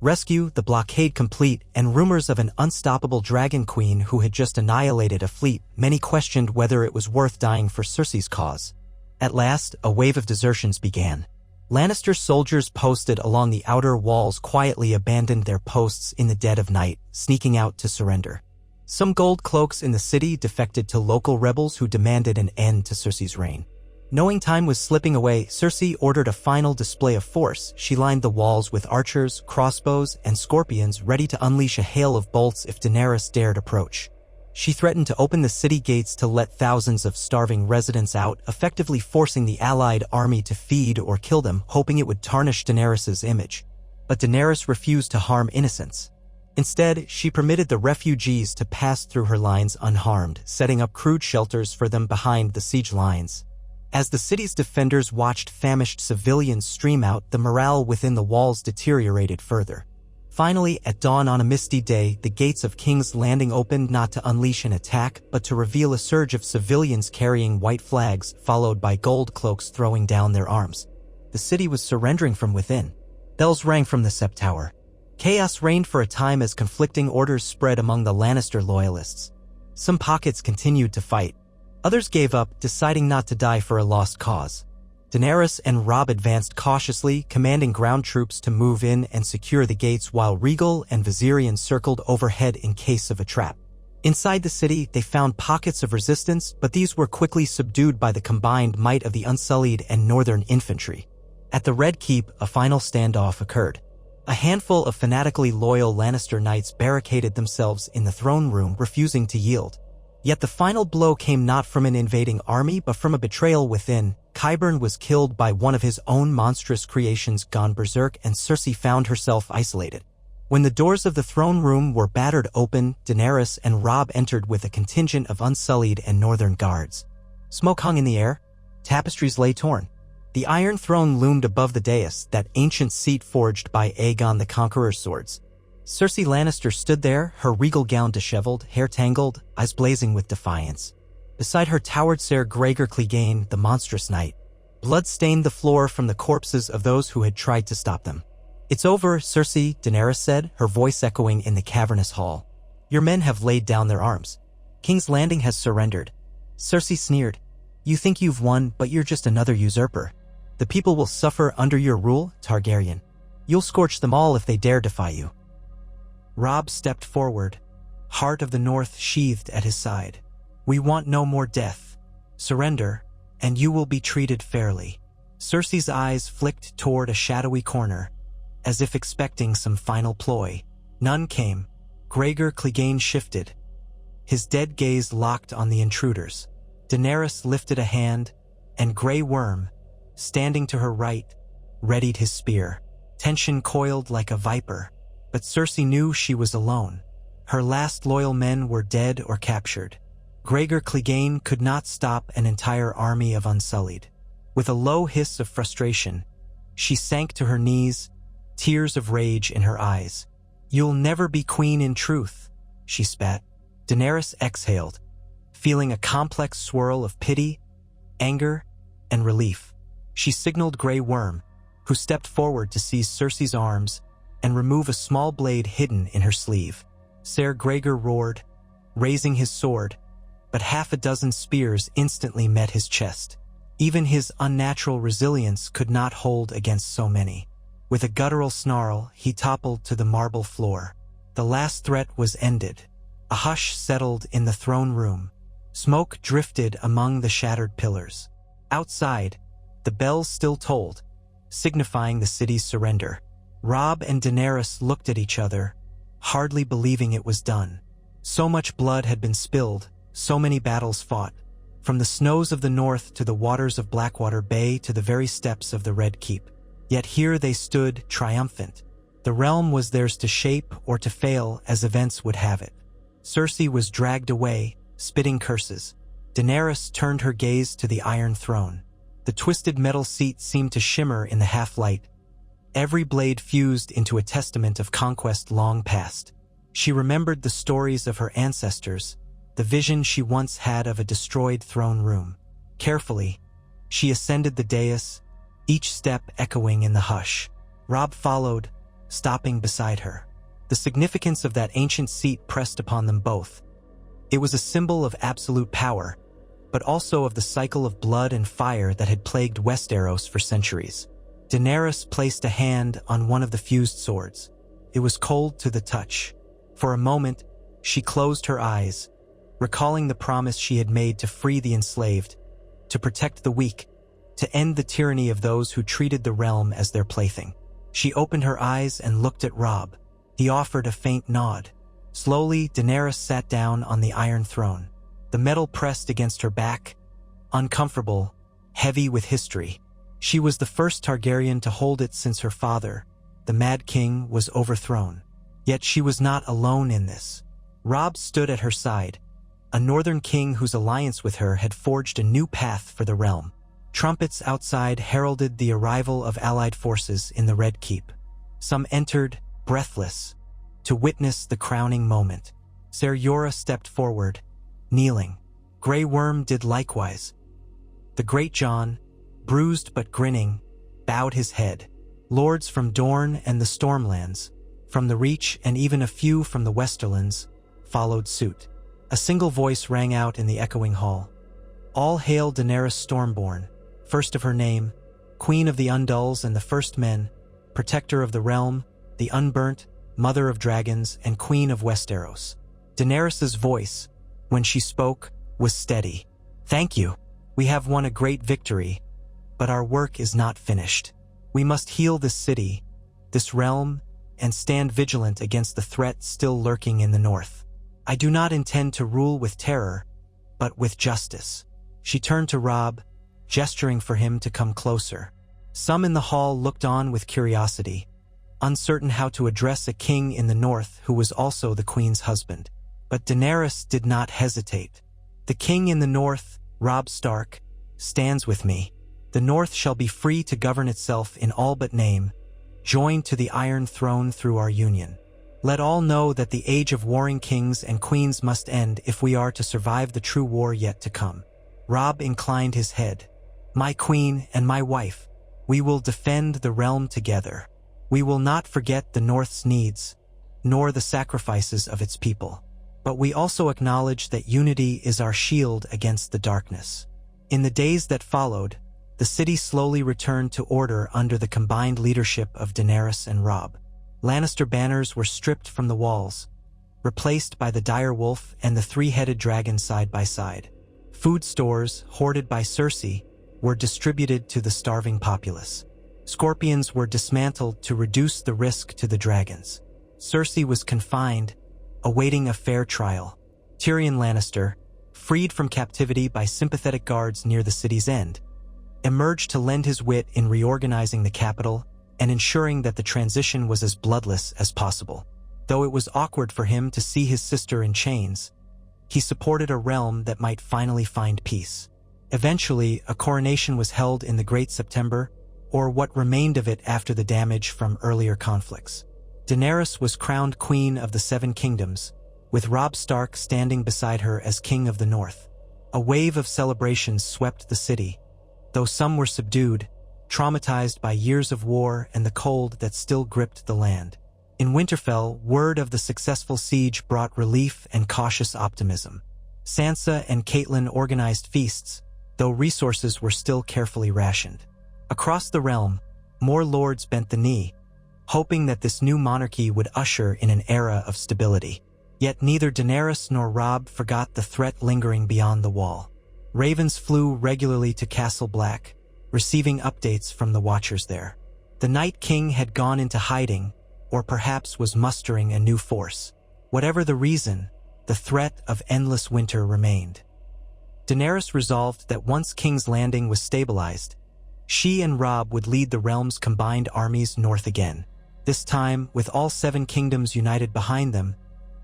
rescue, the blockade complete, and rumors of an unstoppable dragon queen who had just annihilated a fleet, many questioned whether it was worth dying for Cersei's cause. At last, a wave of desertions began. Lannister soldiers posted along the outer walls quietly abandoned their posts in the dead of night, sneaking out to surrender. Some gold cloaks in the city defected to local rebels who demanded an end to Cersei's reign. Knowing time was slipping away, Cersei ordered a final display of force. She lined the walls with archers, crossbows, and scorpions ready to unleash a hail of bolts if Daenerys dared approach. She threatened to open the city gates to let thousands of starving residents out, effectively forcing the allied army to feed or kill them, hoping it would tarnish Daenerys' image. But Daenerys refused to harm innocents. Instead, she permitted the refugees to pass through her lines unharmed, setting up crude shelters for them behind the siege lines. As the city's defenders watched famished civilians stream out, the morale within the walls deteriorated further. Finally, at dawn on a misty day, the gates of King's Landing opened not to unleash an attack, but to reveal a surge of civilians carrying white flags, followed by gold cloaks throwing down their arms. The city was surrendering from within. Bells rang from the Sept Tower. Chaos reigned for a time as conflicting orders spread among the Lannister loyalists. Some pockets continued to fight. Others gave up, deciding not to die for a lost cause. Daenerys and Robb advanced cautiously, commanding ground troops to move in and secure the gates while Rhaegal and Viserion circled overhead in case of a trap. Inside the city, they found pockets of resistance, but these were quickly subdued by the combined might of the Unsullied and Northern infantry. At the Red Keep, a final standoff occurred. A handful of fanatically loyal Lannister knights barricaded themselves in the throne room, refusing to yield. Yet the final blow came not from an invading army, but from a betrayal within. Qyburn was killed by one of his own monstrous creations gone berserk, and Cersei found herself isolated. When the doors of the throne room were battered open, Daenerys and Robb entered with a contingent of Unsullied and Northern guards. Smoke hung in the air. Tapestries lay torn. The Iron Throne loomed above the dais, that ancient seat forged by Aegon the Conqueror's swords. Cersei Lannister stood there, her regal gown disheveled, hair tangled, eyes blazing with defiance. Beside her towered Ser Gregor Clegane, the monstrous knight. Blood stained the floor from the corpses of those who had tried to stop them. "It's over, Cersei," Daenerys said, her voice echoing in the cavernous hall. "Your men have laid down their arms. King's Landing has surrendered." Cersei sneered. "You think you've won, but you're just another usurper. The people will suffer under your rule, Targaryen. You'll scorch them all if they dare defy you." Robb stepped forward, Heart of the North sheathed at his side. "We want no more death. Surrender, and you will be treated fairly." Cersei's eyes flicked toward a shadowy corner, as if expecting some final ploy. None came. Gregor Clegane shifted, his dead gaze locked on the intruders. Daenerys lifted a hand, and Grey Worm, standing to her right, readied his spear. Tension coiled like a viper, but Cersei knew she was alone. Her last loyal men were dead or captured. Gregor Clegane could not stop an entire army of Unsullied. With a low hiss of frustration, she sank to her knees, tears of rage in her eyes. "You'll never be queen in truth," she spat. Daenerys exhaled, feeling a complex swirl of pity, anger, and relief. She signaled Grey Worm, who stepped forward to seize Cersei's arms and remove a small blade hidden in her sleeve. Ser Gregor roared, raising his sword, but half a dozen spears instantly met his chest. Even his unnatural resilience could not hold against so many. With a guttural snarl, he toppled to the marble floor. The last threat was ended. A hush settled in the throne room. Smoke drifted among the shattered pillars. Outside, the bells still tolled, signifying the city's surrender. Robb and Daenerys looked at each other, hardly believing it was done. So much blood had been spilled, so many battles fought, from the snows of the north to the waters of Blackwater Bay to the very steps of the Red Keep. Yet here they stood, triumphant. The realm was theirs to shape or to fail as events would have it. Cersei was dragged away, spitting curses. Daenerys turned her gaze to the Iron Throne. The twisted metal seat seemed to shimmer in the half-light. Every blade fused into a testament of conquest long past. She remembered the stories of her ancestors, the vision she once had of a destroyed throne room. Carefully, she ascended the dais, each step echoing in the hush. Robb followed, stopping beside her. The significance of that ancient seat pressed upon them both. It was a symbol of absolute power, but also of the cycle of blood and fire that had plagued Westeros for centuries. Daenerys placed a hand on one of the fused swords. It was cold to the touch. For a moment, she closed her eyes, recalling the promise she had made to free the enslaved, to protect the weak, to end the tyranny of those who treated the realm as their plaything. She opened her eyes and looked at Robb. He offered a faint nod. Slowly, Daenerys sat down on the Iron Throne. The metal pressed against her back, uncomfortable, heavy with history. She was the first Targaryen to hold it since her father, the Mad King, was overthrown. Yet she was not alone in this. Robb stood at her side, a northern king whose alliance with her had forged a new path for the realm. Trumpets outside heralded the arrival of allied forces in the Red Keep. Some entered, breathless, to witness the crowning moment. Ser Jorah stepped forward, kneeling. Grey Worm did likewise. The Great Jon, bruised but grinning, bowed his head. Lords from Dorne and the Stormlands, from the Reach and even a few from the Westerlands, followed suit. A single voice rang out in the echoing hall. "All hail Daenerys Stormborn, first of her name, Queen of the Undulls and the First Men, Protector of the Realm, the Unburnt, Mother of Dragons, and Queen of Westeros." Daenerys's voice, when she spoke, was steady. "Thank you. We have won a great victory, but our work is not finished. We must heal this city, this realm, and stand vigilant against the threat still lurking in the north. I do not intend to rule with terror, but with justice." She turned to Robb, gesturing for him to come closer. Some in the hall looked on with curiosity, uncertain how to address a king in the north who was also the queen's husband. But Daenerys did not hesitate. "The king in the north, Robb Stark, stands with me. The north shall be free to govern itself in all but name, joined to the Iron Throne through our union. Let all know that the age of warring kings and queens must end if we are to survive the true war yet to come." Robb inclined his head. "My queen and my wife, we will defend the realm together. We will not forget the North's needs, nor the sacrifices of its people. But we also acknowledge that unity is our shield against the darkness. In the days that followed, the city slowly returned to order under the combined leadership of Daenerys and Robb. Lannister banners were stripped from the walls, replaced by the dire wolf and the three-headed dragon side by side. Food stores, hoarded by Cersei, were distributed to the starving populace. Scorpions were dismantled to reduce the risk to the dragons. Cersei was confined, awaiting a fair trial. Tyrion Lannister, freed from captivity by sympathetic guards near the city's end, emerged to lend his wit in reorganizing the capital and ensuring that the transition was as bloodless as possible. Though it was awkward for him to see his sister in chains, he supported a realm that might finally find peace. Eventually, a coronation was held in the Great September, or what remained of it after the damage from earlier conflicts. Daenerys was crowned Queen of the Seven Kingdoms, with Robb Stark standing beside her as King of the North. A wave of celebrations swept the city, though some were subdued, traumatized by years of war and the cold that still gripped the land. In Winterfell, word of the successful siege brought relief and cautious optimism. Sansa and Catelyn organized feasts, though resources were still carefully rationed. Across the realm, more lords bent the knee, hoping that this new monarchy would usher in an era of stability. Yet neither Daenerys nor Robb forgot the threat lingering beyond the wall. Ravens flew regularly to Castle Black, receiving updates from the Watchers there. The Night King had gone into hiding, or perhaps was mustering a new force. Whatever the reason, the threat of endless winter remained. Daenerys resolved that once King's Landing was stabilized, she and Robb would lead the realm's combined armies north again. This time, with all seven kingdoms united behind them,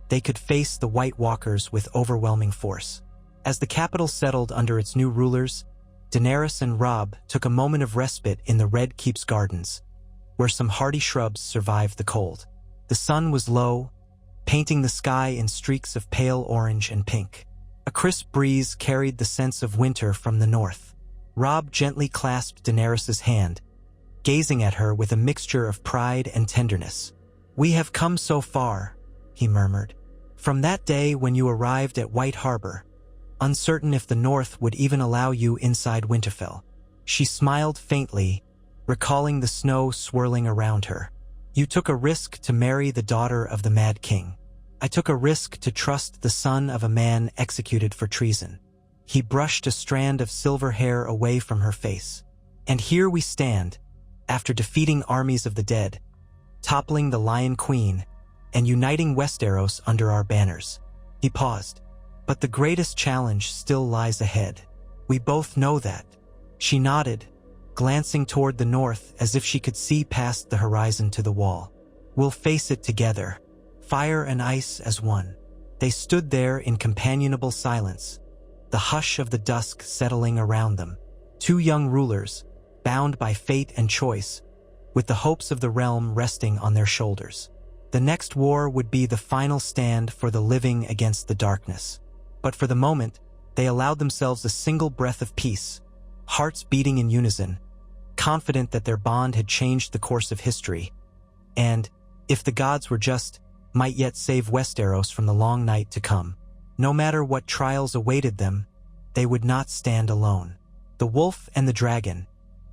they could face the White Walkers with overwhelming force. As the capital settled under its new rulers, Daenerys and Robb took a moment of respite in the Red Keep's gardens, where some hardy shrubs survived the cold. The sun was low, painting the sky in streaks of pale orange and pink. A crisp breeze carried the sense of winter from the north. Robb gently clasped Daenerys' hand, gazing at her with a mixture of pride and tenderness. "We have come so far," he murmured. "From that day when you arrived at White Harbor, uncertain if the North would even allow you inside Winterfell." She smiled faintly, recalling the snow swirling around her. "You took a risk to marry the daughter of the Mad King. I took a risk to trust the son of a man executed for treason." He brushed a strand of silver hair away from her face. "And here we stand, after defeating armies of the dead, toppling the Lion Queen, and uniting Westeros under our banners." He paused. "But the greatest challenge still lies ahead. We both know that." She nodded, glancing toward the north as if she could see past the horizon to the wall. "We'll face it together, fire and ice as one." They stood there in companionable silence, the hush of the dusk settling around them. Two young rulers, bound by fate and choice, with the hopes of the realm resting on their shoulders. The next war would be the final stand for the living against the darkness. But for the moment, they allowed themselves a single breath of peace, hearts beating in unison, confident that their bond had changed the course of history, and, if the gods were just, might yet save Westeros from the long night to come. No matter what trials awaited them, they would not stand alone. The wolf and the dragon,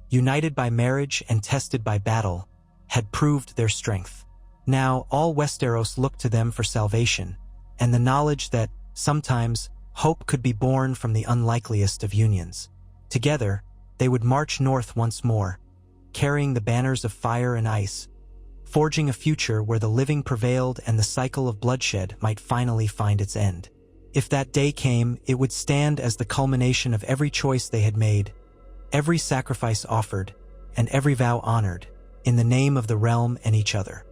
united by marriage and tested by battle, had proved their strength. Now all Westeros looked to them for salvation, and the knowledge that, sometimes, hope could be born from the unlikeliest of unions. Together, they would march north once more, carrying the banners of fire and ice, forging a future where the living prevailed and the cycle of bloodshed might finally find its end. If that day came, it would stand as the culmination of every choice they had made, every sacrifice offered, and every vow honored, in the name of the realm and each other.